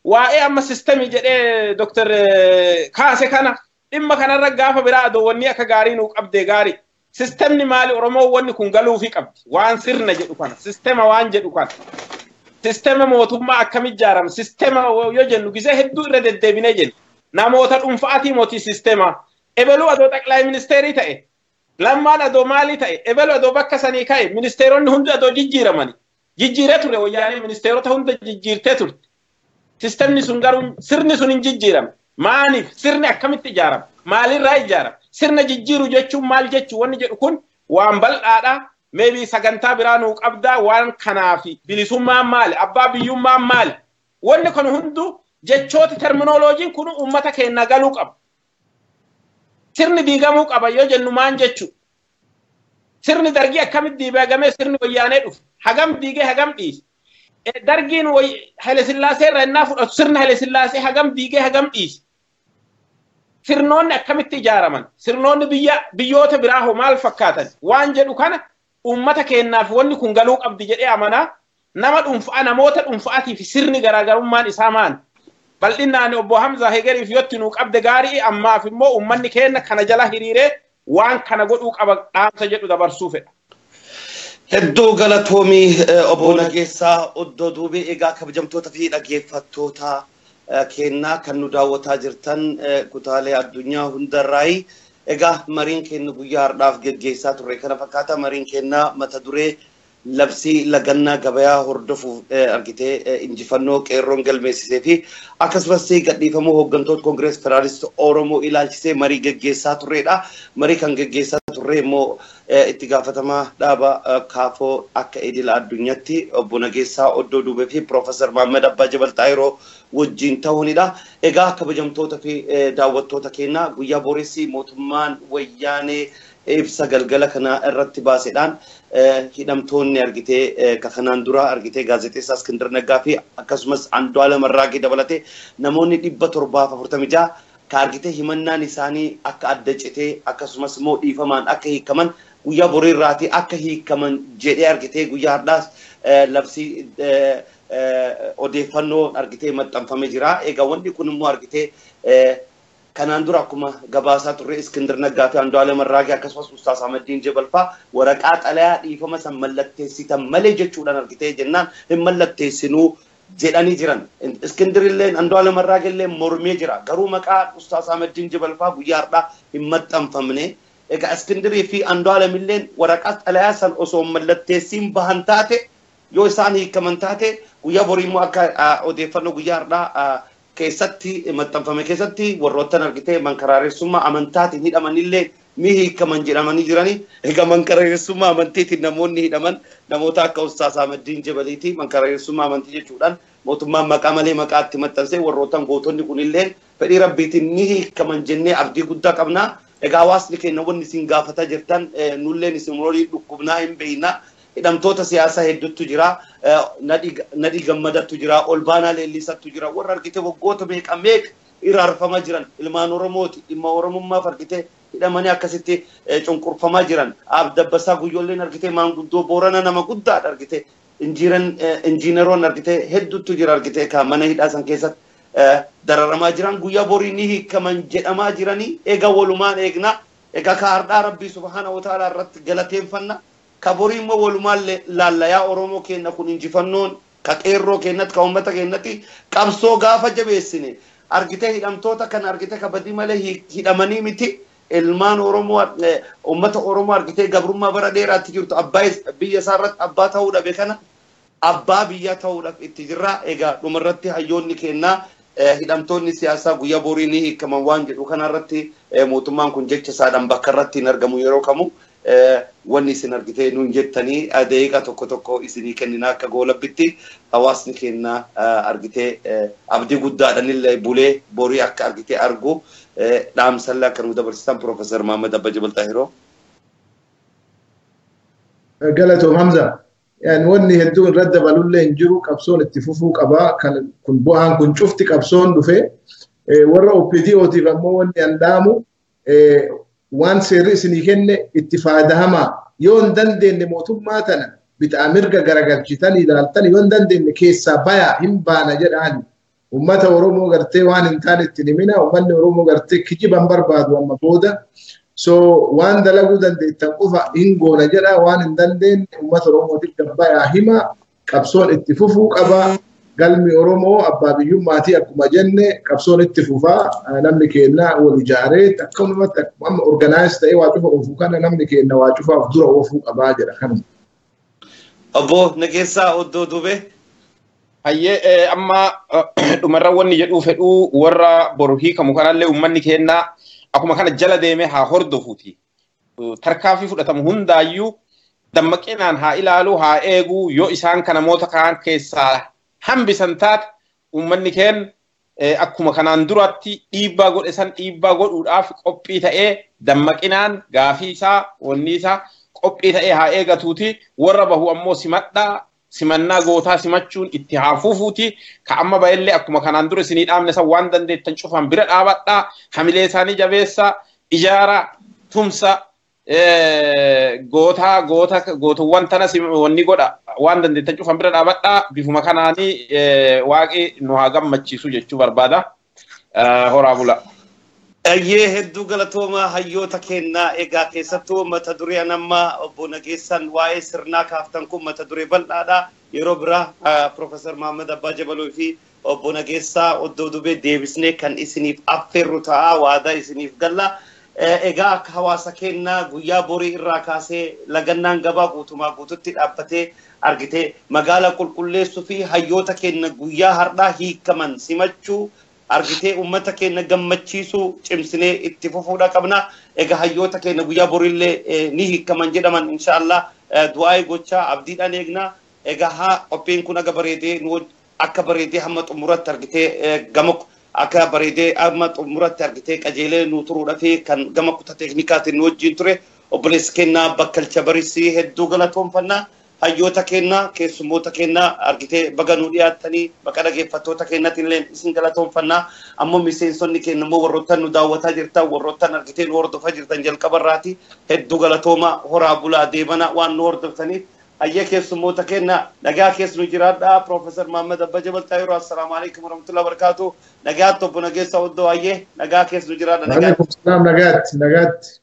waa'ee amma sistemii jedhee Dr. Kaase kana dhimma kanarra gaafa biraa adoowwanni akka gaarii nuu qabdee gaarii sistemni maali Oromoo wanni kun galuu fi qabdi waan sirna jedhu kana sistema waan jedhu kana sistema mootummaa akkami ijaarama sistema yoo jennu gisee hedduu irra deddeebinee jenna namoota dhuunfaatii mootii sistema ebelu ado taqlay ministeri ta'e lammaan ado maali ta'e ebelu ado bakka sanii ka'e ministeronni hundi ado jijjiiramani jijjiiree ture wayyaanee ministerota hunda jijjiirtee turte sistemni sun garuu sirni sun hin jijjiiramne maaniif sirni akkamitti ijaarama maalirraa ijaarama sirna jijjiiru jechuun maal jechuu wanni jedhu kun waan bal'aadha maybe sagantaa biraa nuu qabdaa waan kanaafi bilisummaan maali abbaa biyyummaan maali wanni kun hundu jechooti terminoloojiin kun ummata keenya galuu qaba sirni diigamuu qaba yoo jennu maan jechuu sirni dargii akkamitti diigamee sirni wayyaanee dhufu hagam diigee hagam dhiise dargiin Haile Sillaasee irraa innaa fudhatu sirna Haile Sillaasee hagam diigee hagam dhiise sirnoonni akkamitti ijaaraman sirnoonni biyyoota biraa hoo maal fakkaatan waan jedhu kana ummata keenyaaf wanni kun galuu qabdi jedhee amanaa nama dhuunfaa namoota dhuunfaatiif sirni garaagarummaan isaa maan bal'inaan obbo Hamza Hegeriif yotti nuu qabde gaarii ammaaf immoo ummanni keenya kana jala hiriiree waan kana godhuu qaba dhaamsa jedhu dabarsuu fedha. Hedduu galatoomii obbo Nageessaa oddoo duubee egaa kabajamtoota fi dhaggeeffattoota keenyaa kan nu daawwataa jirtan kutaalee addunyaa hundarraayi egaa mariin keenya guyyaa har'aaf geggeessaa turre kana fakkaata mariin keenya mata duree labsii lagannaa gabayaa hordofuuf argitee injifannoo qeerroon galmeessisee fi akkasumas gadhiifamuu hooggantoota Koongirees Federaalisti Oromoo ilaalchisee marii geggeessaa turredha. Marii kan geggeessaa turre immoo itti gaafatamaa dhaaba kaafoo akka idil addunyaatti obbo Nageessaa oddoo duubee fi Piroofeesar Maammed Abbaa Jabal Xaayiroo wajjin ta'uunidha. Egaa kabajamtoota fi daawwattoota keenya guyyaa booressi mootummaan wayyaanee ibsa galgala kana irratti baasedhaan hidhamtoonni argitee kanaan dura argitee gaazexeessaa Iskindar Naggaa fi akkasumas Andu'aalem Arraagee dabalatee namoonni 746 ka argitee himannaan isaanii akka adda citee akkasumas immoo dhiifamaan akka hiikaman guyyaa boriirraati akka hiikaman jedhee argitee guyyaa har'aas labsii odeeffannoo argitee maxxanfamee jira. Egaa wanti kun immoo argitee kanaan dura akkuma gabaasaa turre Iskindar Naggaa fi Andu'aalem Arraagee akkasumas Ustaaz Ahmadiin Jabalfaa waraqaa xalayaa dhiifama san mallatteessitan malee jechuudhaan argitee jennaan hin mallatteessinuu jedhanii jiran. Iskindar illee Andu'aalem Arraagee illee mormee jira. Garuu maqaa Ustaaz Ahmadiin Jabalfaa guyyaa har'aa hin maxxanfamne. Egaa Iskindarii fi Andu'aalem illee waraqaa xalayaa san osoo mallatteessiin bahan taate yoo isaan hiikaman taate guyyaa borii immoo akka odeeffannoo guyyaa har'aa keessatti maxxanfame keessatti warroottan argitee mankaraareessummaa amantaatiin hidhamanillee mi hiikaman jedhamanii jirani. Egaa mankaraareessummaa amantiitiin namoonni hidhaman namoota akka Ustaaz Ahmadiin Jabaliiti mankaraareessummaa amantii jechuudhaan mootummaan maqaa malee maqaatti maxxansee warroottan gootonni kunillee fedhii rabbiitiin ni hiikaman jennee abdii guddaa qabna. Egaa hawaasni keenya wanni isin gaafataa jirtan nulleen isin walii dhukkubnaa hin beekna. Hidhamtoota siyaasaa hedduutu jira. Nadii Gammadattu jira. Olbaanaa Leellisattu jira. Warra argitee waggoota meeqa iraarfamaa jiran ilmaan Oromooti. Dhimma Oromummaaf argitee hidhamanii akkasitti cunqurfamaa jiran. Dabbasaa Guyyoolleen argitee maanguddoo Boorana nama guddaadha argitee. Injiineroon argitee hedduutu jira argitee kan mana hidhaa san keessatti dararamaa jiran guyyaa borii ni hiikaman jedhamaa jiranii. Egaa walumaan eegna. Egaa ka har'aa Rabbii Subhaanahu wa Ta'aalaa irratti galateeffanna. Ka borii immoo walumaan laallayaa Oromoo keenya kun injifannoon ka qeerroo keenyatti ka uummata keenyatti qabsoo gaafa jabeessine argitee hidhamtoota kan argitee ka badii malee hidhamanii miti ilmaan Oromoo uummata Oromoo argitee gabrummaa bara dheeraatti jirtu abbaa biyya isaa irratti abbaa ta'uu dhabe kana abbaa biyya ta'uudhaaf itti jirra. Egaa dhumarratti hayyoonni keenyaa hidhamtoonni siyaasaa guyyaa borii ni hiikaman waan jedhu kanarratti mootummaan kun jecha isaadhaan bakka irratti hin argamu yeroo kamuu wanni isin argitee nuun jettanii daqiiqaa tokko tokko isinii kennina akka goolabbitti hawaasni keenya argitee abdii guddaadhaan illee bulee borii akka argitee argu dhaamsallee akka nu dabarsisan Piroofeesar Maammed Abbaa Jabal Xaayiroo. Galatoom Hamza. Yani wanni hedduun irra dabalullee hin jiru qabsoon itti fufuu qabaa kun bu'aan kun cufti qabsoon dhufe warra OPDOtiif ammoo wanni andaamu waan seerri isinii kenne itti fayyadamaa yoo hin dandeenye mootummaa tana bitaa mirga garagalchitan ilaaltan yoo hin dandeenye keessaa bayaa hin baana jedhaan ummata Oromoo gartee waan hin taane itti himina ummanni Oromoo gartee kijiban barbaadu amma booda. So waan dalagu dandeettan qofa hin goona jedha waan hin dandeenye ummata Oromootiif bayaa hima qabsoon itti fufuu qaba galmi Oromoo abbaa biyyummaatii akkuma jenne qabsoon itti fufaa namni keenya wal ijaaree akkanumatti amma organize ta'ee waa cufa ofuu kana namni keenya waa cufaaf dura ofuu qabaa jedha kanuma. Obbo Nageessaa Oddoo Dubee. Hayyee amma dhumarra wanni jedhuu fedhuu warra boru hiikamu kanallee uummanni keenya akkuma kana jala deemee haa hordofuuti. Tarkaanfii fudhatamu hundaayyuu dammaqinaan haa ilaaluu haa eeguu yoo isaan kana namoota kaan keessaa hambisan taate uummanni keenya akkuma kanaan duratti dhiibbaa godhe san dhiibbaa godhuudhaaf qophii ta'ee dammaqinaan gaafii isaa wanni isaa qophii ta'ee haa eegatuuti warra bahu ammoo simadhaa simannaa gootaa simachuun itti haa fufuuti ka amma baay'illee akkuma kanaan dura isinii dhaamne san waan dandeettan cufan bira dhaabadhaa hamilee isaanii jabeessa ijaara tumsa gootuwwan tana wanni godha waan dandeettan cufan bira dhaabadhaa bifuma kanaanii waaqi nu haa gammachiisu jechuu barbaada horaa bula. Ayyee hedduu galatooma hayyoota kennaa egaa keessattuu mata duree nama obbo Nageessaan waa'ee sirnaa kaaftan kun mata duree bal'aadha yeroo biraa Profeesar Mahammad Abbaa Jabaloo fi obbo Nageessaa Oddoo Dubee deebisnee kan isiniif affeerru ta'a waadaa isiniif galla egaa akka hawaasa kennaa guyyaa borii irraa kaasee lagannaan gabaa guutumaa guututti dhaabbatee argitee magaalaa qulqulleessuu fi hayyoota kenna guyyaa har'aa hiikaman simachuu argitee ummata keenya gammachiisuu cimsinee itti fufuudha qabna egaa hayyoota keenya guyyaa borillee ni hiikaman jedhaman inshallah du'aa gochaa abdiidhaan eegna egaa haa qophiin kun aga bareedee nu akka bareedee hamma xumuratti argitee gama akka bareedee hamma xumuratti argitee qajeelee nu turuudha fi kan gama kutaa teeknikaatiin nu wajjin ture obboleessi keenya Bakkalcha Barisii hedduu galatoomfannaa hayyoota keenya keessummoota keenya argitee baga nu dhiyaatanii baqa dhageeffattoota keenyaatiin illee isin galatoomfannaa ammoo miseensonni keenya immoo warroottan nu daawwataa jirtan warroottan argitee nu hordofaa jirtan jalqabarraati hedduu galatooma horaa bulaa deebana waan nu hordoftaniif hayyee keessummoota keenya nagaa keessa nu jiraadhaa Profeesar Mahammad Abbaa Jabaloo assalaamu alaykum warahmatullahi wabarakatuh nagaa obbo Nageessaa Oddoo hayyee nagaa keessa nu jiraadhaa nagaatti